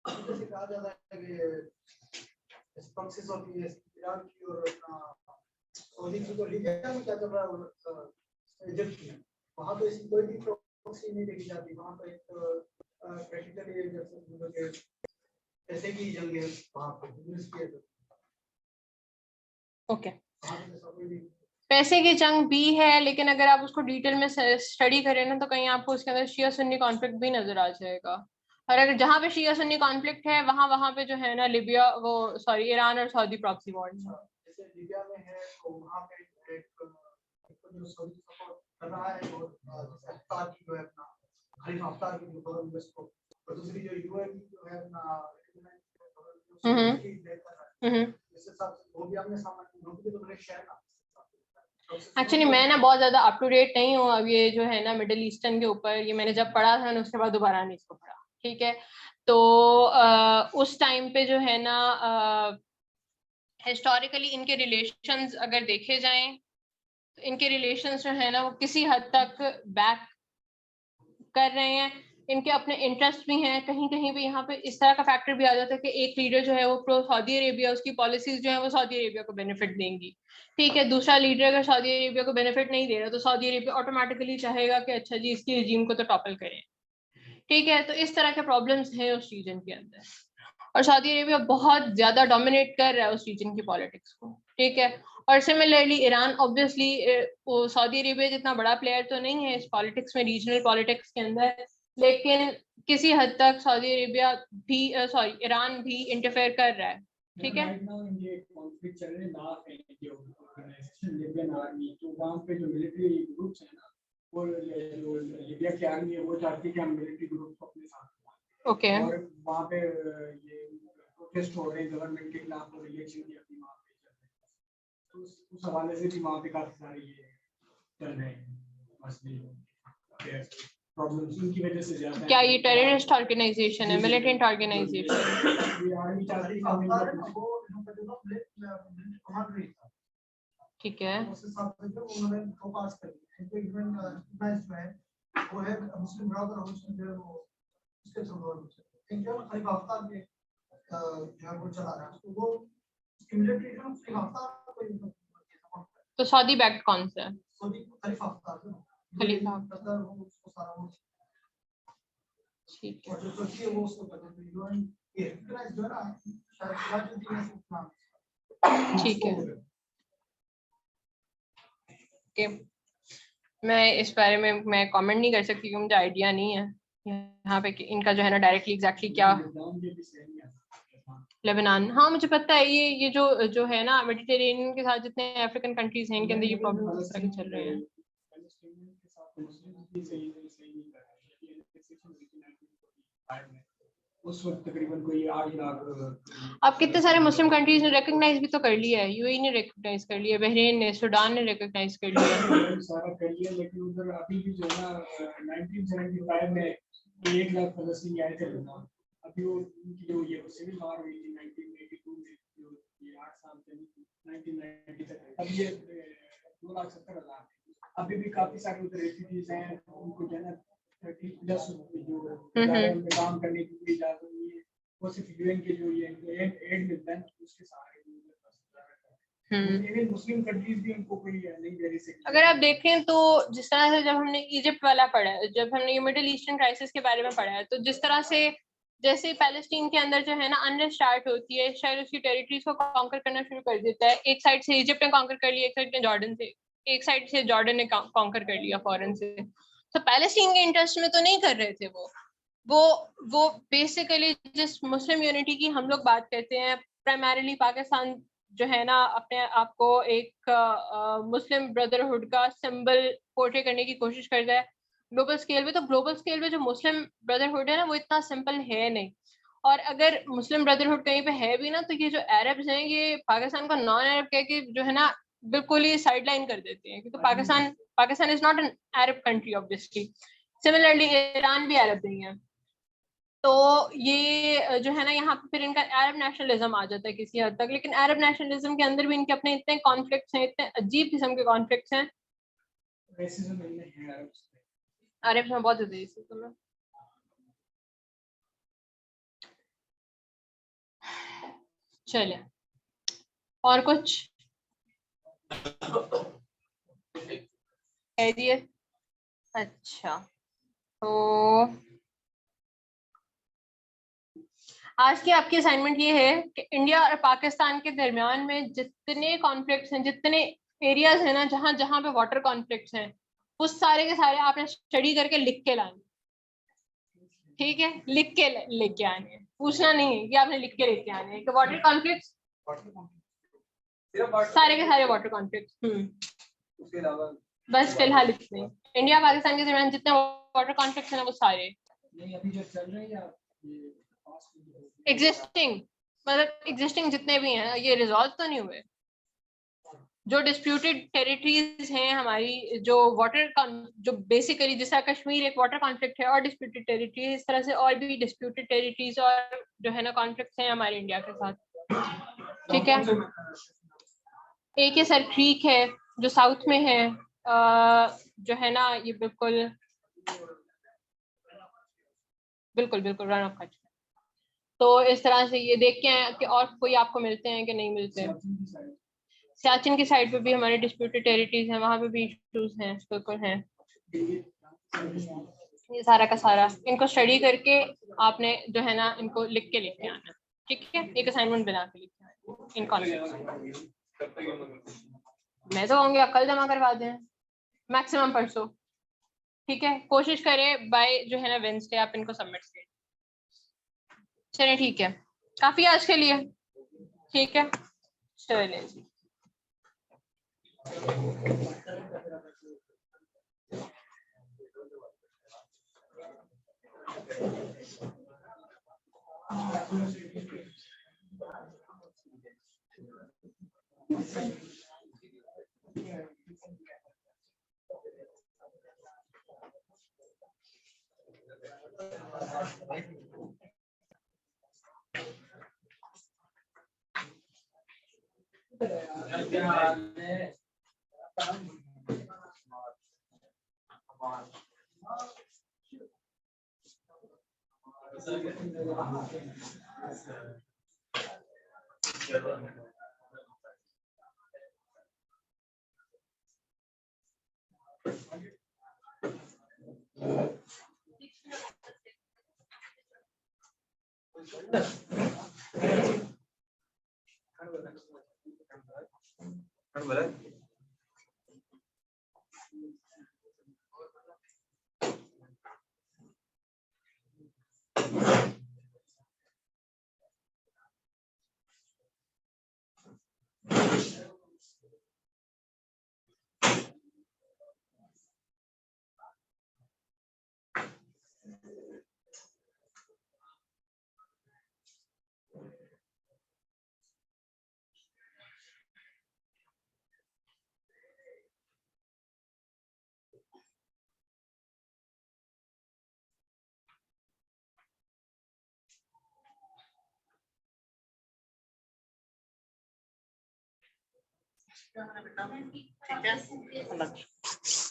जैसे कहा जाता है कि प्रॉक्सीज ऑफ ईरान की और सऊदी की, तो लीबिया में क्या चल रहा है इजिप्ट की, वहां तो इसकी कोई भी प्रॉक्सी नहीं देखी जाती. वहां तो एक प्रैक्टिकली जैसे पैसे की जंग है वहां पे, बिजनेस की है. ओके, पैसे की जंग भी है, लेकिन अगर आप उसको डिटेल में स्टडी करें ना तो कहीं आपको उसके अंदर शिया सुन्नी कॉन्फ्लिक्ट भी नजर आ जाएगा. और अगर जहाँ पे शिया सुन्नी कॉन्फ्लिक्ट है वहाँ पे जो है ना लिबिया वो सॉरी ईरान और सऊदी प्रॉक्सी वॉर है. जैसे लिबिया में है तो वहां पे एक जो सऊदी सपोर्ट कर रहा है, और जैसे हफ्तार की जो है अपना खलीफा हफ्तार की जो गवर्नमेंट उसको, और दूसरी जो यूएई की जो है अपना जैसे सब वो भी हमने सामने नौकरी तो बड़े शहर ना. एक्चुअली मैं ना बहुत ज्यादा अप टू डेट नहीं हूँ अब ये जो है ना मिडिल ईस्टर्न के ऊपर. ये मैंने जब पढ़ा था ना उसके बाद दोबारा नहीं इसको पढ़ा, ठीक है. तो उस टाइम पे जो है ना हिस्टोरिकली इनके रिलेशंस अगर देखे जाएं तो इनके रिलेशंस जो है ना वो किसी हद तक बैक कर रहे हैं. इनके अपने इंटरेस्ट भी हैं, कहीं कहीं पे यहाँ पे इस तरह का फैक्टर भी आ जाता है कि एक लीडर जो है वो प्रो सऊदी अरेबिया, उसकी पॉलिसीज जो है वो सऊदी अरेबिया को बेनिफिट देंगी, ठीक है। दूसरा लीडर अगर सऊदी अरेबिया को बेनिफिट नहीं दे रहा तो सऊदी अरेबिया ऑटोमेटिकली चाहेगा कि अच्छा जी इसकी रिजीम को तो टॉपल करें, ठीक है। तो इस तरह के प्रॉब्लम्स हैं उस रीजन के अंदर, और सऊदी अरेबिया बहुत ज्यादा डोमिनेट कर रहा है उस रीजन की पॉलिटिक्स को, ठीक है। और सिमिलरली ईरान ऑब्वियसली वो सऊदी अरेबिया जितना बड़ा प्लेयर तो नहीं है इस पॉलिटिक्स में, रीजनल पॉलिटिक्स के अंदर, लेकिन किसी हद तक सऊदी अरेबिया भी ईरान भी इंटरफेयर कर रहा है, ठीक है। राइट नाउ ये कॉन्फ्लिक्ट चल रहे हैं ना है जो ऑर्गेनाइजेशन लिबियन आर्मी, तो वहां पे जो मिलिट्री ग्रुप्स हैं ना, वो जो लिबिया की आर्मी है वो चाहती है कि हम मिलिट्री ग्रुप को अपने साथ लाएं। ओके और वहां पे ये प्रोटेस्ट हो रहे हैं गवर्नमेंट के खिलाफ, और इलेक्शन भी अभी वहां पे चल रहे हैं, तो उस हवाले से भी वहां पे काफी सारे ये चल रहे हैं मसले, प्रॉब्लम्स उनकी वजह से ज्यादा है। क्या ये टेररिस्ट ऑर्गेनाइजेशन है, मिलिटेंट ऑर्गेनाइजेशन? ये आर्मी चाहती है कि हम ठीक है। तो सऊदी बैक्ड कौन सा है? Khalifa Haftar. ठीक है, ठीक है, ओके। मैं इस बारे में मैं कमेंट नहीं कर सकती क्योंकि मुझे आइडिया नहीं है यहाँ पे कि इनका जो है ना डायरेक्टली एग्जैक्टली क्या। लेबनान, हाँ मुझे पता है, ये जो है ना मेडिटेरेनियन के साथ जितने अफ्रीकन कंट्रीज हैं इनके अंदर ये प्रॉब्लम इस तरह के चल रहे हैं। उस वक्त तकरीबन कोई 8 लाख। अब कितने सारे मुस्लिम कंट्रीज ने रिकॉग्नाइज भी तो कर लिया है, यूएई ने रिकॉग्नाइज कर लिया, बहरीन ने, सूडान ने रिकॉग्नाइज कर लिया सारा कर लिया, लेकिन उधर अभी भी जो है ना 1975 में 1 लाख फलस्तीनी आए थे ना, अभी वो उनकी जो ये सिविल वार हुई थी 1982 में, जो ये 8 साल से 1990 तक, अब ये 2,70,000। अभी भी काफी सारे उधर रेफ्यूजीज हैं, उनको जो है ना 30+ जो उनमें काम करने की कोई इजाजत नहीं है, वो सिर्फ यूएन के जो ये एड मिलता है उसके सहारे मुस्लिम कंट्रीज भी उनको कोई नहीं दे रही। अगर आप देखें तो जिस तरह से जब हमने इजिप्ट वाला पढ़ा है, जब हमने ये मिडिल ईस्टर्न क्राइसिस के बारे में पढ़ा है, तो जिस तरह से जैसे पैलेस्टीन के अंदर जो है ना अनरेस्ट स्टार्ट होती है, शायद उसकी टेरिटरीज को कॉन्कर करना शुरू कर देता है। एक साइड से इजिप्ट ने कॉन्कर कर लिया, एक साइड से जॉर्डन ने कॉन्कर कर लिया फॉरेन से। तो पैलेस्टीन के इंटरेस्ट में तो नहीं कर रहे थे वो बेसिकली जिस मुस्लिम यूनिटी की हम लोग बात करते हैं, प्राइमरीली पाकिस्तान जो है ना अपने आप को एक मुस्लिम ब्रदरहुड का सिंबल पोर्ट्रे करने की कोशिश करता है ग्लोबल स्केल पे। तो ग्लोबल स्केल पे जो मुस्लिम ब्रदरहुड है ना वो इतना सिंपल है नहीं, और अगर मुस्लिम ब्रदरहुड कहीं पे है भी ना तो ये जो अरब्स हैं ये पाकिस्तान को नॉन अरब कह के जो है ना बिल्कुल ही साइडलाइन कर देते हैं, क्योंकि Pakistan is not an Arab country obviously. Similarly Iran भी अरब नहीं है, तो ये जो है ना यहाँ पे फिर इनका अरब नेशनलिज्म आ जाता है किसी हद तक। लेकिन अरब नेशनलिज्म के अंदर भी इनके अपने इतने कॉन्फ्लिक्ट्स हैं, इतने अजीब किस्म के कॉन्फ्लिक्ट्स हैं। अरब में बहुत रेसिज्म है। चलिए और कुछ खैरियत? अच्छा, तो आज की आपकी असाइनमेंट ये है कि इंडिया और पाकिस्तान के दरमियान में जितने कॉन्फ्लिक्ट्स हैं, जितने एरियाज हैं ना जहां जहां पे वाटर कॉन्फ्लिक्ट्स हैं, उस सारे के सारे आपने स्टडी करके लिख के लाने, ठीक है? लिख के लेके आने हैं, पूछना नहीं है कि आपने लिख के लेके आने हैं कि वाटर कॉन्फ्लिक्ट्स सारे के सारे वाटर कॉन्फ्लिक्ट्स उसके अलावा बस फिलहाल इतने। इंडिया पाकिस्तान के दरमियान जितने वाटर कॉन्फ्लिक्ट्स हैं ना वो सारे नहीं अभी जो चल रहे हैं एग्जिस्टिंग, मतलब एग्जिस्टिंग जितने भी हैं ये रिजॉल्व तो नहीं हुए। जो डिस्प्यूटेड टेरिटरीज हैं हमारी, जो वाटर जो बेसिकली जैसा कश्मीर एक वाटर कॉन्फ्लिक्ट है और डिस्प्यूटेड टेरिटरी, इस तरह से और भी डिस्प्यूटेड टेरिटरीज और जो है ना कॉन्फ्लिक्ट्स हैं हमारे इंडिया के साथ, ठीक है? एक ये सर क्रीक है जो साउथ में है, जो है ना ये बिल्कुल बिल्कुल बिल्कुल रन ऑफ कच्छ। तो इस तरह से ये देख के आए कि और कोई आपको मिलते हैं कि नहीं मिलते हैं। सियाचिन की साइड पे भी हमारे डिस्प्यूटेड टेरिटरीज हैं, वहां पे भी इश्यूज हैं, बिल्कुल हैं। ये सारा का सारा इनको स्टडी करके आपने जो है ना इनको लिख के लेके आना, ठीक है, एक असाइनमेंट बना के लिखे आना इन कॉन्सेप्ट्स। मैं तो कहूँगी कल जमा करवा दें, मैक्सिमम परसों, ठीक है, कोशिश करें बाय जो है ना वेडनेसडे आप इनको सबमिट करें। चलिए ठीक है, काफी आज के लिए, ठीक है, चलिए जी। ठीक है।